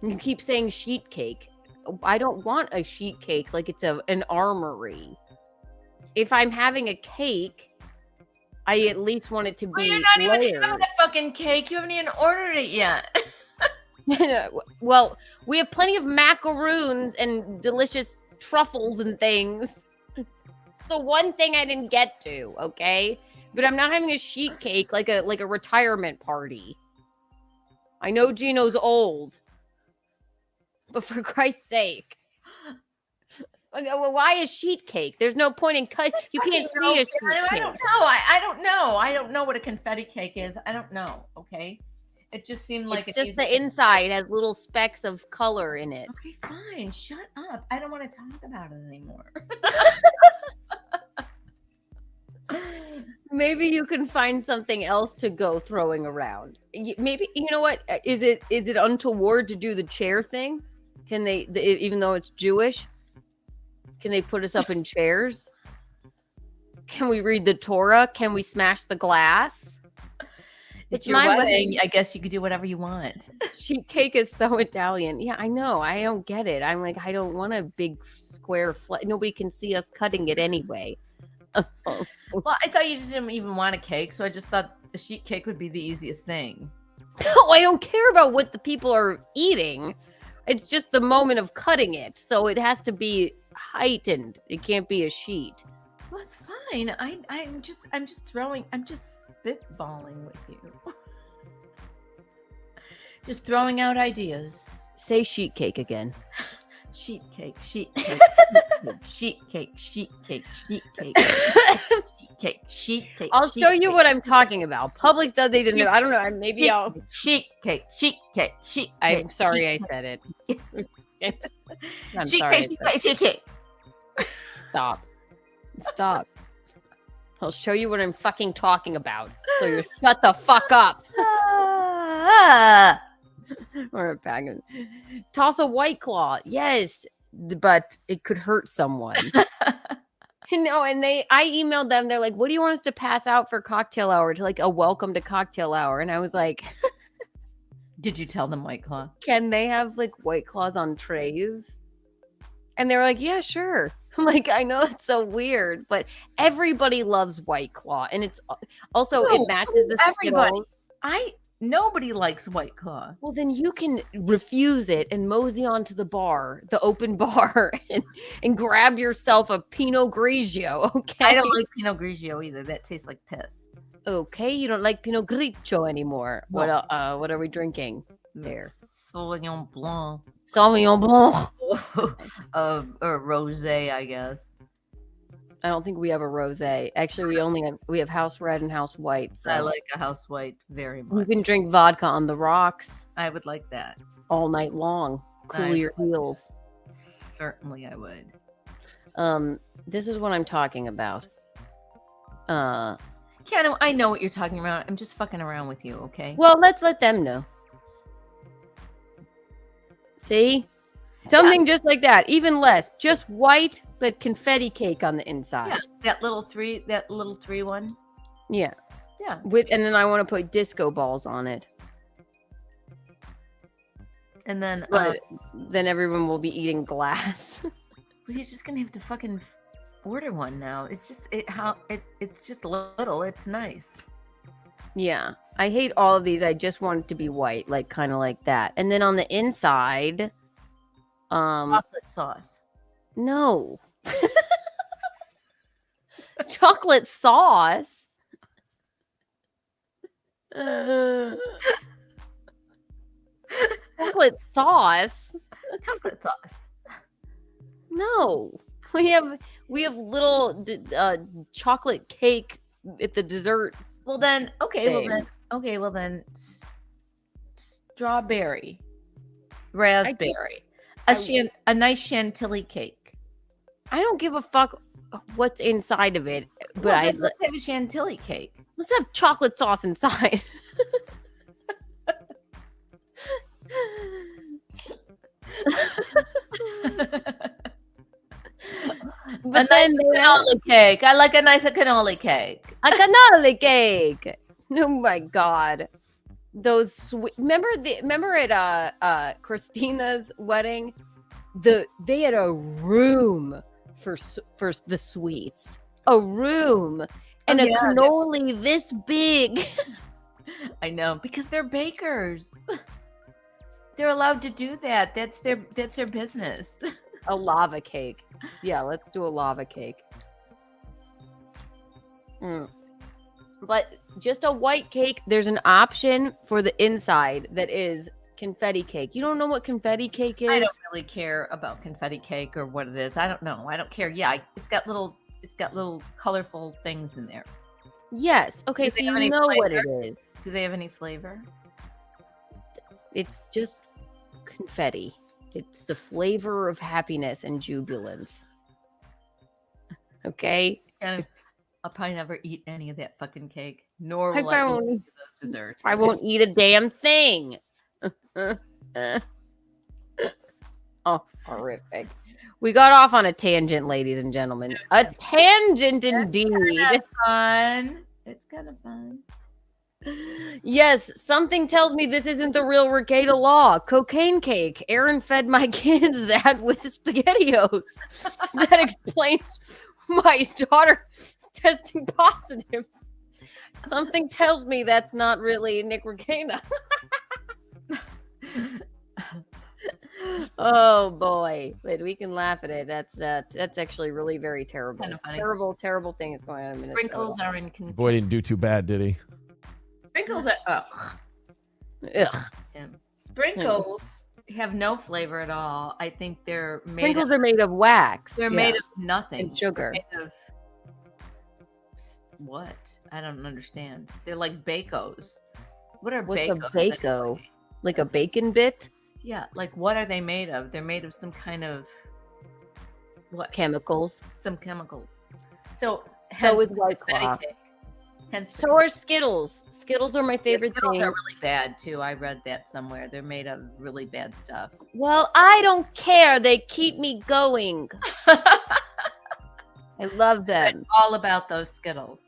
You keep saying sheet cake. I don't want a sheet cake like it's an armory. If I'm having a cake, I at least want it to be. Well, you're not layered. even having a fucking cake. You haven't even ordered it yet. Well, we have plenty of macaroons and delicious truffles and things. It's the one thing I didn't get to, okay? But I'm not having a sheet cake like a retirement party. I know Gino's old. But for Christ's sake. Why a sheet cake? There's no point in cut. You can't see a sheet cake. I don't know. I don't know. I don't know what a confetti cake is. I don't know. Okay. It just seemed like it's just the inside has little specks of color in it. Okay, fine. Shut up. I don't want to talk about it anymore. Maybe you can find something else to go throwing around. Maybe, you know what? Is it untoward to do the chair thing? Can they, even though it's Jewish, can they put us up in chairs? Can we read the Torah? Can we smash the glass? It's your wedding. I guess you could do whatever you want. Sheet cake is so Italian. Yeah, I know. I don't get it. I'm like, I don't want a big square nobody can see us cutting it anyway. Well, I thought you just didn't even want a cake, so I just thought a sheet cake would be the easiest thing. No, I don't care about what the people are eating. It's just the moment of cutting it, so it has to be heightened. It can't be a sheet. Well, it's fine. I'm just spitballing with you. Just throwing out ideas. Say sheet cake again. Sheet cake, sheet cake, sheet cake, sheet cake, sheet cake, sheet cake, sheet cake. I'll show you what I'm talking about. Publix does these. I don't know. Maybe I'll. Sheet cake, sheet cake, sheet. I'm sorry I said it. I'm sheet sorry. Cake, sheet cake. Stop. Stop. I'll show you what I'm fucking talking about. So you shut the fuck up. Or a bag of toss a White Claw. Yes, but it could hurt someone. No, and I emailed them. They're like, "What do you want us to pass out for cocktail hour?" To like a welcome to cocktail hour, and I was like, "Did you tell them White Claw? Can they have like White Claws on trays?" And they were like, "Yeah, sure." I'm like, I know it's so weird, but everybody loves White Claw, and it's also it matches the everybody. Nobody likes White Claw. Well, then you can refuse it and mosey onto the bar, the open bar, and grab yourself a Pinot Grigio, okay? I don't like Pinot Grigio either. That tastes like piss. Okay, you don't like Pinot Grigio anymore. No. What are we drinking there? Sauvignon Blanc. Sauvignon Blanc. Or rosé, I guess. I don't think we have a rosé. Actually, we have house red and house white. So I like a house white very much. You can drink vodka on the rocks. I would like that all night long. Cool your heels. Certainly, I would. This is what I'm talking about. Keanu, I know what you're talking about. I'm just fucking around with you, okay? Well, let's let them know. See? Something just like that. Even less. Just white, but confetti cake on the inside. Yeah, that little three one. Yeah. Yeah. And then I want to put disco balls on it. And then then everyone will be eating glass. Well, you're just gonna have to fucking order one now. It's just it's just little. It's nice. Yeah. I hate all of these. I just want it to be white, like kind of like that. And then on the inside, chocolate sauce. No. Chocolate sauce. Chocolate sauce. Chocolate sauce. No. We have little chocolate cake at the dessert. Well then, strawberry, raspberry, a nice chantilly cake. I don't give a fuck what's inside of it, but Well, let's have a chantilly cake. Let's have chocolate sauce inside. A nice cannoli cake. I like a nice cannoli cake. A cannoli cake. Oh my god. Those sweet. Remember at Christina's wedding, they had a room for the sweets. A room and a cannoli this big. I know, because they're bakers. They're allowed to do that. That's their business. A lava cake. Yeah, let's do a lava cake. But just a white cake, there's an option for the inside that is confetti cake. You don't know what confetti cake is? I don't really care about confetti cake or what it is. I don't know. I don't care. Yeah, it's got little colorful things in there. Yes. Okay, so you know what it is. Do they have any flavor? It's just confetti. It's the flavor of happiness and jubilance. Okay? I'll probably never eat any of that fucking cake. Nor will I eat any of those desserts. I won't eat a damn thing. Oh, horrific. We got off on a tangent, ladies and gentlemen. A tangent indeed. It's kind of fun. Yes, something tells me this isn't the real Regatta Law. Cocaine cake. Aaron fed my kids that with SpaghettiOs. That explains my daughter testing positive. Something tells me that's not really Nick Regatta. Oh boy, but we can laugh at it. That's actually really very terrible. Kind of funny. Terrible things going on in Minnesota. Sprinkles are in. Boy didn't do too bad, did he? Sprinkles are. Ugh. Sprinkles have no flavor at all. I think they're made. Sprinkles are made of wax. They're made of nothing. And sugar. Made of what? I don't understand. They're like Bacos. What are What's Bacos? a Baco? Like a bacon bit? Yeah, like what are they made of? They're made of some kind of what? Chemicals. Some chemicals. So is White Claw. So are Skittles. Skittles are my favorite thing. Skittles are really bad too. I read that somewhere. They're made of really bad stuff. Well, I don't care. They keep me going. I love them. All about those Skittles.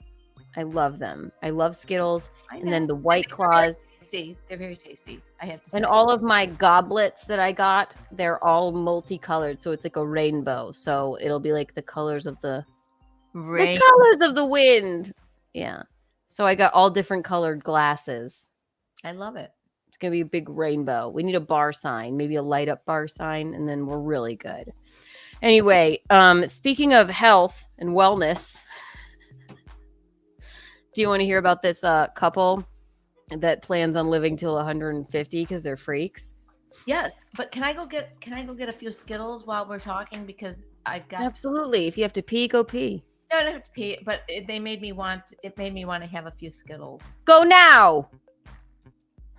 I love them. I love Skittles. And then the White Claws. They're very tasty. I have to say. And all of my goblets that I got, they're all multicolored. So it's like a rainbow. So it'll be like the colors of the colors of the wind. Yeah. So I got all different colored glasses. I love it. It's going to be a big rainbow. We need a bar sign, maybe a light up bar sign, and then we're really good. Anyway, speaking of health and wellness, do you want to hear about this couple that plans on living till 150 because they're freaks? Yes, but can I go get a few Skittles while we're talking, because I've got Absolutely. If you have to pee, go pee. No, I don't have to pee, but it made me want to have a few Skittles. Go now.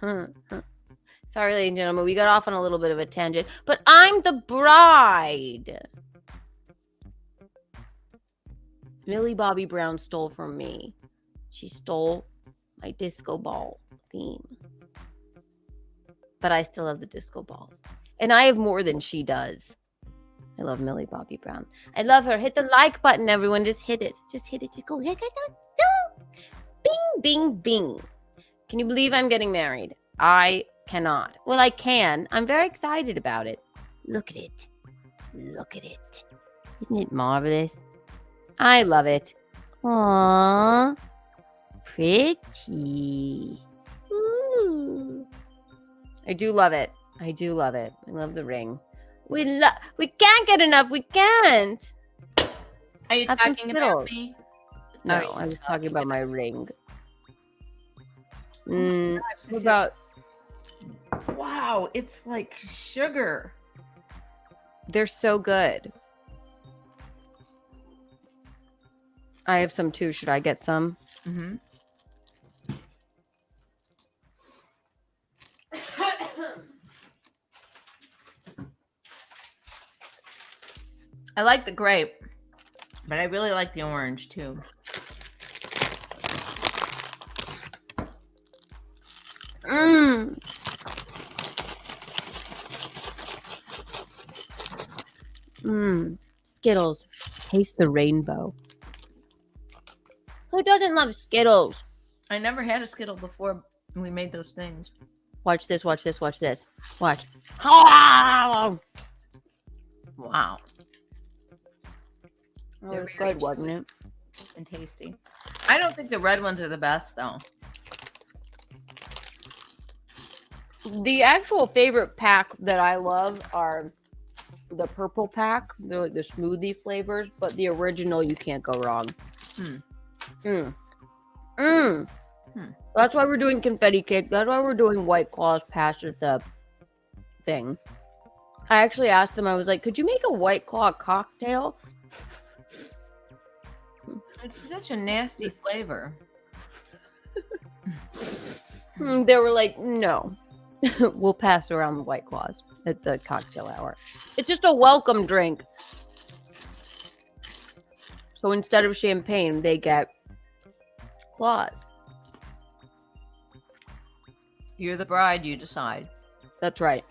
Sorry, ladies and gentlemen, we got off on a little bit of a tangent, but I'm the bride. Millie Bobby Brown stole from me. She stole my disco ball theme. But I still have the disco balls. And I have more than she does. I love Millie Bobby Brown. I love her. Hit the like button, everyone. Just hit it. Just hit it. Just go. Bing, bing, bing. Can you believe I'm getting married? I cannot. Well, I can. I'm very excited about it. Look at it. Look at it. Isn't it marvelous? I love it. Aww. Pretty. I do love it. I do love it. I love the ring. We can't get enough. We can't. Are you Have some talking about Skittles. me? No, Are you I was talking about my ring. Gosh, What this about? wow, it's like sugar. They're so good. I have some too. Should I get some? Mm-hmm. I like the grape, but I really like the orange too. Mmm. Mmm. Skittles. Taste the rainbow. Who doesn't love Skittles? I never had a Skittle before we made those things. Watch this, watch this, watch this. Watch. Wow. Wow. That They're was very good, wasn't it? and tasty. I don't think the red ones are the best though. The actual favorite pack that I love are the purple pack. They're like the smoothie flavors, but the original you can't go wrong. That's why we're doing confetti cake. That's why we're doing White Claws past the thing. I actually asked them, I was like, could you make a White Claw cocktail? It's such a nasty flavor. They were like, no. We'll pass around the White Claws at the cocktail hour. It's just a welcome drink. So instead of champagne, they get claws. You're the bride, you decide. That's right.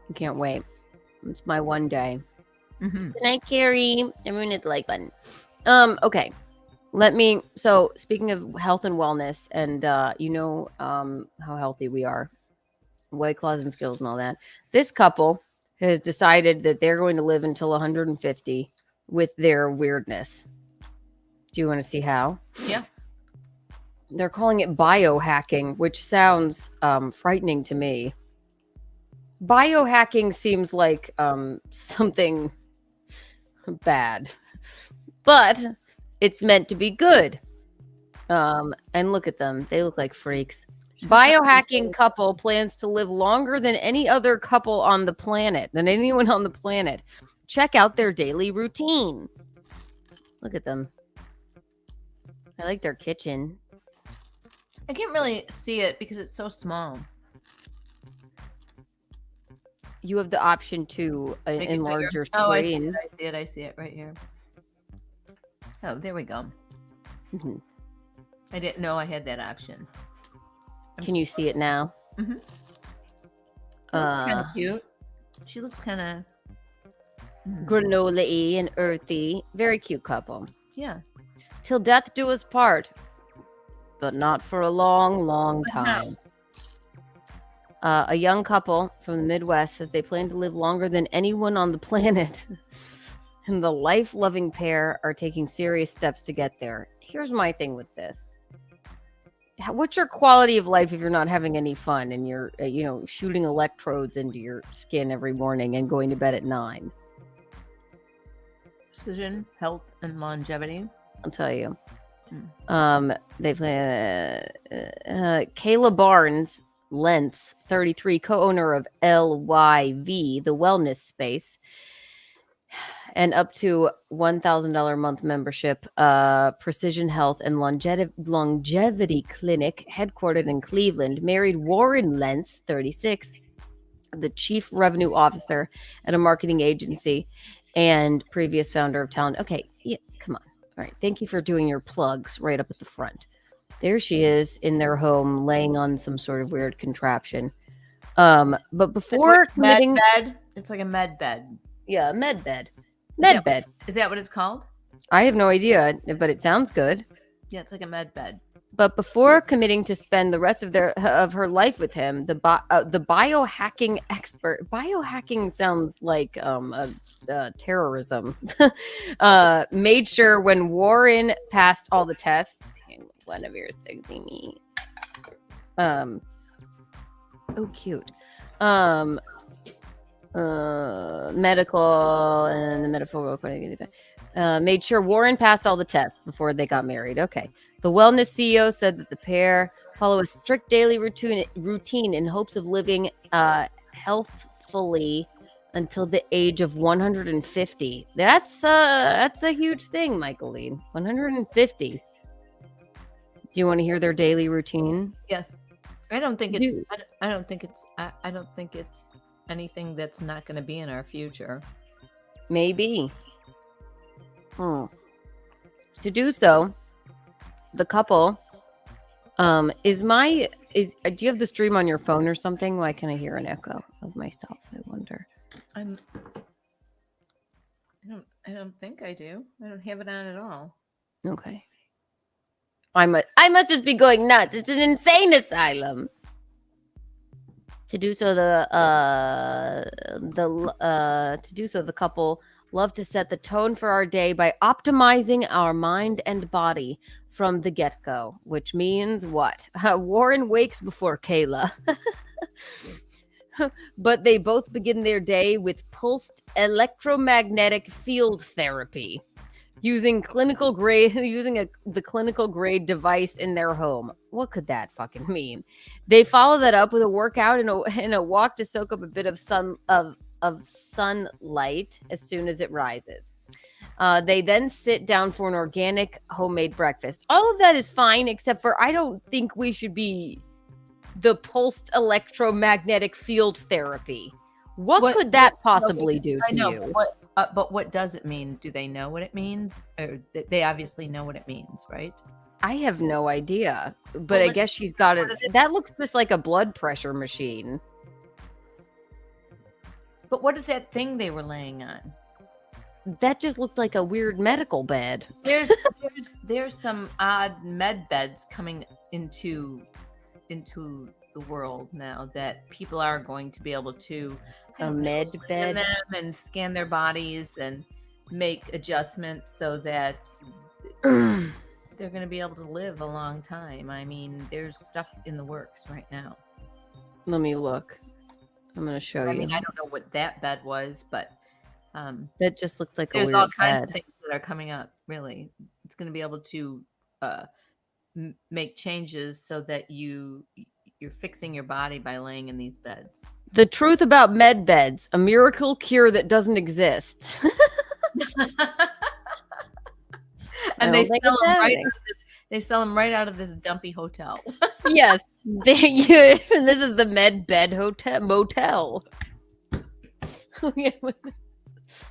I can't wait. It's my one day. Mm-hmm. Good night, Carrie. Everyone hit the like button. Okay. So speaking of health and wellness, and how healthy we are, White Claws and Skittles and all that. This couple has decided that they're going to live until 150 with their weirdness. Do you want to see how? Yeah. They're calling it biohacking, which sounds frightening to me. Biohacking seems like something bad, but it's meant to be good. And look at them. They look like freaks. Biohacking couple plans to live longer than any other couple on the planet, than anyone on the planet. Check out their daily routine. Look at them. I like their kitchen. I can't really see it because it's so small. You have the option to enlarge your screen. Oh, I see it right here. Oh, there we go. Mm-hmm. I didn't know I had that option. Can you see it now? Mm-hmm. That's kind of cute. She looks kind of granola-y and earthy. Very cute couple. Yeah. Till death do us part, but not for a long, long time. A young couple from the Midwest says they plan to live longer than anyone on the planet. And the life-loving pair are taking serious steps to get there. Here's my thing with this. What's your quality of life if you're not having any fun and you're, shooting electrodes into your skin every morning and going to bed at 9? Precision, health, and longevity. I'll tell you. They play Kayla Barnes Lentz, 33, co-owner of LYV, the wellness space, and up to $1,000 a month membership, Precision Health and Longevity Clinic, headquartered in Cleveland, married Warren Lentz, 36, the chief revenue officer at a marketing agency and previous founder of Talent. Okay, yeah, come on. All right, thank you for doing your plugs right up at the front. There she is in their home, laying on some sort of weird contraption. But before committing, bed, it's like a med bed. Yeah, a med bed. Is that what it's called? I have no idea, but it sounds good. Yeah, it's like a med bed. But before committing to spend the rest of her life with him, the biohacking expert, biohacking sounds like terrorism, made sure when Warren passed all the tests, one of yours sexy me. Oh, cute. Medical and the metaphorical. Made sure Warren passed all the tests before they got married. Okay. The wellness CEO said that the pair follow a strict daily routine in hopes of living healthfully until the age of 150. That's a huge thing, Michaelene. 150. Do you want to hear their daily routine? Yes. I don't think it's anything that's not going to be in our future. Maybe. To do so, the couple do you have the stream on your phone or something? Why can I hear an echo of myself? I wonder. I don't think I do. I don't have it on at all. Okay. I must just be going nuts. It's an insane asylum. To do so, the couple love to set the tone for our day by optimizing our mind and body from the get-go, which means what? Warren wakes before Kayla. But they both begin their day with pulsed electromagnetic field therapy using the clinical grade device in their home. What could that fucking mean? They follow that up with a workout and a walk to soak up a bit of sunlight as soon as it rises. They then sit down for an organic homemade breakfast. All of that is fine, except for I don't think we should be the pulsed electromagnetic field therapy. What could that possibly do to you? But what does it mean? Do they know what it means? Or they obviously know what it means, right? I have no idea, but I guess she's got it. That looks just like a blood pressure machine. But what is that thing they were laying on? That just looked like a weird medical bed. There's some odd med beds coming into the world now that people are going to be able to med bed them and scan their bodies and make adjustments so that they're going to be able to live a long time. I mean, there's stuff in the works right now. Let me look. I'm going to show you. I mean, I don't know what that bed was, but that just looked like a there's weird all kinds bed. of things that are coming up. Really, it's going to be able to make changes so that you're fixing your body by laying in these beds. The truth about med beds, a miracle cure that doesn't exist. And they sell them right out of this dumpy hotel. Yes, this is the med bed motel.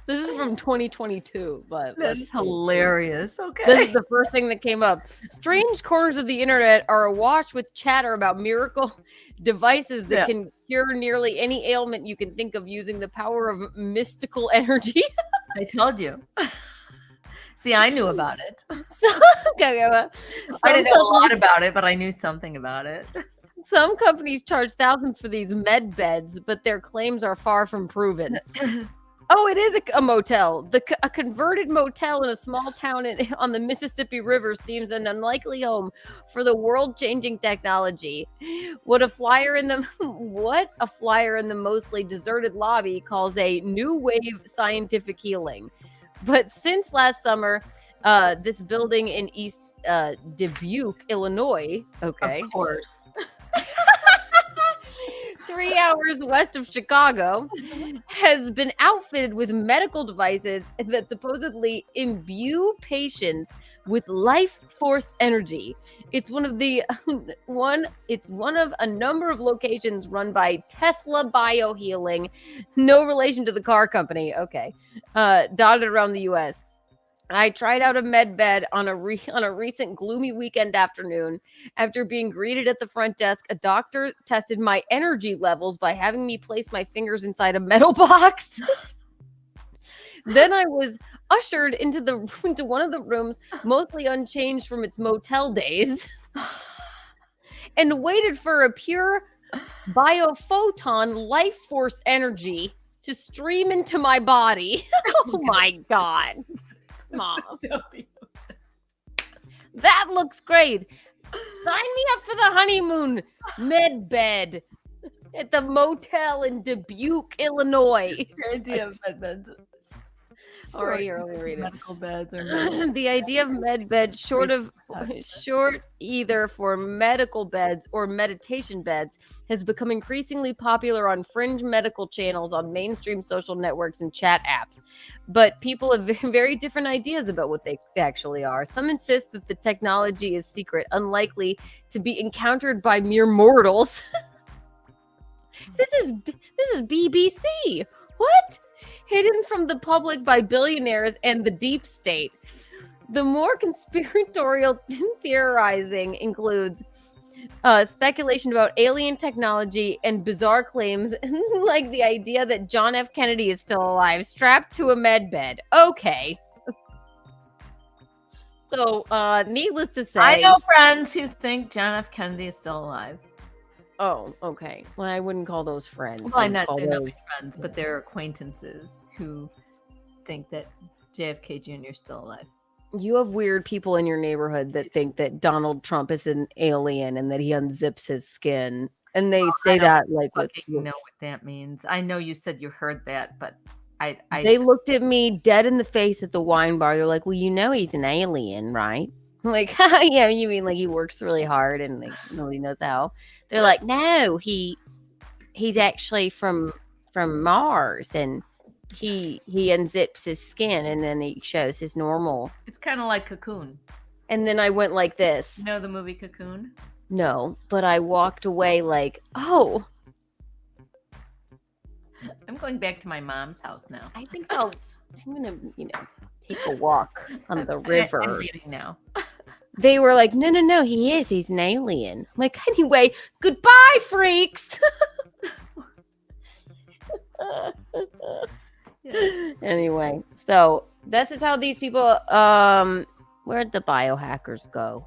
This is from 2022, but that is hilarious. Okay, this is the first thing that came up. Strange corners of the internet are awash with chatter about miracle devices that can cure nearly any ailment you can think of using the power of mystical energy. I told you. See, I knew about it. I didn't know a lot about it, but I knew something about it. Some companies charge thousands for these med beds, but their claims are far from proven. Oh, it is a motel. A converted motel in a small town on the Mississippi River seems an unlikely home for the world-changing technology. What a flyer in the mostly deserted lobby calls a new wave scientific healing. But since last summer, this building in East Dubuque, Illinois, of course, 3 hours west of Chicago, has been outfitted with medical devices that supposedly imbue patients with life force energy. It's one of a number of locations run by Tesla Biohealing, no relation to the car company. Okay, dotted around the U.S. I tried out a med bed on a recent gloomy weekend afternoon. After being greeted at the front desk, a doctor tested my energy levels by having me place my fingers inside a metal box. Then I was ushered into one of the rooms, mostly unchanged from its motel days, and waited for a pure biophoton life force energy to stream into my body. Oh my God. Mom. That looks great. Sign me up for the honeymoon med bed. at the motel in Dubuque, Illinois. The idea of med beds. All right, here, let me read it. Medical beds or The idea of med beds, short either for medical beds or meditation beds, has become increasingly popular on fringe medical channels, on mainstream social networks, and chat apps. But people have very different ideas about what they actually are. Some insist that the technology is secret, unlikely to be encountered by mere mortals. This is BBC. What? Hidden from the public by billionaires and the deep state. The more conspiratorial theorizing includes speculation about alien technology and bizarre claims like the idea that John F. Kennedy is still alive, strapped to a med bed. Okay. So, needless to say... I know friends who think John F. Kennedy is still alive. Oh, okay. Well, I wouldn't call those friends. Well, they're not my friends, but they're acquaintances who think that JFK Jr. is still alive. You have weird people in your neighborhood that think that Donald Trump is an alien and that he unzips his skin. And they say that like... I don't know what that means. I know you said you heard that, but they looked at me dead in the face at the wine bar. They're like, well, you know he's an alien, right? I'm like, yeah, you mean like he works really hard and like nobody knows how? They're like, no, he's actually from Mars, and he unzips his skin and then he shows his normal. It's kind of like Cocoon. And then I went like this. You know the movie Cocoon? No, but I walked away like, oh. I'm going back to my mom's house now. I think I'm gonna, take a walk on the river. I'm leaving now. They were like, no, he's an alien. I'm like, anyway, goodbye, freaks. Anyway, so this is how these people, where'd the biohackers go?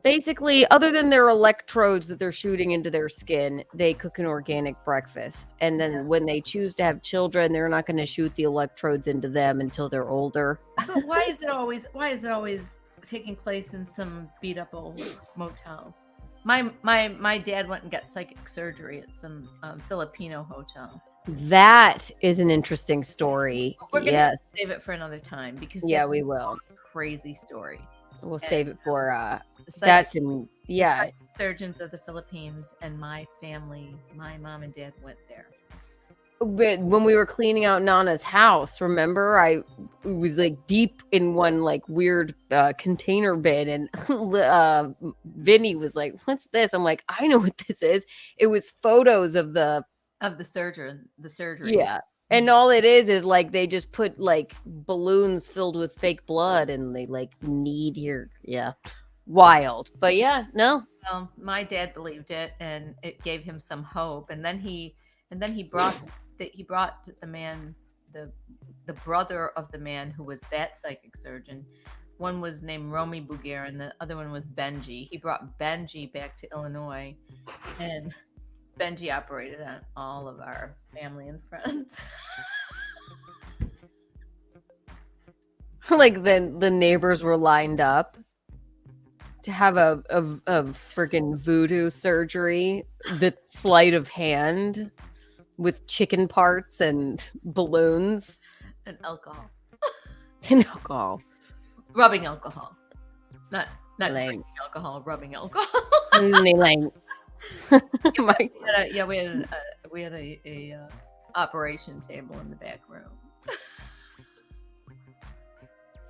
Basically, other than their electrodes that they're shooting into their skin, they cook an organic breakfast. And then when they choose to have children, they're not going to shoot the electrodes into them until they're older. But why is it always taking place in some beat up old motel? My dad went and got psychic surgery at some Filipino hotel. That is an interesting story. We're gonna save it for another time because we will. Crazy story. We'll save it for that's in surgeons of the Philippines, and my family, my mom and dad went there. But when we were cleaning out Nana's house, remember, I was like deep in one like weird container bin, and Vinny was like, "What's this?" I'm like, "I know what this is." It was photos of the surgery. Yeah. And all it is like they just put like balloons filled with fake blood and they like knead your wild. But no. Well, my dad believed it and it gave him some hope. And then he brought the man, the brother of the man who was that psychic surgeon. One was named Romy Bouguer and the other one was Benji. He brought Benji back to Illinois, and Benji operated on all of our family and friends. Like the neighbors were lined up to have a freaking voodoo surgery, the sleight of hand with chicken parts and balloons and alcohol. Rubbing alcohol. Not drinking alcohol, rubbing alcohol. We had a operation table in the back room.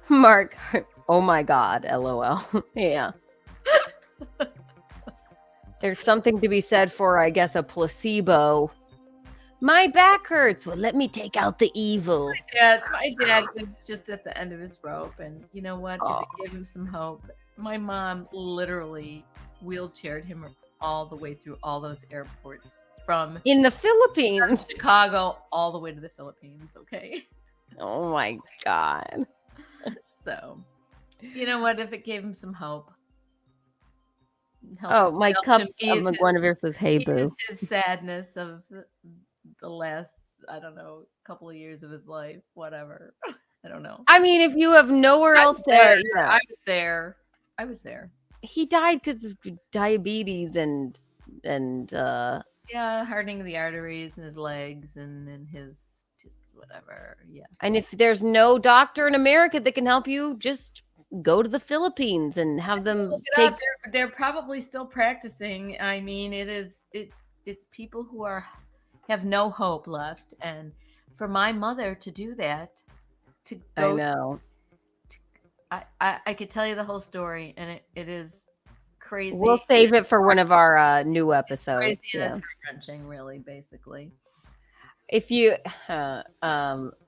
Mark, oh my God, LOL. Yeah. There's something to be said for, I guess, a placebo. My back hurts. Well, let me take out the evil. My dad was just at the end of his rope, and you know what? If it gave him some hope. My mom literally wheelchaired him all the way through all those airports in the Philippines, Chicago, all the way to the Philippines. Okay. Oh my God. So, you know what? If it gave him some hope. My cup of McGuinevere says, "Hey boo." His sadness of the last, I don't know, couple of years of his life, whatever. I don't know. I mean, if you have nowhere else to, I was there. He died because of diabetes and Yeah, hardening the arteries in his legs and in his just whatever. Yeah. And if there's no doctor in America that can help you, just go to the Philippines and have them Look it take. up. They're probably still practicing. I mean, it's people who have no hope left, and for my mother to do that, to go, I know. I could tell you the whole story, and it is crazy. We'll save it for one of our new episodes. Crazy and Yeah. it's heart-wrenching, really, basically. If you, all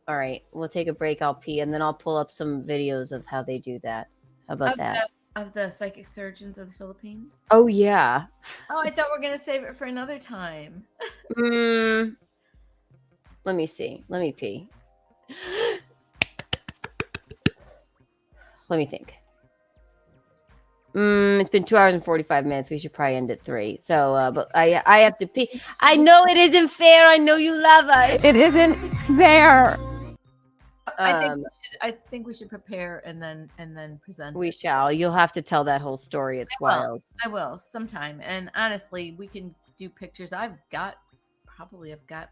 right, we'll take a break. I'll pee, and then I'll pull up some videos of how they do that. How about that? Of the psychic surgeons of the Philippines. Oh yeah. Oh, I thought we were gonna save it for another time. Let me see. Let me pee. Let me think. It's been 2 hours and 45 minutes. We should probably end at 3. So, but I have to pee. I know it isn't fair. I know you love us. It isn't fair. I think we should prepare and then present. We shall. You'll have to tell that whole story. It's wild. I will sometime. And honestly, we can do pictures. I've got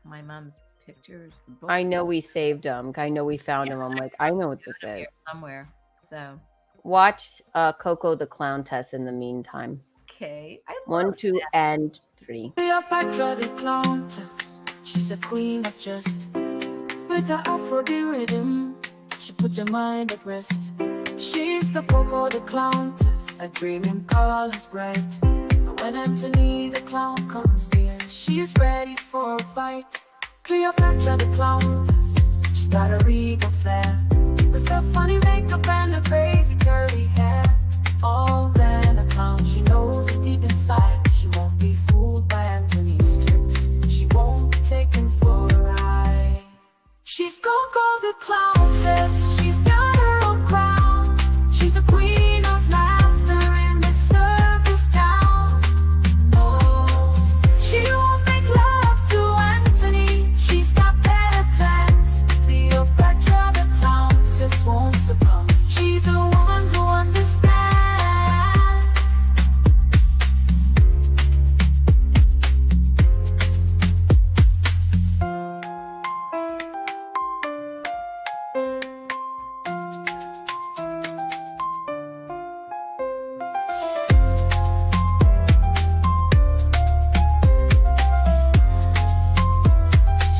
my mom's pictures. I know we saved them. I know we found them. I'm like, I know what this is. Somewhere. So watch Coco the Clown Test in the meantime. Okay. 1, 2, and 3. Cleopatra the Clown Test. She's a queen of just. With her Afro rhythm, she puts your mind at rest. She's the Coco the Clown Test. A dreaming colors bright. But when Anthony the Clown comes near, she's ready for a fight. Cleopatra the Clown Test. She's got a regal flair. With her funny makeup and her crazy curly hair. All than a clown, she knows it deep inside. She won't be fooled by Anthony's tricks. She won't be taken for a ride. She's Coco the Clowntess. She's got her own crown. She's a queen of laughter in this circus town. Oh, she won't make love to Anthony. She's got better plans. Cleopatra the Clowntess won't succumb. She's a woman who understands.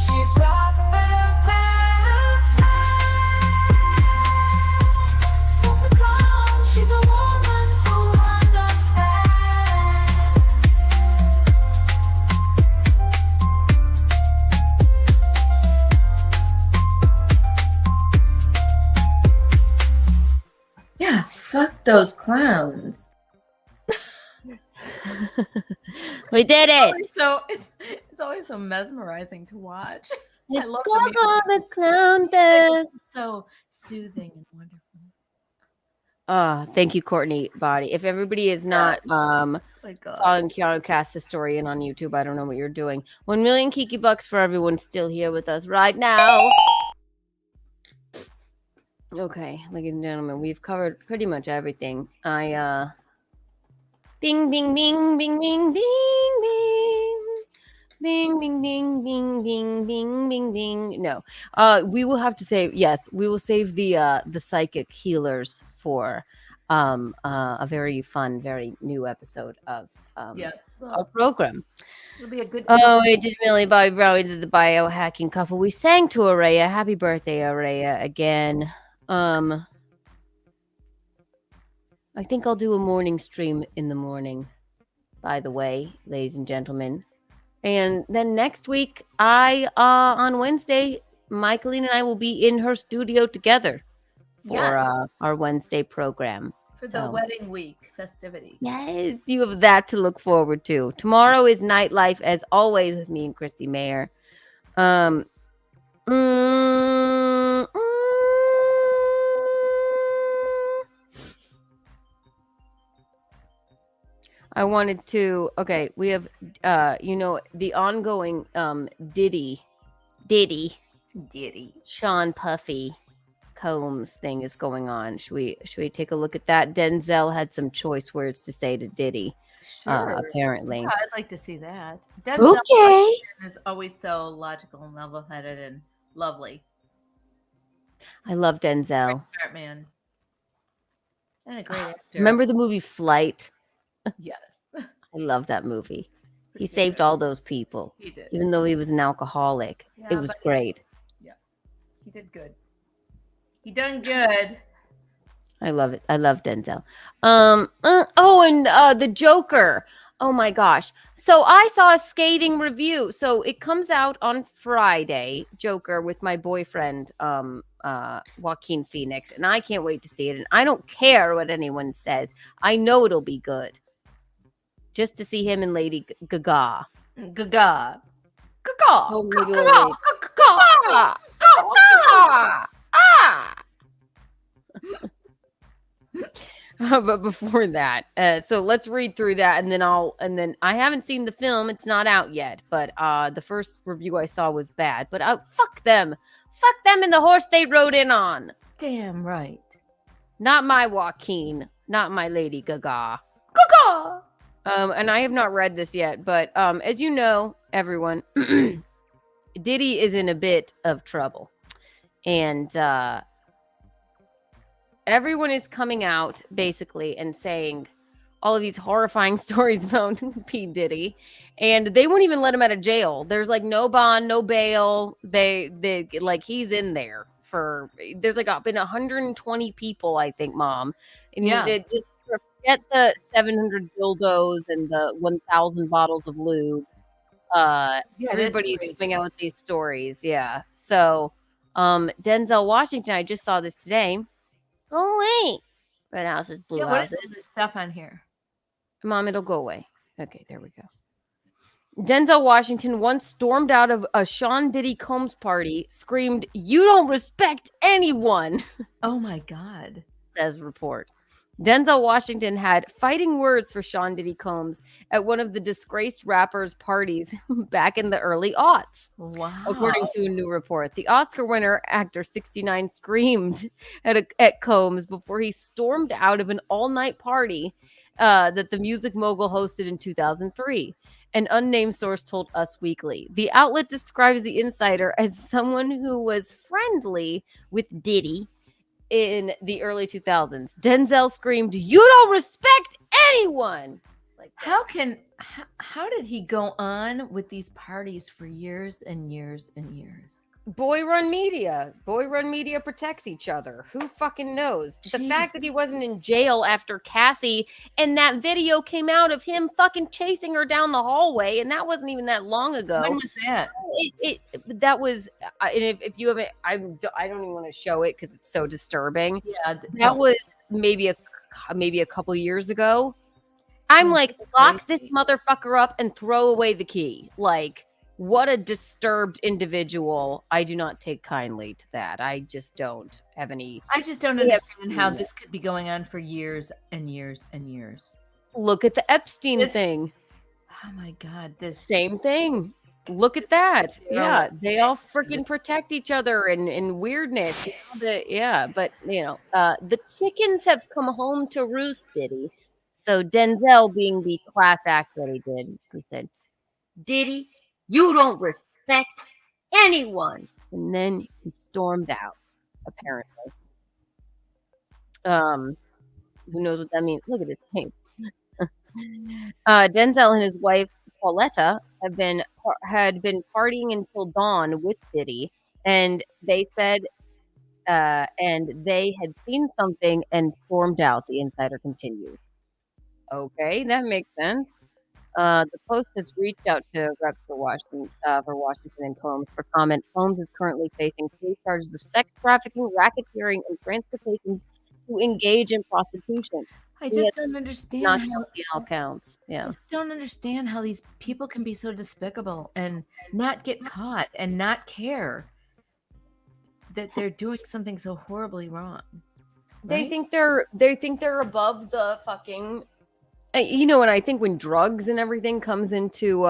She's got better plans. Won't succumb. She's a woman who understands. Yeah, fuck those clowns. We did it. So it's always so mesmerizing to watch. I love Coco the Clown Test. So soothing and wonderful. Thank you, Courtney Body. If everybody is not My God. following Keanu Cast Historian on YouTube, I don't know what you're doing. 1 million Kiki bucks for everyone still here with us right now. Okay, ladies and gentlemen, we've covered pretty much everything. Bing, bing, bing, bing, bing, bing, bing. Bing, bing, bing, bing, bing, bing, bing, bing. No. We will have to say, yes, we will save the psychic healers for a very fun, very new episode of our program. It'll be a good. Oh, we did Millie Bobby Brown. We did the biohacking couple. We sang to Araya. Happy birthday, Araya, again. I think I'll do a morning stream in the morning, by the way, ladies and gentlemen. And then next week, on Wednesday, Michaelene and I will be in her studio together for our Wednesday program. For the wedding week festivity. Yes, you have that to look forward to. Tomorrow is nightlife, as always, with me and Christy Mayer. I wanted to. Okay, we have, the ongoing Diddy, Sean Puffy Combs thing is going on. Should we take a look at that? Denzel had some choice words to say to Diddy. Sure. apparently. Yeah, I'd like to see that. Denzel Okay. Washington is always so logical and level-headed and lovely. I love Denzel. Smart man. And a great actor. Remember the movie Flight? Yes. I love that movie. He good. saved all those people. He did. Even though he was an alcoholic. Yeah, it was but- great. Yeah. He did good. He done good. I love it. I love Denzel. The Joker. Oh my gosh. So I saw a scathing review. So it comes out on Friday, Joker, with my boyfriend, Joaquin Pheonix, and I can't wait to see it. And I don't care what anyone says. I know it'll be good. Just to see him and Lady Gaga. Gaga. Oh, maybe we'll wait. But before that, so let's read through that, and then I haven't seen the film; it's not out yet. But the first review I saw was bad. But fuck them and the horse they rode in on. Damn right. Not my Joaquin, not my Lady Gaga. Gaga. And I have not read this yet, but as you know, everyone, Diddy is in a bit of trouble, and everyone is coming out basically and saying all of these horrifying stories about P. Diddy, and they won't even let him out of jail. There's like no bond, no bail. They like he's in there for. There's like been 120 people, I think, Mom. And just forget the 700 dildos and the 1,000 bottles of lube. Everybody's coming out with these stories. Yeah. So, Denzel Washington, I just saw this today. Oh wait, red houses, blue What is houses. all this stuff on here? Mom, it'll go away. Okay, there we go. Denzel Washington once stormed out of a Sean Diddy Combs party, screamed, "You don't respect anyone." Oh my God. Says report. Denzel Washington had fighting words for Sean Diddy Combs at one of the disgraced rapper's parties back in the early aughts. Wow. According to a new report, the Oscar winner, actor 69, screamed at Combs before he stormed out of an all-night party that the music mogul hosted in 2003. An unnamed source told Us Weekly. The outlet describes the insider as someone who was friendly with Diddy in the early 2000s. Denzel screamed, "You don't respect anyone!" Like that. How did he go on with these parties for years and years and years? Boy run media protects each other. Who fucking knows? The fact that he wasn't in jail after Cassie and that video came out of him fucking chasing her down the hallway, and that wasn't even that long ago. When was that? That was, and if you haven't, I don't even want to show it because it's so disturbing. Yeah, that was maybe a couple years ago. I'm like, lock this motherfucker up and throw away the key. Like, what a disturbed individual. I do not take kindly to that. I just don't have any. I just don't understand how this could be going on for years and years and years. Look at the Epstein thing. Oh my God. This same thing. Look at that. Yeah. They all freaking protect each other and weirdness. But the chickens have come home to roost, Diddy. So Denzel, being the class act that he did, he said, "Diddy, you don't respect anyone." And then he stormed out, apparently. Who knows what that means? Look at his paint. Denzel and his wife, Pauletta, had been partying until dawn with Diddy. And they said, and they had seen something and stormed out, the insider continued. Okay, that makes sense. The Post has reached out to reps for Washington and Combs for comment. Combs is currently facing 3 charges of sex trafficking, racketeering, and transportation to engage in prostitution. I just don't understand Not how guilty on all counts. Yeah. I just don't understand how these people can be so despicable and not get caught and not care that they're doing something so horribly wrong. They think they're above the fucking, and I think when drugs and everything comes into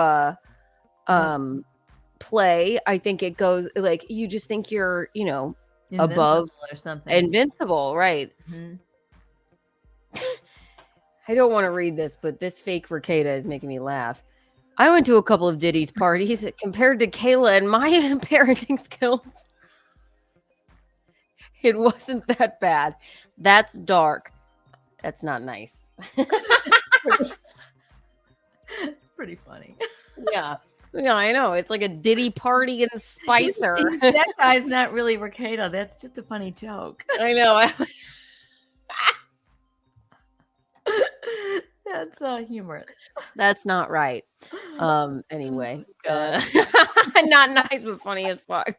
play, I think it goes like you just think you're above or something. invincible, right? Mm-hmm. I don't want to read this, but this fake Ricada is making me laugh. I went to a couple of Diddy's parties. Compared to Kayla and my parenting skills, it wasn't that bad. That's dark. That's not nice. It's pretty funny. Yeah. Yeah, I know. It's like a Diddy party in Spicer. That guy's not really Ricada. That's just a funny joke. I know. That's humorous. That's not right. Anyway, not nice, but funny as fuck.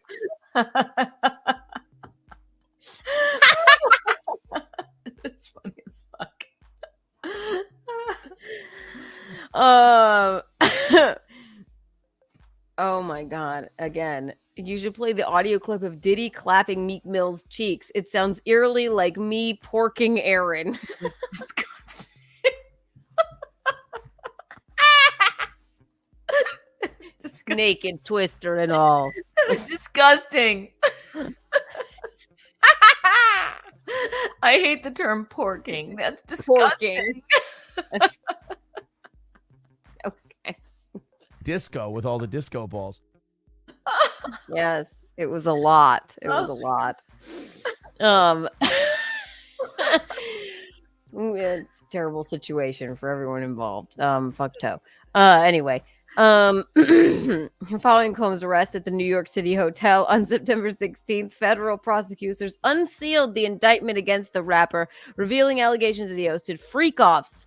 It's funny as fuck. Oh my god. Again, you should play the audio clip of Diddy clapping Meek Mill's cheeks. It sounds eerily like me porking Aaron. Naked Twister and all. That was disgusting. I hate the term porking. That's disgusting. Okay. Disco with all the disco balls. Yes, it was a lot. It was a lot. It's a terrible situation for everyone involved. Fuck toe. Anyway, following Combs' arrest at the New York City hotel on September 16th, federal prosecutors unsealed the indictment against the rapper, revealing allegations that he hosted freak-offs,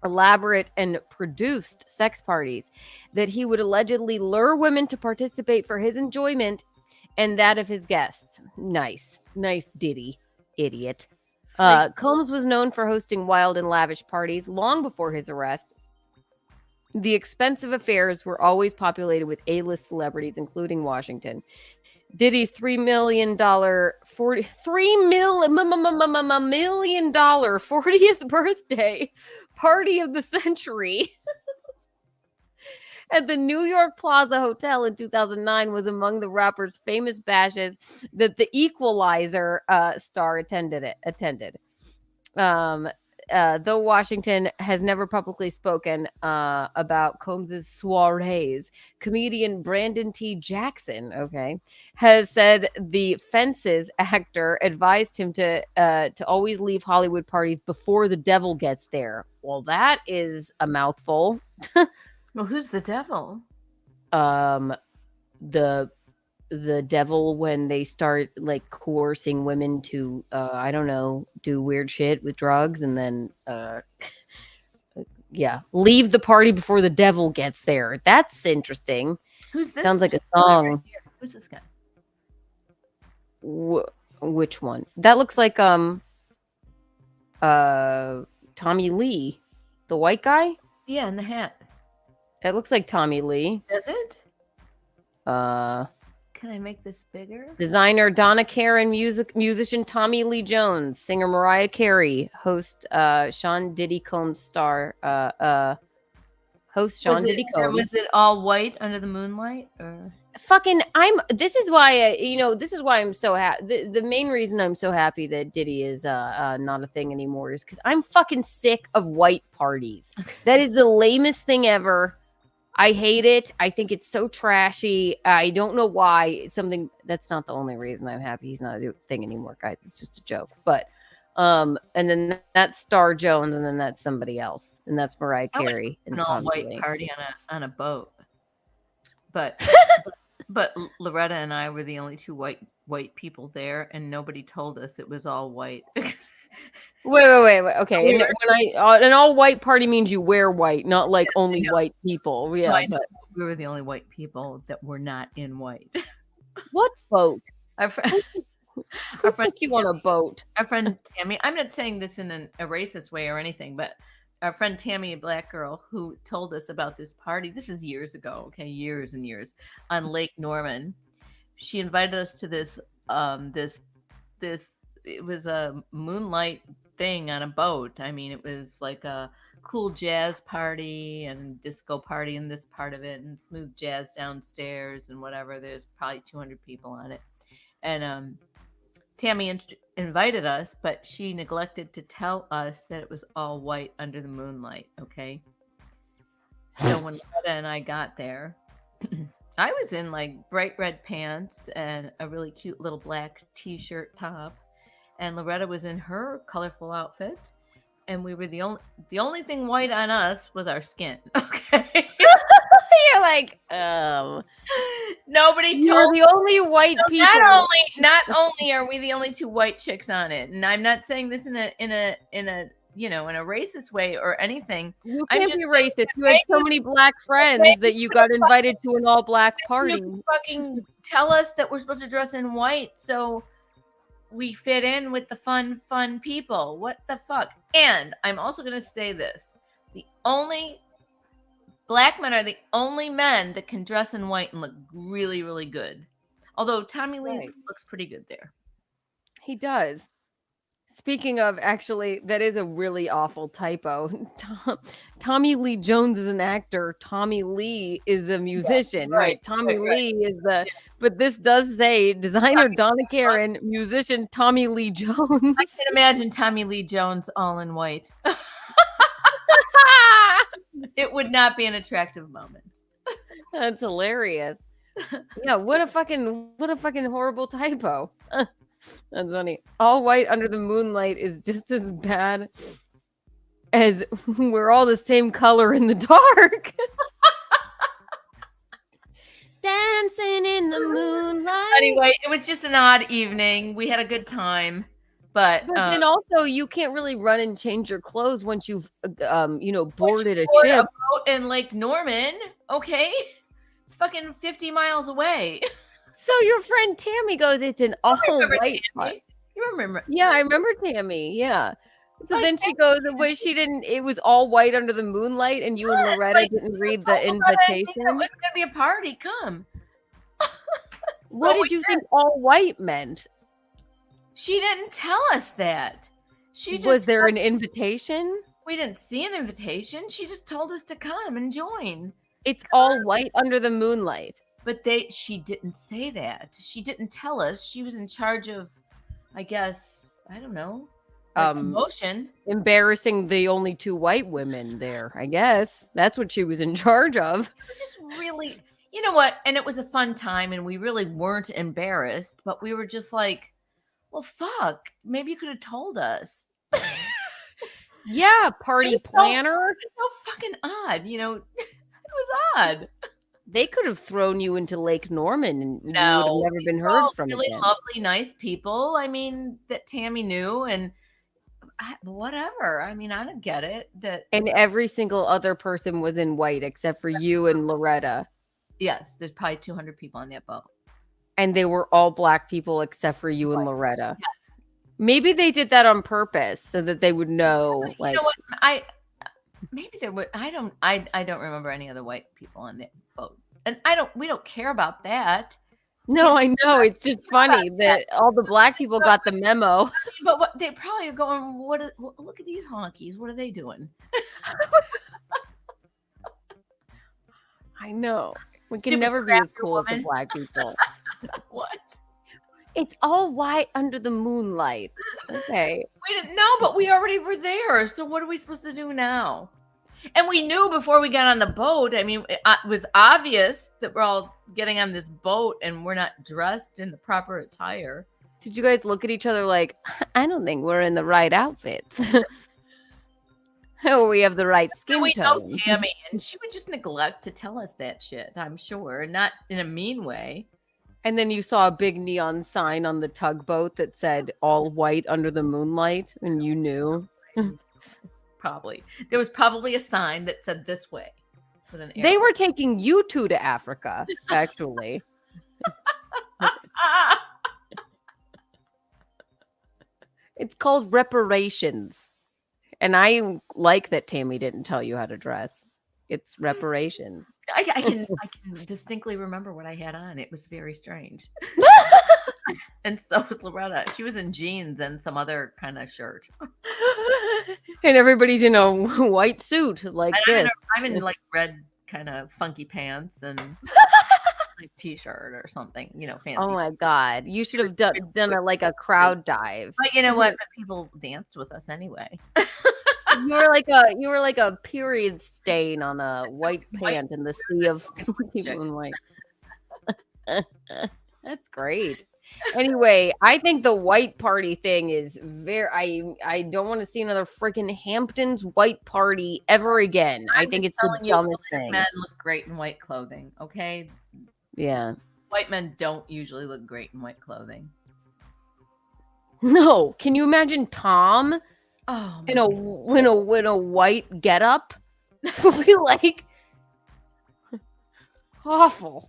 elaborate and produced sex parties, that he would allegedly lure women to participate for his enjoyment and that of his guests. Nice Diddy, idiot. Combs was known for hosting wild and lavish parties long before his arrest. The expensive affairs were always populated with A-list celebrities, including Washington. Diddy's $3 million 40th birthday party of the century at the New York Plaza Hotel in 2009 was among the rapper's famous bashes that the Equalizer star attended. Though Washington has never publicly spoken about Combs' soirees, comedian Brandon T. Jackson, has said the Fences actor advised him to always leave Hollywood parties before the devil gets there. Well, that is a mouthful. Well, who's the devil? The devil when they start like coercing women to I don't know, do weird shit with drugs and then leave the party before the devil gets there. That's interesting. Who's this? Sounds like a song. Who's this guy? Which one? That looks like Tommy Lee, the white guy. Yeah, in the hat. It looks like Tommy Lee. Does it? Can I make this bigger? Designer Donna Karen, musician Tommy Lee Jones, singer Mariah Carey, host Sean Diddy Combs star host Sean Diddy Combs. Was it all white under the moonlight? Or? This is why I'm so happy. The main reason I'm so happy that Diddy is not a thing anymore is because I'm fucking sick of white parties. That is the lamest thing ever. I hate it. I think it's so trashy. I don't know why. It's something that's not the only reason I'm happy he's not a thing anymore, guys. It's just a joke. But and then that's Star Jones, and then that's somebody else, and that's Mariah Carey. An all-white party on a boat. But Loretta and I were the only two white people there, and nobody told us it was all white. Wait. Okay, an all-white party means you wear white, not like only white people. Yeah, right, but we were the only white people that were not in white. What boat? Our friend took you on a boat. Our friend Tammy. I'm not saying this in a racist way or anything, but our friend Tammy, a black girl, who told us about this party. This is years ago. Okay, years and years on Lake Norman. She invited us to this. It was a moonlight thing on a boat. I mean, it was like a cool jazz party and disco party in this part of it, and smooth jazz downstairs and whatever. There's probably 200 people on it, and Tammy invited us, but she neglected to tell us that it was all white under the moonlight. Okay. So when Loretta and I got there, I was in like bright red pants and a really cute little black t-shirt top, and Loretta was in her colorful outfit, and we were the only thing white on us was our skin. Okay. You're like, nobody you're told the only white So people. not only are we the only two white chicks on it, and I'm not saying this in a you know, in a racist way or anything. You I'm can't just be saying racist. You had so many black friends that you got invited to an all-black party. You fucking tell us that we're supposed to dress in white so we fit in with the fun people. What the fuck? And I'm also going to say this. The only black men are the only men that can dress in white and look really, really good. Although Tommy Lee looks pretty good there. He does. Speaking of, actually, that is a really awful typo. Tommy Lee Jones is an actor. Tommy Lee is a musician, right? Tommy Lee is the. But this does say designer Donna Karen, musician Tommy Lee Jones. I can imagine Tommy Lee Jones all in white. It would not be an attractive moment. That's hilarious. Yeah, what a fucking horrible typo. That's funny. All white under the moonlight is just as bad as we're all the same color in the dark. Dancing in the moonlight. Anyway, it was just an odd evening. We had a good time, but then also you can't really run and change your clothes once you've boarded a board ship. boat in Lake Norman. Okay, it's fucking 50 miles away. So your friend Tammy goes, it's an all white part. You remember? Yeah, I remember Tammy. Yeah. So then she goes, "Well, she didn't. It was all white under the moonlight, and you and Loretta didn't read the invitation." It was gonna be a party. Come. What did you think all white meant? She didn't tell us that. She just Was there an invitation? We didn't see an invitation. She just told us to come and join. It's all white under the moonlight. But she didn't say that. She didn't tell us. She was in charge of, I guess, I don't know, promotion. Embarrassing the only two white women there, I guess. That's what she was in charge of. It was just really, you know what? And it was a fun time, and we really weren't embarrassed, but we were just like, well, fuck. Maybe you could have told us. Yeah, party planner. It was so fucking odd, you know. It was odd. They could have thrown you into Lake Norman and you would have never been heard from really again. Lovely, nice people. I mean, that Tammy knew, and whatever. I mean, I don't get it. And every single other person was in white except for you and Loretta. Yes, there's probably 200 people on that boat. And they were all black people except for you and Loretta. Yes. Maybe they did that on purpose so that they would know. Like, you know what? Maybe there would. I don't remember any other white people on that boat, and we don't care about that. No, I know. It's just funny that all the black people got the memo. But what they probably are going, look at these honkies. What are they doing? I know. We can never be as cool as the black people. What? It's all white under the moonlight. Okay. We didn't know, but we already were there. So what are we supposed to do now? And we knew before we got on the boat. I mean, it was obvious that we're all getting on this boat and we're not dressed in the proper attire. Did you guys look at each other like, I don't think we're in the right outfits? Or we have the right skin we tone. know Tammy, and she would just neglect to tell us that shit, I'm sure. Not in a mean way. And then you saw a big neon sign on the tugboat that said all white under the moonlight, and you knew. Probably. There was probably a sign that said this way. With an arrow. They were taking you two to Africa, actually. It's called reparations. And I like that Tammy didn't tell you how to dress. It's reparations. I can distinctly remember what I had on. It was very strange. And so was Loretta. She was in jeans and some other kind of shirt. And everybody's in a white suit like this. I'm in like red kind of funky pants and like T-shirt or something, fancy. Oh my God. You should have done a crowd dive. But you know what? But people danced with us anyway. You were like a period stain on a white pant in the sea of people in white. That's great. Anyway, I think the white party thing is I don't want to see another freaking Hamptons white party ever again. I think it's the dumbest thing. Men look great in white clothing, okay? Yeah. White men don't usually look great in white clothing. No, can you imagine Tom in a white getup? Be like awful.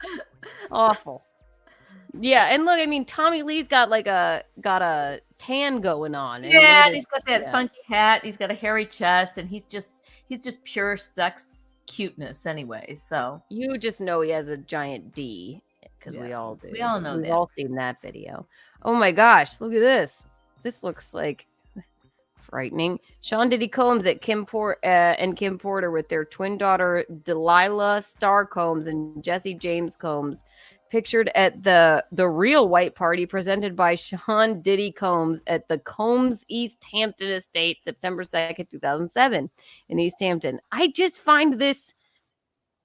Yeah, and look, I mean, Tommy Lee's got a tan going on. Yeah, he's got that funky hat. He's got a hairy chest, and he's just pure sex cuteness anyway. So you just know he has a giant D because we all do. We all know We've that. all seen that video. Oh my gosh, look at this. This looks like frightening. Sean Diddy Combs and Kim Porter with their twin daughter Delilah Star Combs and Jesse James Combs pictured at the real white party presented by Sean Diddy Combs at the Combs East Hampton estate September 2nd, 2007 in East Hampton. I just find this,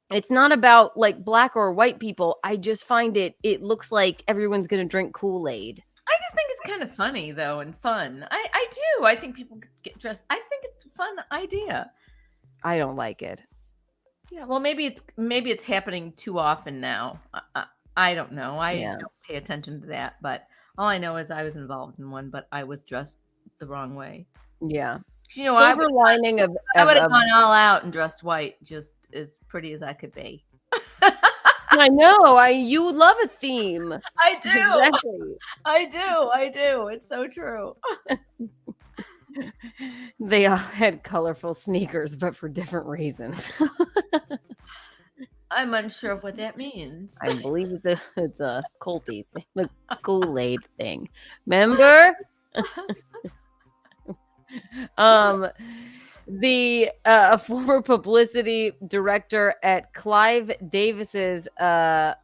it's not about like black or white people. I just find it looks like everyone's going to drink Kool-Aid. I just think it's kind of funny though and fun. I do. I think people get dressed. I think it's a fun idea. I don't like it. Yeah, well, maybe it's happening too often now. I don't know. I don't pay attention to that, but all I know is I was involved in one, but I was dressed the wrong way. Yeah. Silver lining of I would have gone all out and dressed white, just as pretty as I could be. I know. You love a theme. I do. Exactly. I do. It's so true. They all had colorful sneakers, but for different reasons. I'm unsure of what that means. I believe it's a culty thing, the Kool-Aid thing. Remember? The former publicity director at Clive Davis's Arista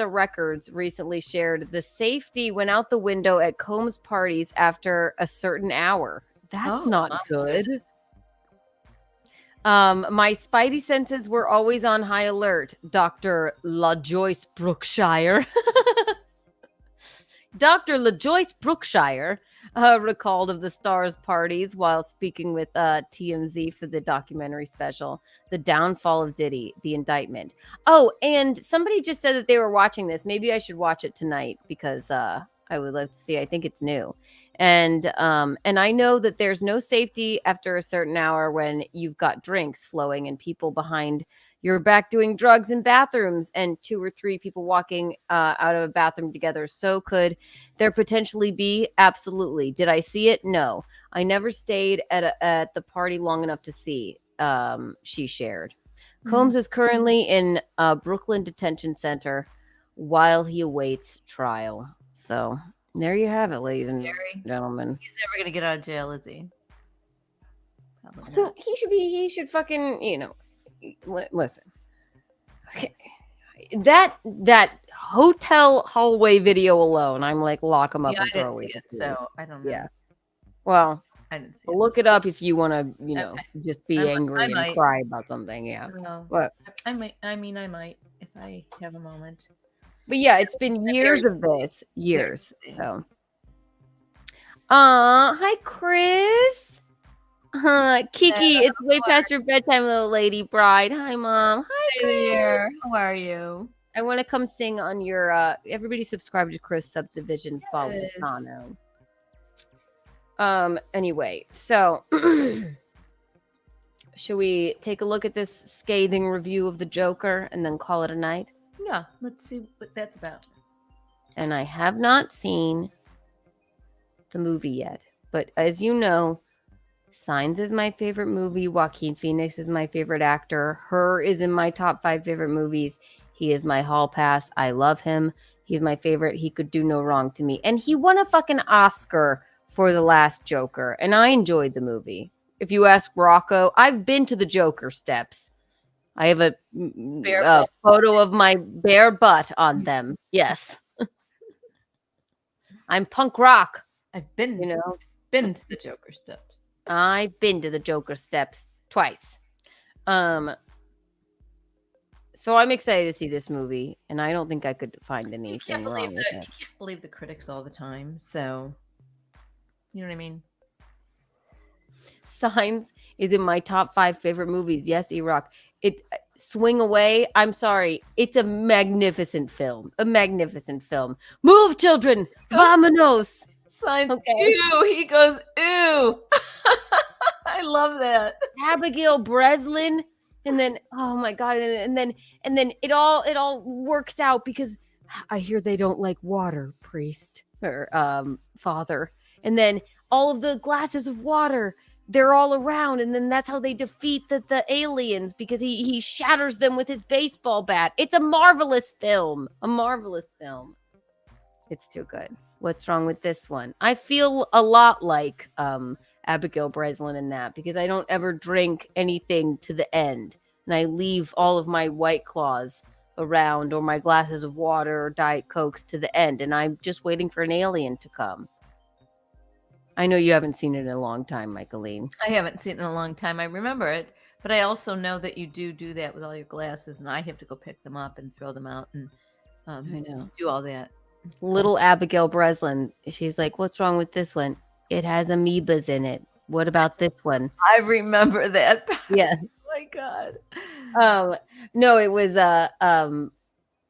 Records recently shared the safety went out the window at Combs parties after a certain hour. That's not good. My spidey senses were always on high alert, Dr. LaJoyce Brookshire. Dr. LaJoyce Brookshire recalled of the stars' parties while speaking with TMZ for the documentary special, The Downfall of Diddy, The Indictment. Oh, and somebody just said that they were watching this. Maybe I should watch it tonight because I would love to see. I think it's new. And I know that there's no safety after a certain hour when you've got drinks flowing and people behind your back doing drugs in bathrooms and 2 or 3 people walking out of a bathroom together. So could there potentially be? Absolutely. Did I see it? No. I never stayed at the party long enough to see, she shared. Combs is currently in Brooklyn Detention Center while he awaits trial. So there you have it, ladies and gentlemen. He's never going to get out of jail, is he? He should fucking, listen. Okay. That hotel hallway video alone, I'm like, lock him up and throw away. So I don't know. Yeah. Well, I didn't see look it up if you want to, just be angry and might. cry about something. Yeah. What? I might if I have a moment. But yeah, it's been years of this. Years. So. Hi, Chris. Kiki, it's way past your bedtime, little lady bride. Hi, Mom. Hi, Chris. There. How are you? I want to come sing on your everybody subscribe to Chris Subdivisions Balsano. Anyway, so should we take a look at this scathing review of the Joker and then call it a night? Yeah, let's see what that's about. And I have not seen the movie yet, but as you know, Signs is my favorite movie. Joaquin Pheonix is my favorite actor. Her is in my top 5 favorite movies. He is my hall pass. I love him. He's my favorite. He could do no wrong to me. And he won a fucking Oscar for The Last Joker. And I enjoyed the movie. If you ask Rocco, I've been to the Joker steps. I have a Bare butt. photo of my bare butt on them. Yes. I'm punk rock. I've been, You know, been to the Joker steps. I've been to the Joker steps twice. So I'm excited to see this movie, and I don't think I could find anything wrong with it. You can't believe the critics all the time. So, you know what I mean? Signs is in my top 5 favorite movies. Yes, E-Rock. It Swing Away. I'm sorry. It's a magnificent film. A magnificent film. Move, children. Vamonos. Signs. Okay. Ew. He goes, ew. I love that. Abigail Breslin. And then, oh my God. And then it all works out because I hear they don't like water, priest or father. And then all of the glasses of water, they're all around, and then that's how they defeat the aliens because he shatters them with his baseball bat. It's a marvelous film. A marvelous film. It's too good. What's wrong with this one? I feel a lot like Abigail Breslin in that because I don't ever drink anything to the end, and I leave all of my White Claws around or my glasses of water or Diet Cokes to the end, and I'm just waiting for an alien to come. I know you haven't seen it in a long time, Michaelene. I haven't seen it in a long time. I remember it, but I also know that you do that with all your glasses, and I have to go pick them up and throw them out and I know. do all that. Little Abigail Breslin, she's like, what's wrong with this one? It has amoebas in it. What about this one? I remember that. Yeah. Oh my God. No, it was I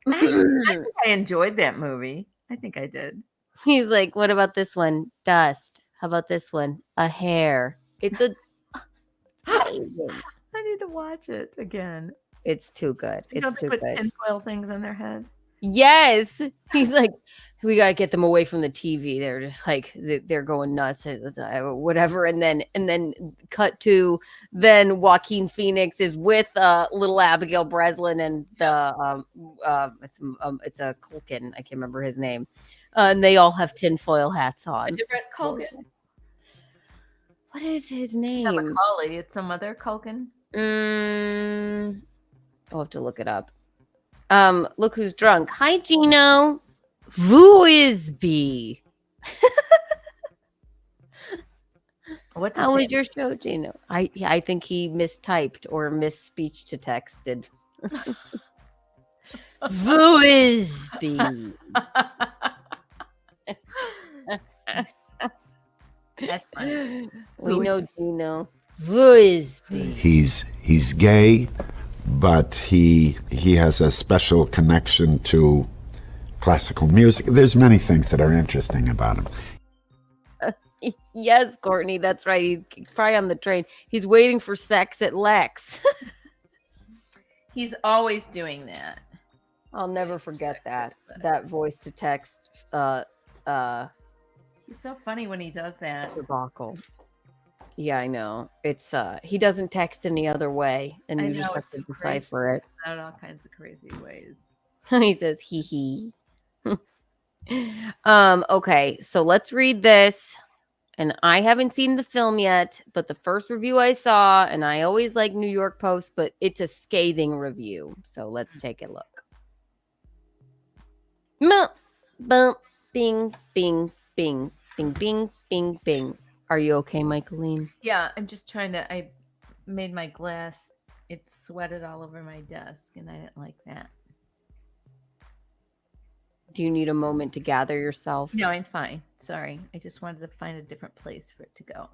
think I enjoyed that movie. I think I did. He's like, what about this one? Dust. How about this one? A hair. It's a I need to watch it again. It's too good. You know, It's they too put good. tinfoil things on their head. Yes. He's like, we gotta get them away from the TV. They're just like they're going nuts, whatever. And then cut to then Joaquin Pheonix is with little Abigail Breslin and the it's a Culkin. I can't remember his name. And they all have tinfoil hats on. A different Culkin. What is his It's name? not Macaulay. It's some other Culkin. I'll have to look it up. Look who's drunk. Hi, Gino. Who is B? How was your show, Gino? I think he mistyped or misspeech to texted. Who is B? That's funny. We know Gino. Who is B? He's gay, but he has a special connection to classical music. There's many things that are interesting about him. Yes, Courtney, that's right. He's probably on the train. He's waiting for sex at Lex. He's always doing that. I'll never forget that voice to text He's so funny when he does that. debacle. Yeah, I know. It's he doesn't text any other way, and you just have to decipher it. Out all kinds of crazy ways. He says hee hee. Okay, so let's read this. And I haven't seen the film yet, but the first review I saw, and I always like New York Post, but it's a scathing review. So let's take a look. Bump, bing, bing, bing, bing, bing, bing, bing. Are you okay, Michaelene? Yeah, I'm just trying to. I made my glass. It sweated all over my desk, and I didn't like that. Do you need a moment to gather yourself? No, I'm fine. Sorry. I just wanted to find a different place for it to go.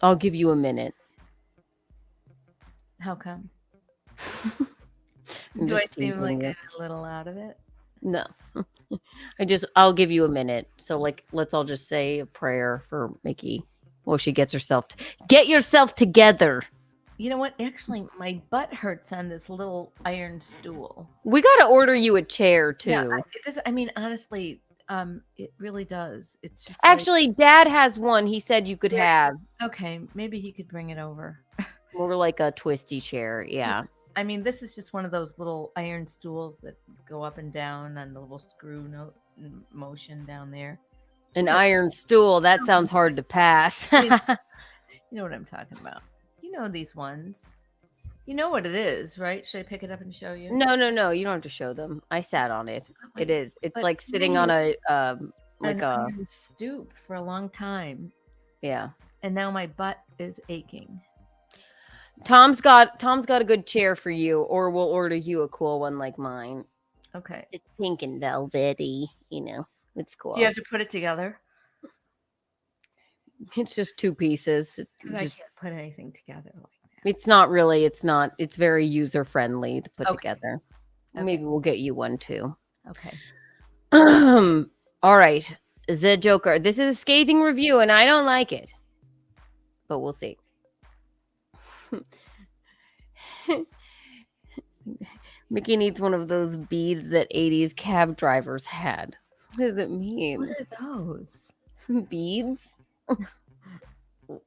I'll give you a minute. How come? I'm Do I just seem like teasing you. I'm a little out of it? No. I'll give you a minute. So let's all just say a prayer for Mickey. Well, she gets herself get yourself together. You know what? Actually, my butt hurts on this little iron stool. We got to order you a chair too. Yeah, I mean, honestly, it really does. It's just Actually, Dad has one. He said you could have. Okay, maybe he could bring it over. More like a twisty chair. Yeah. I mean, this is just one of those little iron stools that go up and down on the little screw motion down there. An iron stool. That sounds hard to pass. You know what I'm talking about. You know these ones. You know what it is, right? Should I pick it up and show you? No. You don't have to show them. I sat on it. It is. It's But like sitting on a like an a iron stoop for a long time, yeah. and now my butt is aching. Tom's got a good chair for you, or we'll order you a cool one like mine. Okay. It's pink and velvety, It's cool. Do you have to put it together? It's just 2 pieces. I can't put anything together like that. It's not really. It's not. It's very user friendly to put Okay. together. Okay. Maybe we'll get you one too. Okay. All right. The Joker. This is a scathing review, and I don't like it, but we'll see. Mickey needs one of those beads that 80s cab drivers had. What does it mean? What are those? Beads?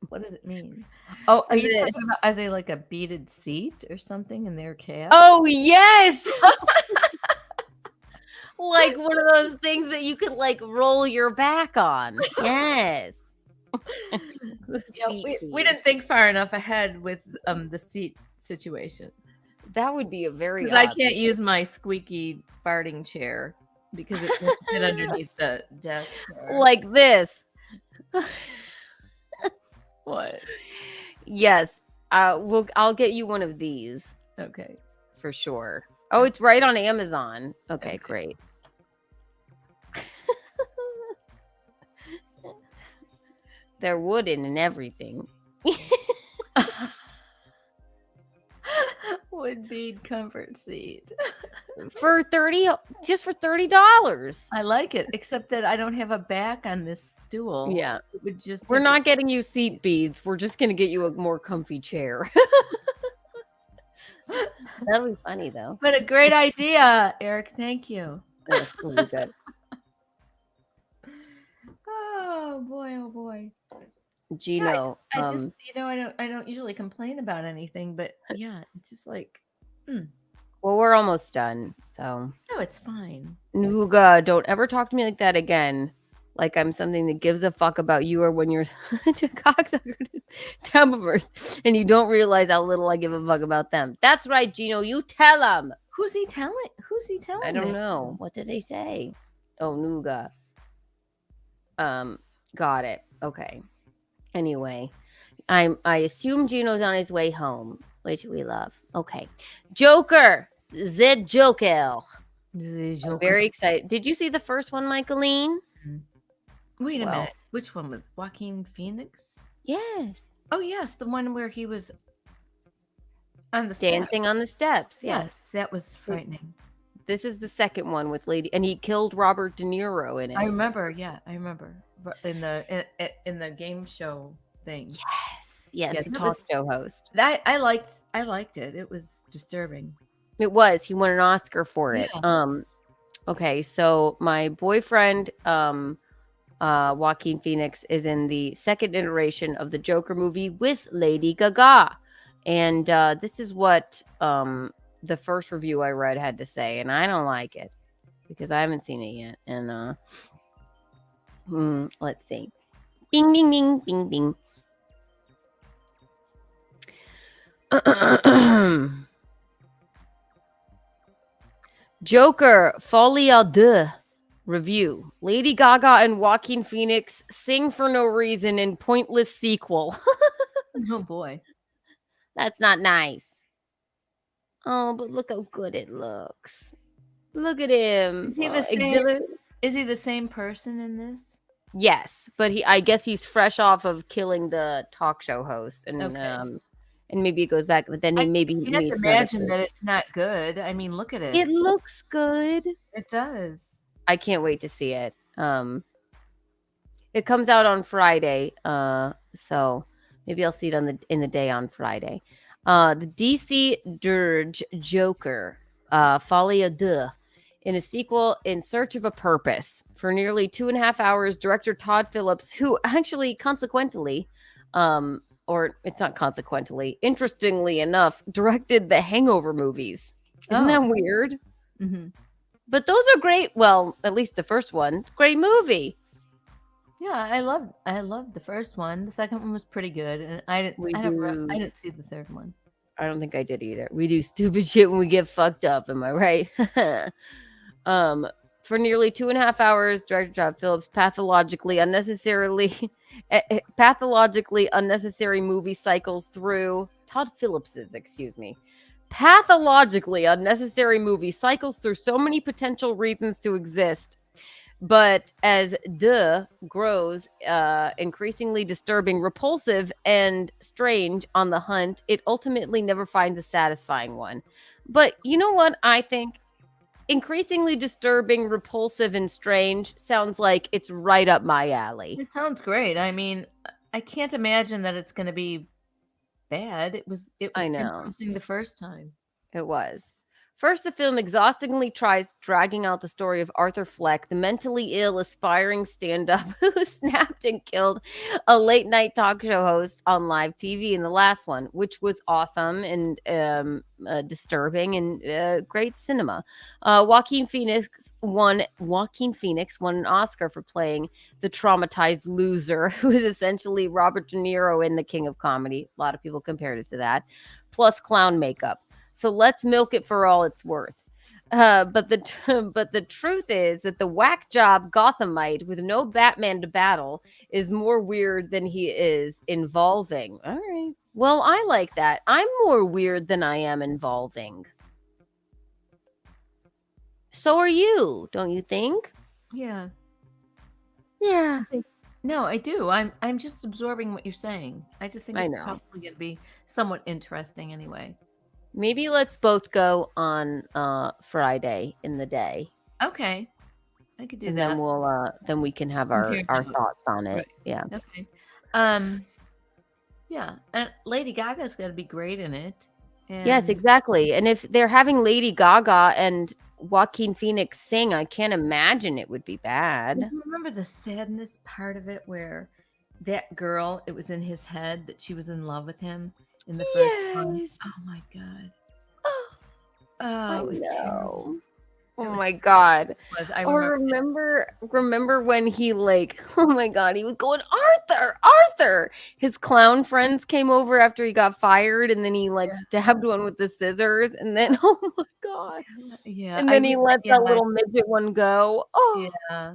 What does it mean? Oh, are you talking about, are they like a beaded seat or something in their cab? Oh, yes! Like one of those things that you could like roll your back on. Yes. Yeah, we didn't think far enough ahead with the seat situation. That would be a very because I can't use my squeaky farting chair because it won't fit underneath the desk. Like this. What? Yes. I'll get you one of these. Okay. For sure. Oh, it's right on Amazon. Okay. Great. They're wooden and everything. Wood bead comfort seat. For $30. I like it, except that I don't have a back on this stool. Yeah. It would just We're not getting you seat beads. We're just gonna get you a more comfy chair. That'll be funny though. But a great idea, Eric. Thank you. That's really good. Oh boy. Gino. I just I don't usually complain about anything, but yeah, it's just like Well, we're almost done. So no, it's fine. Nuga, don't ever talk to me like that again. Like I'm something that gives a fuck about you, or when you're a cocksucker to Tampa and you don't realize how little I give a fuck about them. That's right, Gino. You tell them. Who's he telling? I don't know. What did they say? Oh, Nuga. Got it. Okay. Anyway, I assume Gino's on his way home, which we love. Okay. Joker. The Joker. I'm very excited. Did you see the first one, Michaelene? Wait a minute. Which one was Joaquin Pheonix? Yes. Oh yes, the one where he was on the dancing steps. on the steps. Yes. That was frightening. This is the second one with Lady, and he killed Robert De Niro in it. I remember. Yeah, I remember in the game show thing. Yes, the talk show host. That I liked it. It was disturbing. It was. He won an Oscar for it. Yeah. Okay, so my boyfriend, Joaquin Pheonix, is in the second iteration of the Joker movie with Lady Gaga, and this is what the first review I read had to say, and I don't like it because I haven't seen it yet. And let's see. Bing, bing, bing, bing, bing. Joker Folie à Deux review. Lady Gaga and Joaquin Pheonix sing for no reason in pointless sequel. Oh boy. That's not nice. Oh, but look how good it looks. Look at him. Is he the same? Is he the same person in this? Yes, but I guess he's fresh off of killing the talk show host, and and maybe it goes back, but then he You have to imagine that it's not good. I mean, look at it. It looks good. It does. I can't wait to see it. It comes out on Friday, so maybe I'll see it in the day on Friday. The DC Dirge Joker, Folie à Deux, in a sequel in search of a purpose. For nearly 2.5 hours, director Todd Phillips, who actually consequently, or it's not consequently, interestingly enough, directed the Hangover movies. Isn't that weird? Mm-hmm. But those are great. Well, at least the first one, great movie. Yeah, I loved the first one. The second one was pretty good, and I didn't see the third one. I don't think I did either. We do stupid shit when we get fucked up. Am I right? For nearly 2.5 hours, director Todd Phillips pathologically unnecessary movie cycles through pathologically unnecessary movie cycles through so many potential reasons to exist. But as grows increasingly disturbing, repulsive, and strange on the hunt, it ultimately never finds a satisfying one. But you know what I think? Increasingly disturbing, repulsive, and strange sounds like it's right up my alley. It sounds great. I mean, I can't imagine that it's going to be bad. It was I know. interesting the first time. It was. First, the film exhaustingly tries dragging out the story of Arthur Fleck, the mentally ill, aspiring stand-up who snapped and killed a late-night talk show host on live TV in the last one, which was awesome and disturbing and great cinema. Joaquin Phoenix won an Oscar for playing the traumatized loser, who is essentially Robert De Niro in The King of Comedy. A lot of people compared it to that, plus clown makeup. So let's milk it for all it's worth. But the truth is that the whack job Gothamite with no Batman to battle is more weird than he is involving. All right. Well, I like that. I'm more weird than I am involving. So are you, don't you think? Yeah. Yeah. No, I do. I'm just absorbing what you're saying. I just think I it's know. probably going to be somewhat interesting anyway. Maybe let's both go on Friday in the day. Okay. I could do And that. then then we can have our Compare notes. thoughts on it. Right. Yeah. Okay. Yeah, and Lady Gaga's got to be great in it. Yes, And exactly. And if they're having Lady Gaga and Joaquin Phoenix sing, I can't imagine it would be bad. Do you remember the sadness part of it where that girl, it was in his head that she was in love with him in the first one? Yes. Oh my God. I It was know. terrible. Oh my God. Was I Or remember when he oh my God, he was going, Arthur. His clown friends came over after he got fired, and then he stabbed one with the scissors, and then oh my God. Yeah. And then he let that little midget one go. Oh Yeah.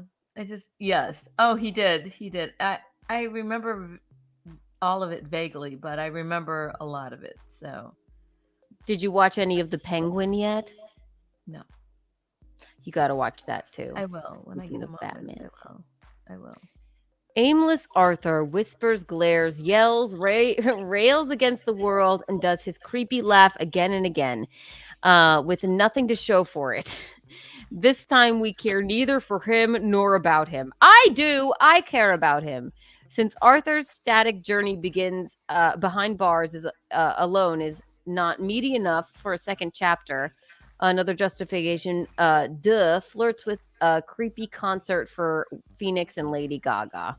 Yes. Oh, he did. He did. I remember all of it vaguely, but I remember a lot of it. So, did you watch any of The Penguin yet? no, You got to watch that too. I will when I Speaking get a of moment. Batman. I will. Aimless Arthur whispers, glares, yells, rails against the world, and does his creepy laugh again and again, with nothing to show for it. This time we care neither for him nor about him. I do. I care about him. Since Arthur's static journey begins behind bars alone is not meaty enough for a second chapter. Another justification, flirts with a creepy concert for Phoenix and Lady Gaga.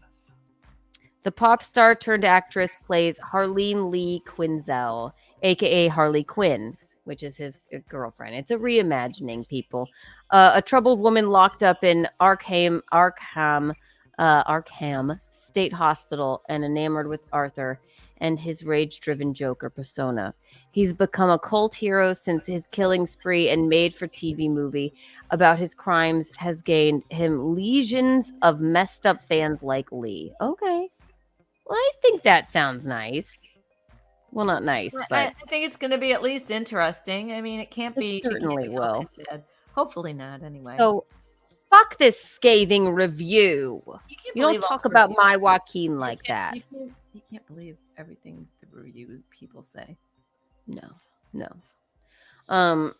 The pop star turned actress plays Harleen Lee Quinzel, aka Harley Quinn, which is his girlfriend. It's a reimagining, people. A troubled woman locked up in Arkham State Hospital and enamored with Arthur and his rage-driven Joker persona. He's become a cult hero since his killing spree and made-for-TV movie about his crimes has gained him legions of messed-up fans like Lee. Okay. Well, I think that sounds nice. Well, not nice, but I think it's going to be at least interesting. I mean, it can't be. Certainly will. Hopefully not, anyway. So, fuck this scathing review. You don't talk about my Joaquin like that. You can't believe everything the review people say. No.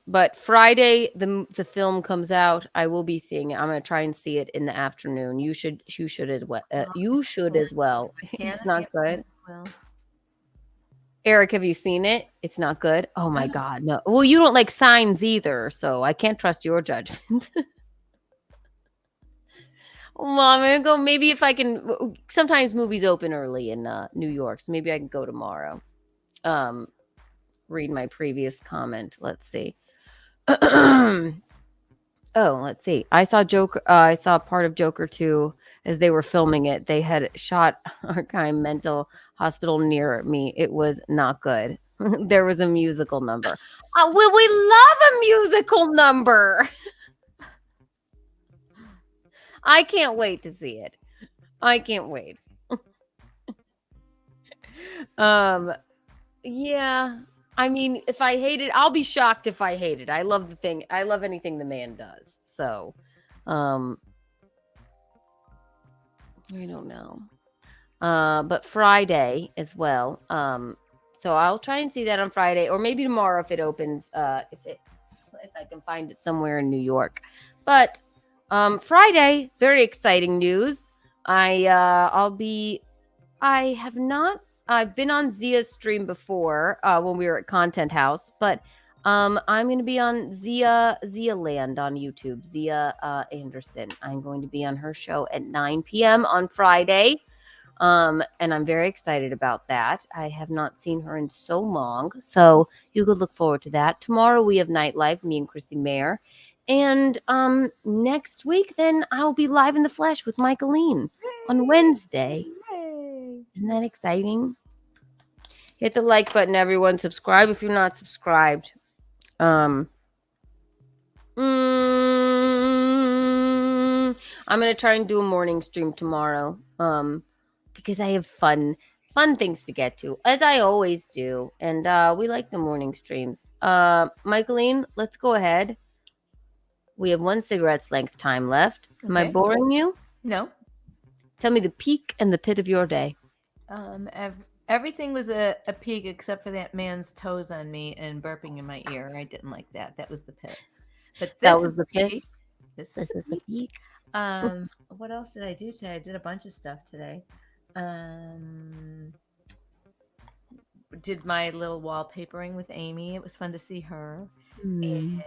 But Friday the film comes out. I will be seeing it. I'm gonna try and see it in the afternoon. You should as well. You should as well. It's not good. Well, Eric, have you seen it? It's not good. Oh my God, no. Well, you don't like Signs either, so I can't trust your judgment. Well, I'm gonna go. Maybe if I can. Sometimes movies open early in New York, so maybe I can go tomorrow. Read my previous comment. Let's see. Let's see. I saw Joker. I saw part of Joker 2 as they were filming it. They had shot Arkham Mental Hospital near me. It was not good. There was a musical number. We love a musical number. I can't wait to see it. I can't wait. Yeah. I mean, if I hate it, I'll be shocked if I hate it. I love the thing. I love anything the man does. So, I don't know. But Friday as well. So I'll try and see that on Friday, or maybe tomorrow if it opens. If I can find it somewhere in New York. But Friday, very exciting news. I've been on Zia's stream before when we were at Content House, but I'm going to be on Zia Land on YouTube. Zia Anderson. I'm going to be on her show at 9 p.m. on Friday. And I'm very excited about that. I have not seen her in so long, so you could look forward to that. Tomorrow we have Nightlife, me and Chrissy Mayer. And next week, then I'll be live in the flesh with Michaelene on Wednesday. Yay. Isn't that exciting? Hit the like button, everyone. Subscribe if you're not subscribed. I'm going to try and do a morning stream tomorrow. Because I have fun things to get to, as I always do. And we like the morning streams. Michaelene, let's go ahead. We have 1 cigarette's length time left. Am I boring you? No. Tell me the peak and the pit of your day. Everything was a peak except for that man's toes on me and burping in my ear. I didn't like that. That was the pit. But that was the pit. This is the peak. What else did I do today? I did a bunch of stuff today. Did my little wallpapering with Amy. It was fun to see her. And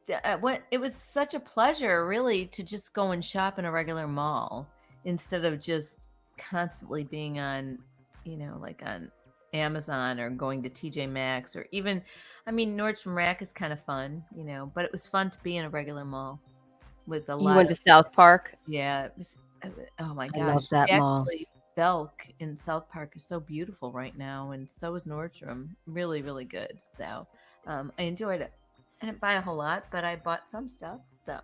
it was such a pleasure, really, to just go and shop in a regular mall instead of just constantly being on, like on Amazon or going to TJ Maxx or even, Nordstrom Rack is kind of fun, but it was fun to be in a regular mall with a lot. You went to South Park? Yeah, it was. Oh my gosh, I love that mall. Belk in South Park is so beautiful right now, and so is Nordstrom. Really, really good. So I enjoyed it. I didn't buy a whole lot, but I bought some stuff. So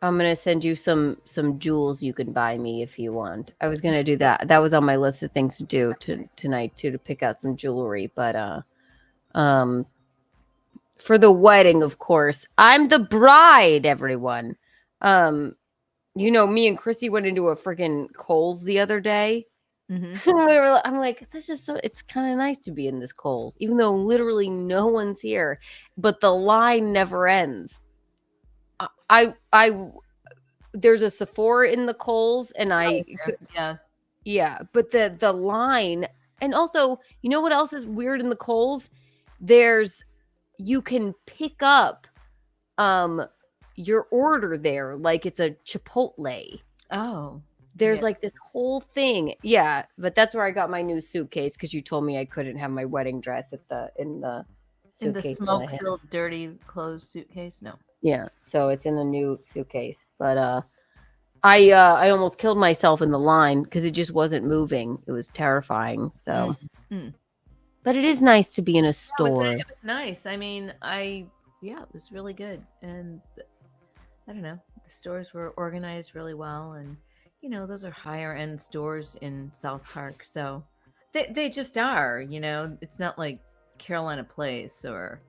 I'm gonna send you some jewels you can buy me if you want. I was gonna do that. That was on my list of things to do tonight too, to pick out some jewelry. But for the wedding, of course, I'm the bride. Everyone, me and Chrissy went into a freaking Kohl's the other day. I'm like, this is so. It's kind of nice to be in this Kohl's, even though literally no one's here, but the line never ends. There's a Sephora in the Kohl's, and yeah, but the line, and also, you know what else is weird in the Kohl's? You can pick up your order there, like it's a Chipotle. Oh, there's like this whole thing. Yeah, but that's where I got my new suitcase, because you told me I couldn't have my wedding dress in the smoke-filled, dirty clothes suitcase. No. Yeah, so it's in a new suitcase. But I almost killed myself in the line because it just wasn't moving. It was terrifying. So, but it is nice to be in a store. It was nice. It was really good, and I don't know. The stores were organized really well, and those are higher end stores in South Park, so they just are. It's not like Carolina Place or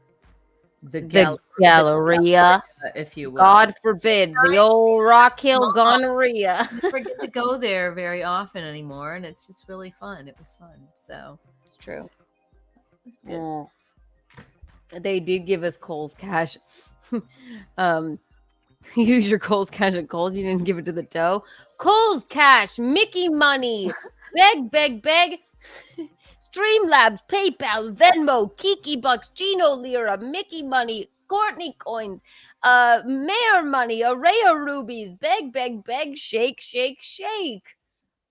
the Galleria, if you will. God forbid, the old Rock Hill gonorrhea. I forget to go there very often anymore, and it's just really fun. It was fun, so it's true. It's good. They did give us Kohl's cash. Use your Kohl's cash at Kohl's. You didn't give it to the toe. Kohl's cash, Mickey money, beg. Streamlabs, PayPal, Venmo, Kiki Bucks, Gino Lira, Mickey money, Courtney coins, Mayor money, array of rubies, beg, shake.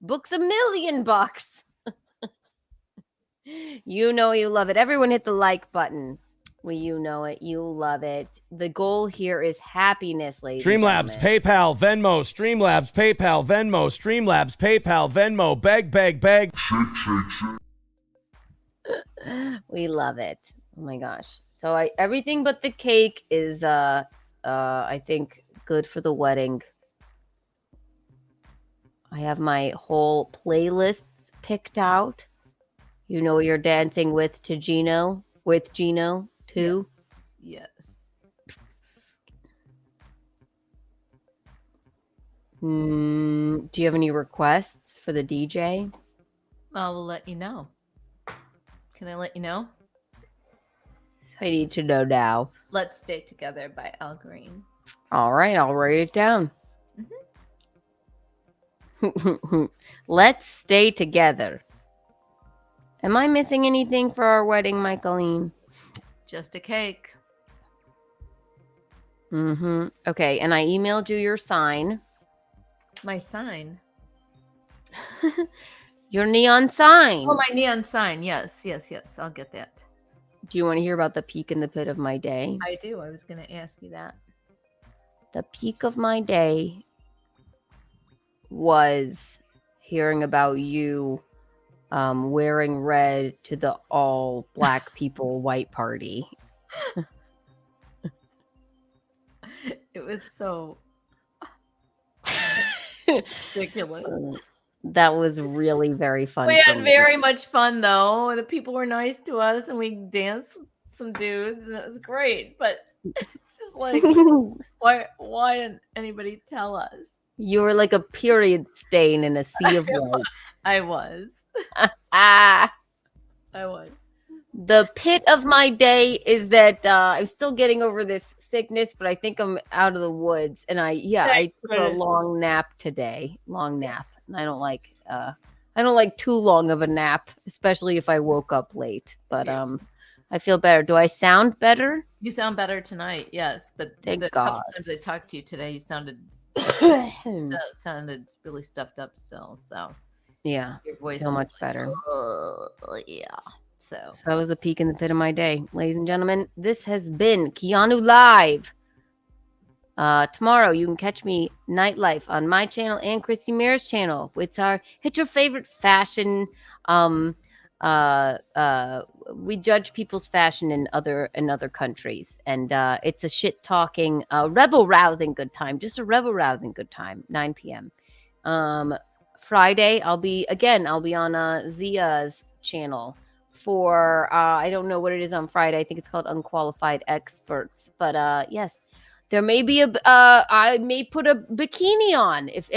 Books $1 million. You know you love it. Everyone hit the like button. Well, you know it. You love it. The goal here is happiness, ladies. Streamlabs, PayPal, Venmo, Streamlabs, PayPal, Venmo, Streamlabs, PayPal, Venmo, beg. Shake. We love it. Oh my gosh. So everything but the cake is I think good for the wedding. I have my whole playlists picked out. You know you're dancing with Gino too. Yes. Do you have any requests for the DJ? I will let you know. Can I let you know? I need to know now. Let's Stay Together by Al Green. All right, I'll write it down. Let's Stay Together. Am I missing anything for our wedding, Michaelene? Just a cake. Okay, and I emailed you your sign. My sign? Your neon sign. Oh, my neon sign. Yes. I'll get that. Do you want to hear about the peak in the pit of my day? I do. I was going to ask you that. The peak of my day was hearing about you wearing red to the all black people white party. It was so ridiculous. That was really very fun. We had very much fun, though. The people were nice to us, and we danced with some dudes, and it was great. But it's just like, why didn't anybody tell us? You were like a period stain in a sea of white. I was. I was. The pit of my day is that I'm still getting over this sickness, but I think I'm out of the woods. And I took a long nap today. Long nap. And I don't like too long of a nap, especially if I woke up late. But I feel better. Do I sound better? You sound better tonight, yes. But Thank the God. couple times I talked to you today, you sounded sounded really stuffed up still. So yeah, your voice feel was much better. Yeah. So that was the peak in the pit of my day, ladies and gentlemen. This has been Keanu Live. Tomorrow you can catch me nightlife on my channel and Christy Mears' channel. It's our hit your favorite fashion. We judge people's fashion in other countries, and it's a shit talking, rebel rousing good time. Just a rebel rousing good time. 9 p.m. Friday I'll be on Zia's channel for I don't know what it is on Friday. I think it's called Unqualified Experts, but yes. There may be I may put a bikini on if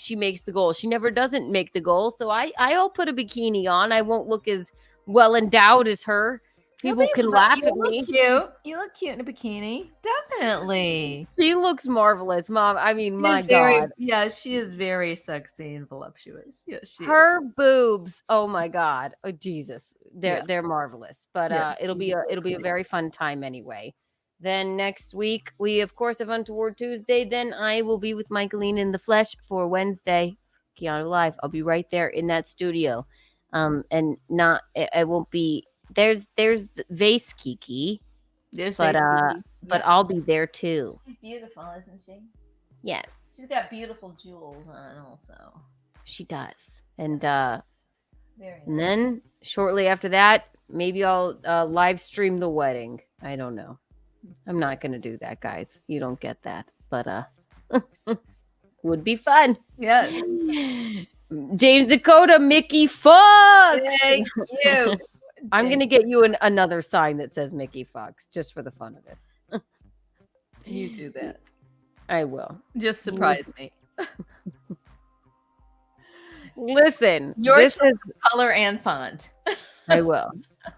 she makes the goal. She never doesn't make the goal, so I'll put a bikini on. I won't look as well endowed as her. People can laugh at me. Cute. You look cute in a bikini. Definitely. She looks marvelous, Mom. I mean, my God. Yeah, she is very sexy and voluptuous. Yeah, her boobs. Oh my God. Oh Jesus. They're marvelous. But it'll be a very fun time anyway. Then next week, we, of course, have Untoward Tuesday. Then I will be with Michaelene in the flesh for Wednesday, Keanu Live. I'll be right there in that studio. And not, I won't be, there's the Vase Kiki. But I'll be there too. She's beautiful, isn't she? Yes. She's got beautiful jewels on also. She does. And then shortly after that, maybe I'll live stream the wedding. I don't know. I'm not going to do that, guys. You don't get that. But would be fun. Yes. James Dakota, Mickey Fox. Thank you. I'm going to get you another sign that says Mickey Fox just for the fun of it. You do that. I will. Just surprise me. Listen. Yours is color and font. I will.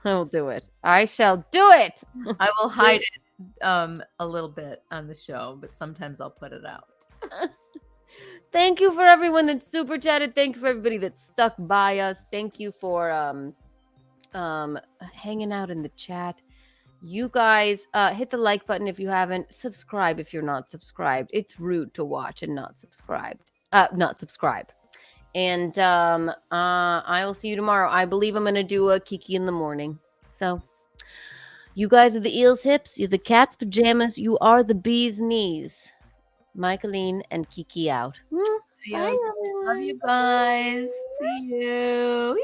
I'll do it. I shall do it. I will hide it a little bit on the show, but sometimes I'll put it out. Thank you for everyone that super chatted. Thank you for everybody that stuck by us. Thank you for hanging out in the chat. You guys hit the like button if you haven't. Subscribe if you're not subscribed. It's rude to watch and not subscribe. And I will see you tomorrow. I believe I'm going to do a Kiki in the morning. So you guys are the eel's hips. You're the cat's pajamas. You are the bee's knees. Michaelene and Kiki out. Bye, love you guys. See you.